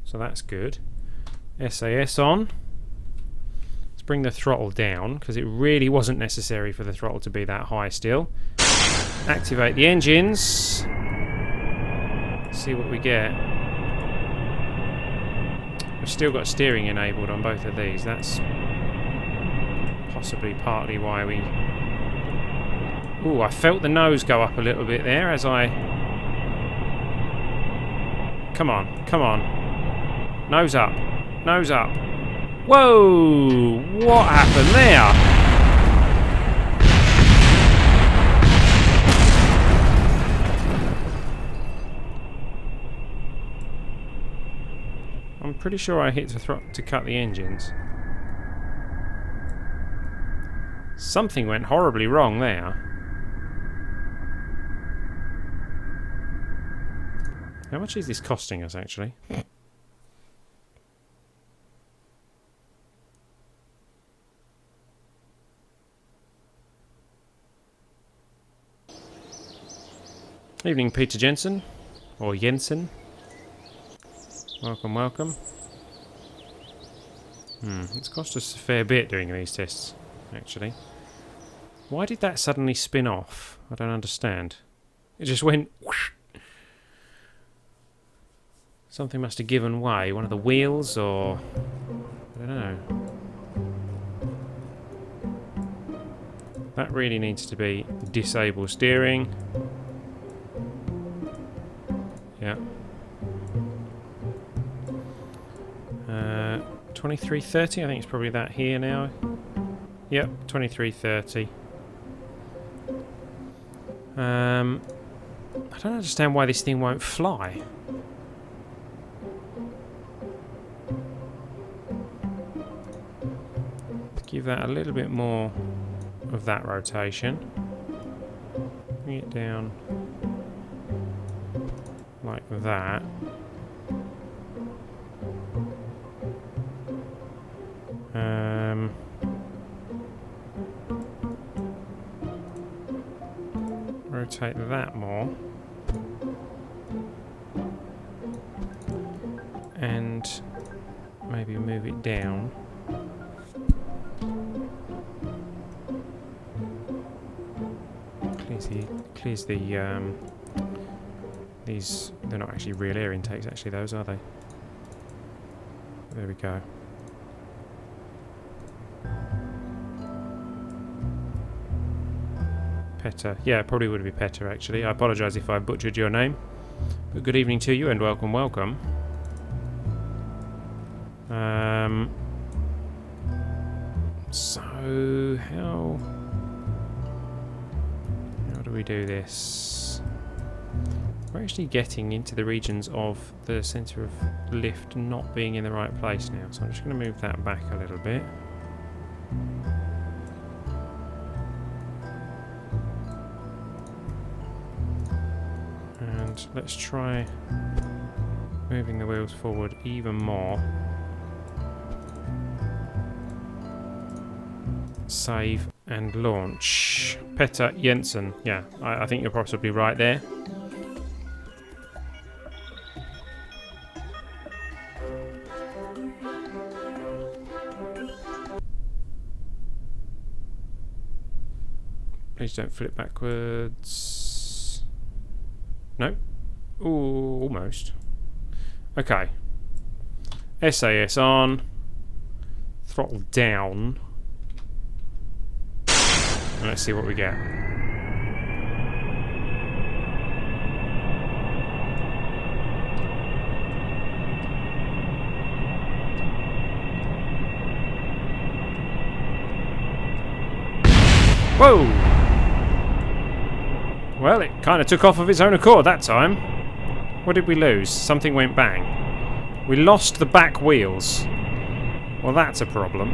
A: So that's good. SAS on. Let's bring the throttle down because it really wasn't necessary for the throttle to be that high still. Activate the engines. See what we get. We've still got steering enabled on both of these. That's possibly partly why we... Ooh, I felt the nose go up a little bit there as I... Come on, come on. Nose up, nose up. Whoa! What happened there? I'm pretty sure I hit the throttle to cut the engines. Something went horribly wrong there. How much is this costing us, actually? Evening, Peter Jensen. Or Jensen. Welcome, welcome. It's cost us a fair bit doing these tests, actually. Why did that suddenly spin off? I don't understand. It just went... whoosh. Something must have given way. One of the wheels, or... I don't know. That really needs to be disable steering. Yeah. 2330, I think it's probably that here now. Yep, 2330. I don't understand why this thing won't fly. Give that a little bit more of that rotation. Bring it down like that. Rotate that more. And maybe move it down. Clears the these, they're not actually real air intakes actually, those, are they? There we go. Petter. Yeah, it probably would be Petter actually. I apologise if I butchered your name. But good evening to you and welcome, welcome. So how do we do this? We're actually getting into the regions of the centre of lift not being in the right place now, so I'm just going to move that back a little bit. And let's try moving the wheels forward even more. Save and launch. Petter Jensen. Yeah, I think you're possibly right there. Please don't flip backwards. No. Ooh, almost. Okay. SAS on. Throttle down. And let's see what we get. Whoa! Well, it kind of took off of its own accord that time. What did we lose? Something went bang. We lost the back wheels. Well, that's a problem.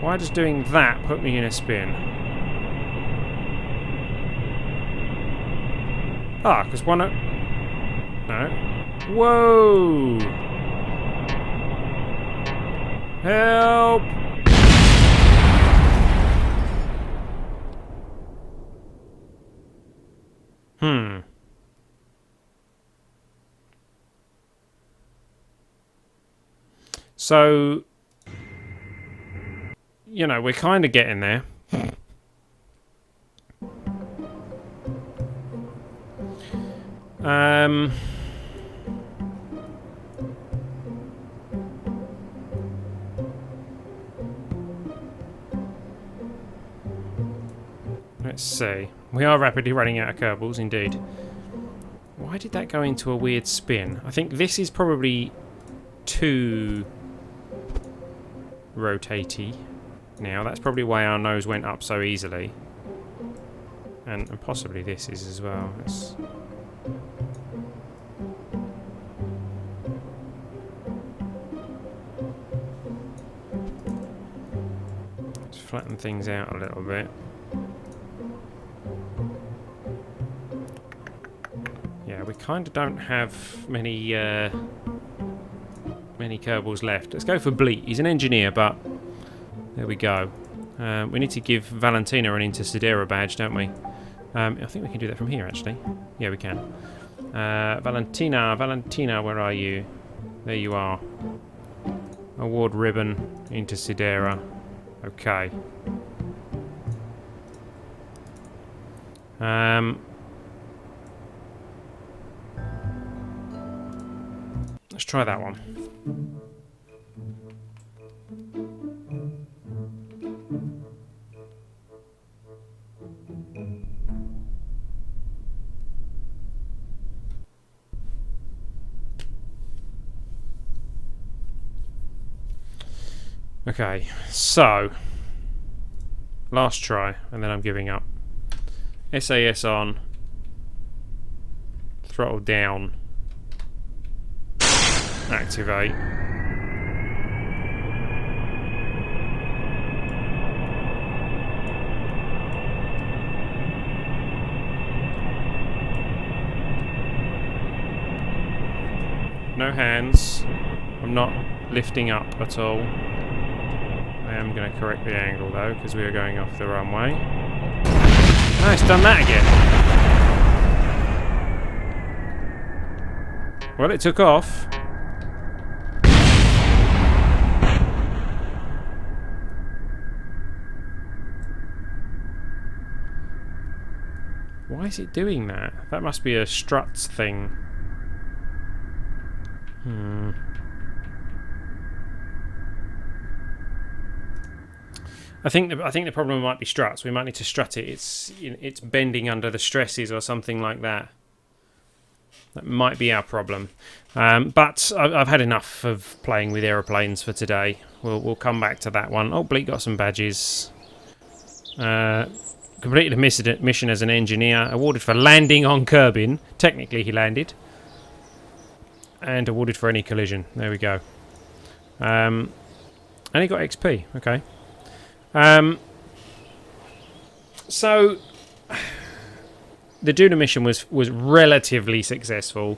A: Why does doing that put me in a spin? Ah, because one... No. Whoa! Help! So, you know, we're kind of getting there. Let's see. We are rapidly running out of Kerbals, indeed. Why did that go into a weird spin? I think this is probably too rotatey now. That's probably why our nose went up so easily. And possibly this is as well. Let's flatten things out a little bit. Yeah, we kind of don't have many Kerbals left. Let's go for Bleat. He's an engineer, but there we go. We need to give Valentina an Intersidera badge, don't we? I think we can do that from here, actually. Yeah, we can. Valentina, where are you? There you are. Award ribbon, Intersidera. Okay. Let's try that one. Okay, so last try, and then I'm giving up. SAS on, throttle down, activate. No hands. I'm not lifting up at all. I am going to correct the angle though, because we are going off the runway. Oh, it's done that again. Well, it took off. Why is it doing that? That must be a struts thing. I think the problem might be struts. We might need to strut it. It's bending under the stresses or something like that. That might be our problem. But I've had enough of playing with aeroplanes for today. We'll come back to that one. Oh, Bleak got some badges. Completed a mission as an engineer. Awarded for landing on Kerbin. Technically, he landed. And awarded for any collision. There we go. And he got XP. Okay. So the Duna mission was relatively successful.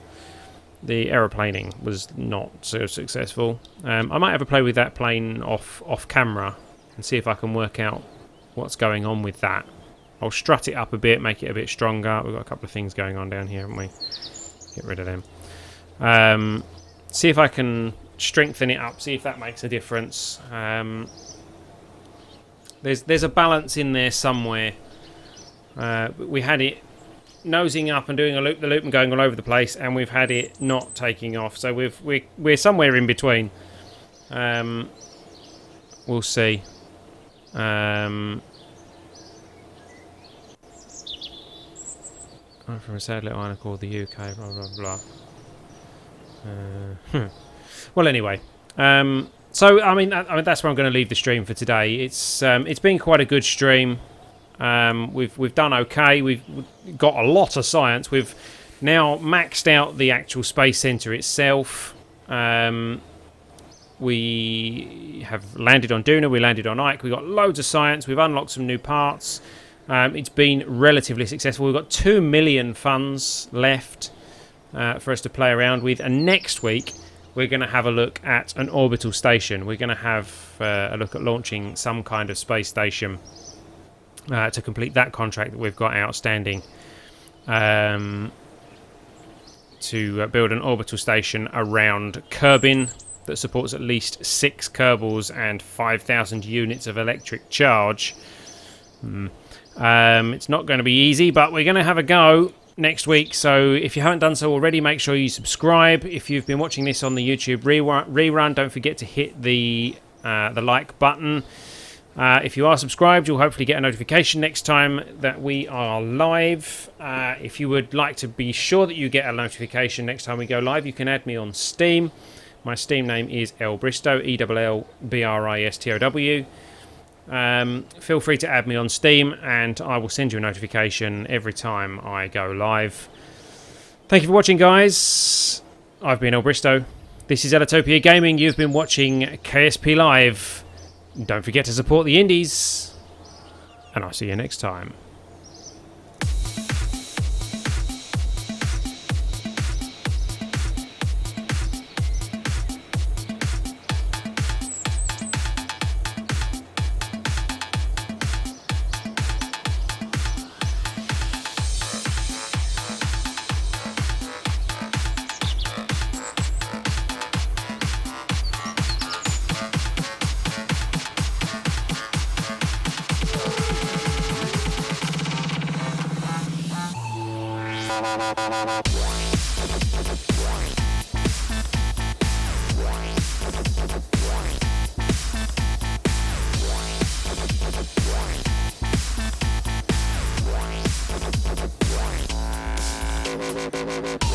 A: The aeroplaning was not so successful. I might have a play with that plane off camera and see if I can work out what's going on with that. I'll strut it up a bit, make it a bit stronger. We've got a couple of things going on down here, haven't we? Get rid of them. See if I can strengthen it up, see if that makes a difference. There's a balance in there somewhere. We had it nosing up and doing a loop-the-loop and going all over the place, and we've had it not taking off. So we're somewhere in between. We'll see. I'm from a sad little island called the UK. Blah blah blah. Well, anyway. So I mean that's where I'm going to leave the stream for today. It's been quite a good stream. We've done okay. We've got a lot of science. We've now maxed out the actual space center itself. We have landed on Duna. We landed on Ike. We got loads of science. We've unlocked some new parts. It's been relatively successful. We've got 2 million funds left for us to play around with, and next week we're going to have a look at an orbital station. We're going to have a look at launching some kind of space station to complete that contract that we've got outstanding, to build an orbital station around Kerbin that supports at least 6 Kerbals and 5,000 units of electric charge. It's not going to be easy, but we're going to have a go next week. So if you haven't done so already, make sure you subscribe. If you've been watching this on the YouTube rerun, don't forget to hit the like button. If you are subscribed, you'll hopefully get a notification next time that we are live. If you would like to be sure that you get a notification next time we go live, you can add me on Steam. My Steam name is Elbristow, ELLBRISTOW. Feel free to add me on Steam, and I will send you a notification every time I go live. Thank you for watching, guys. I've been Elbristow. This is Ellitopia Gaming. You've been watching KSP Live. Don't forget to support the indies, and I'll see you next time.
B: You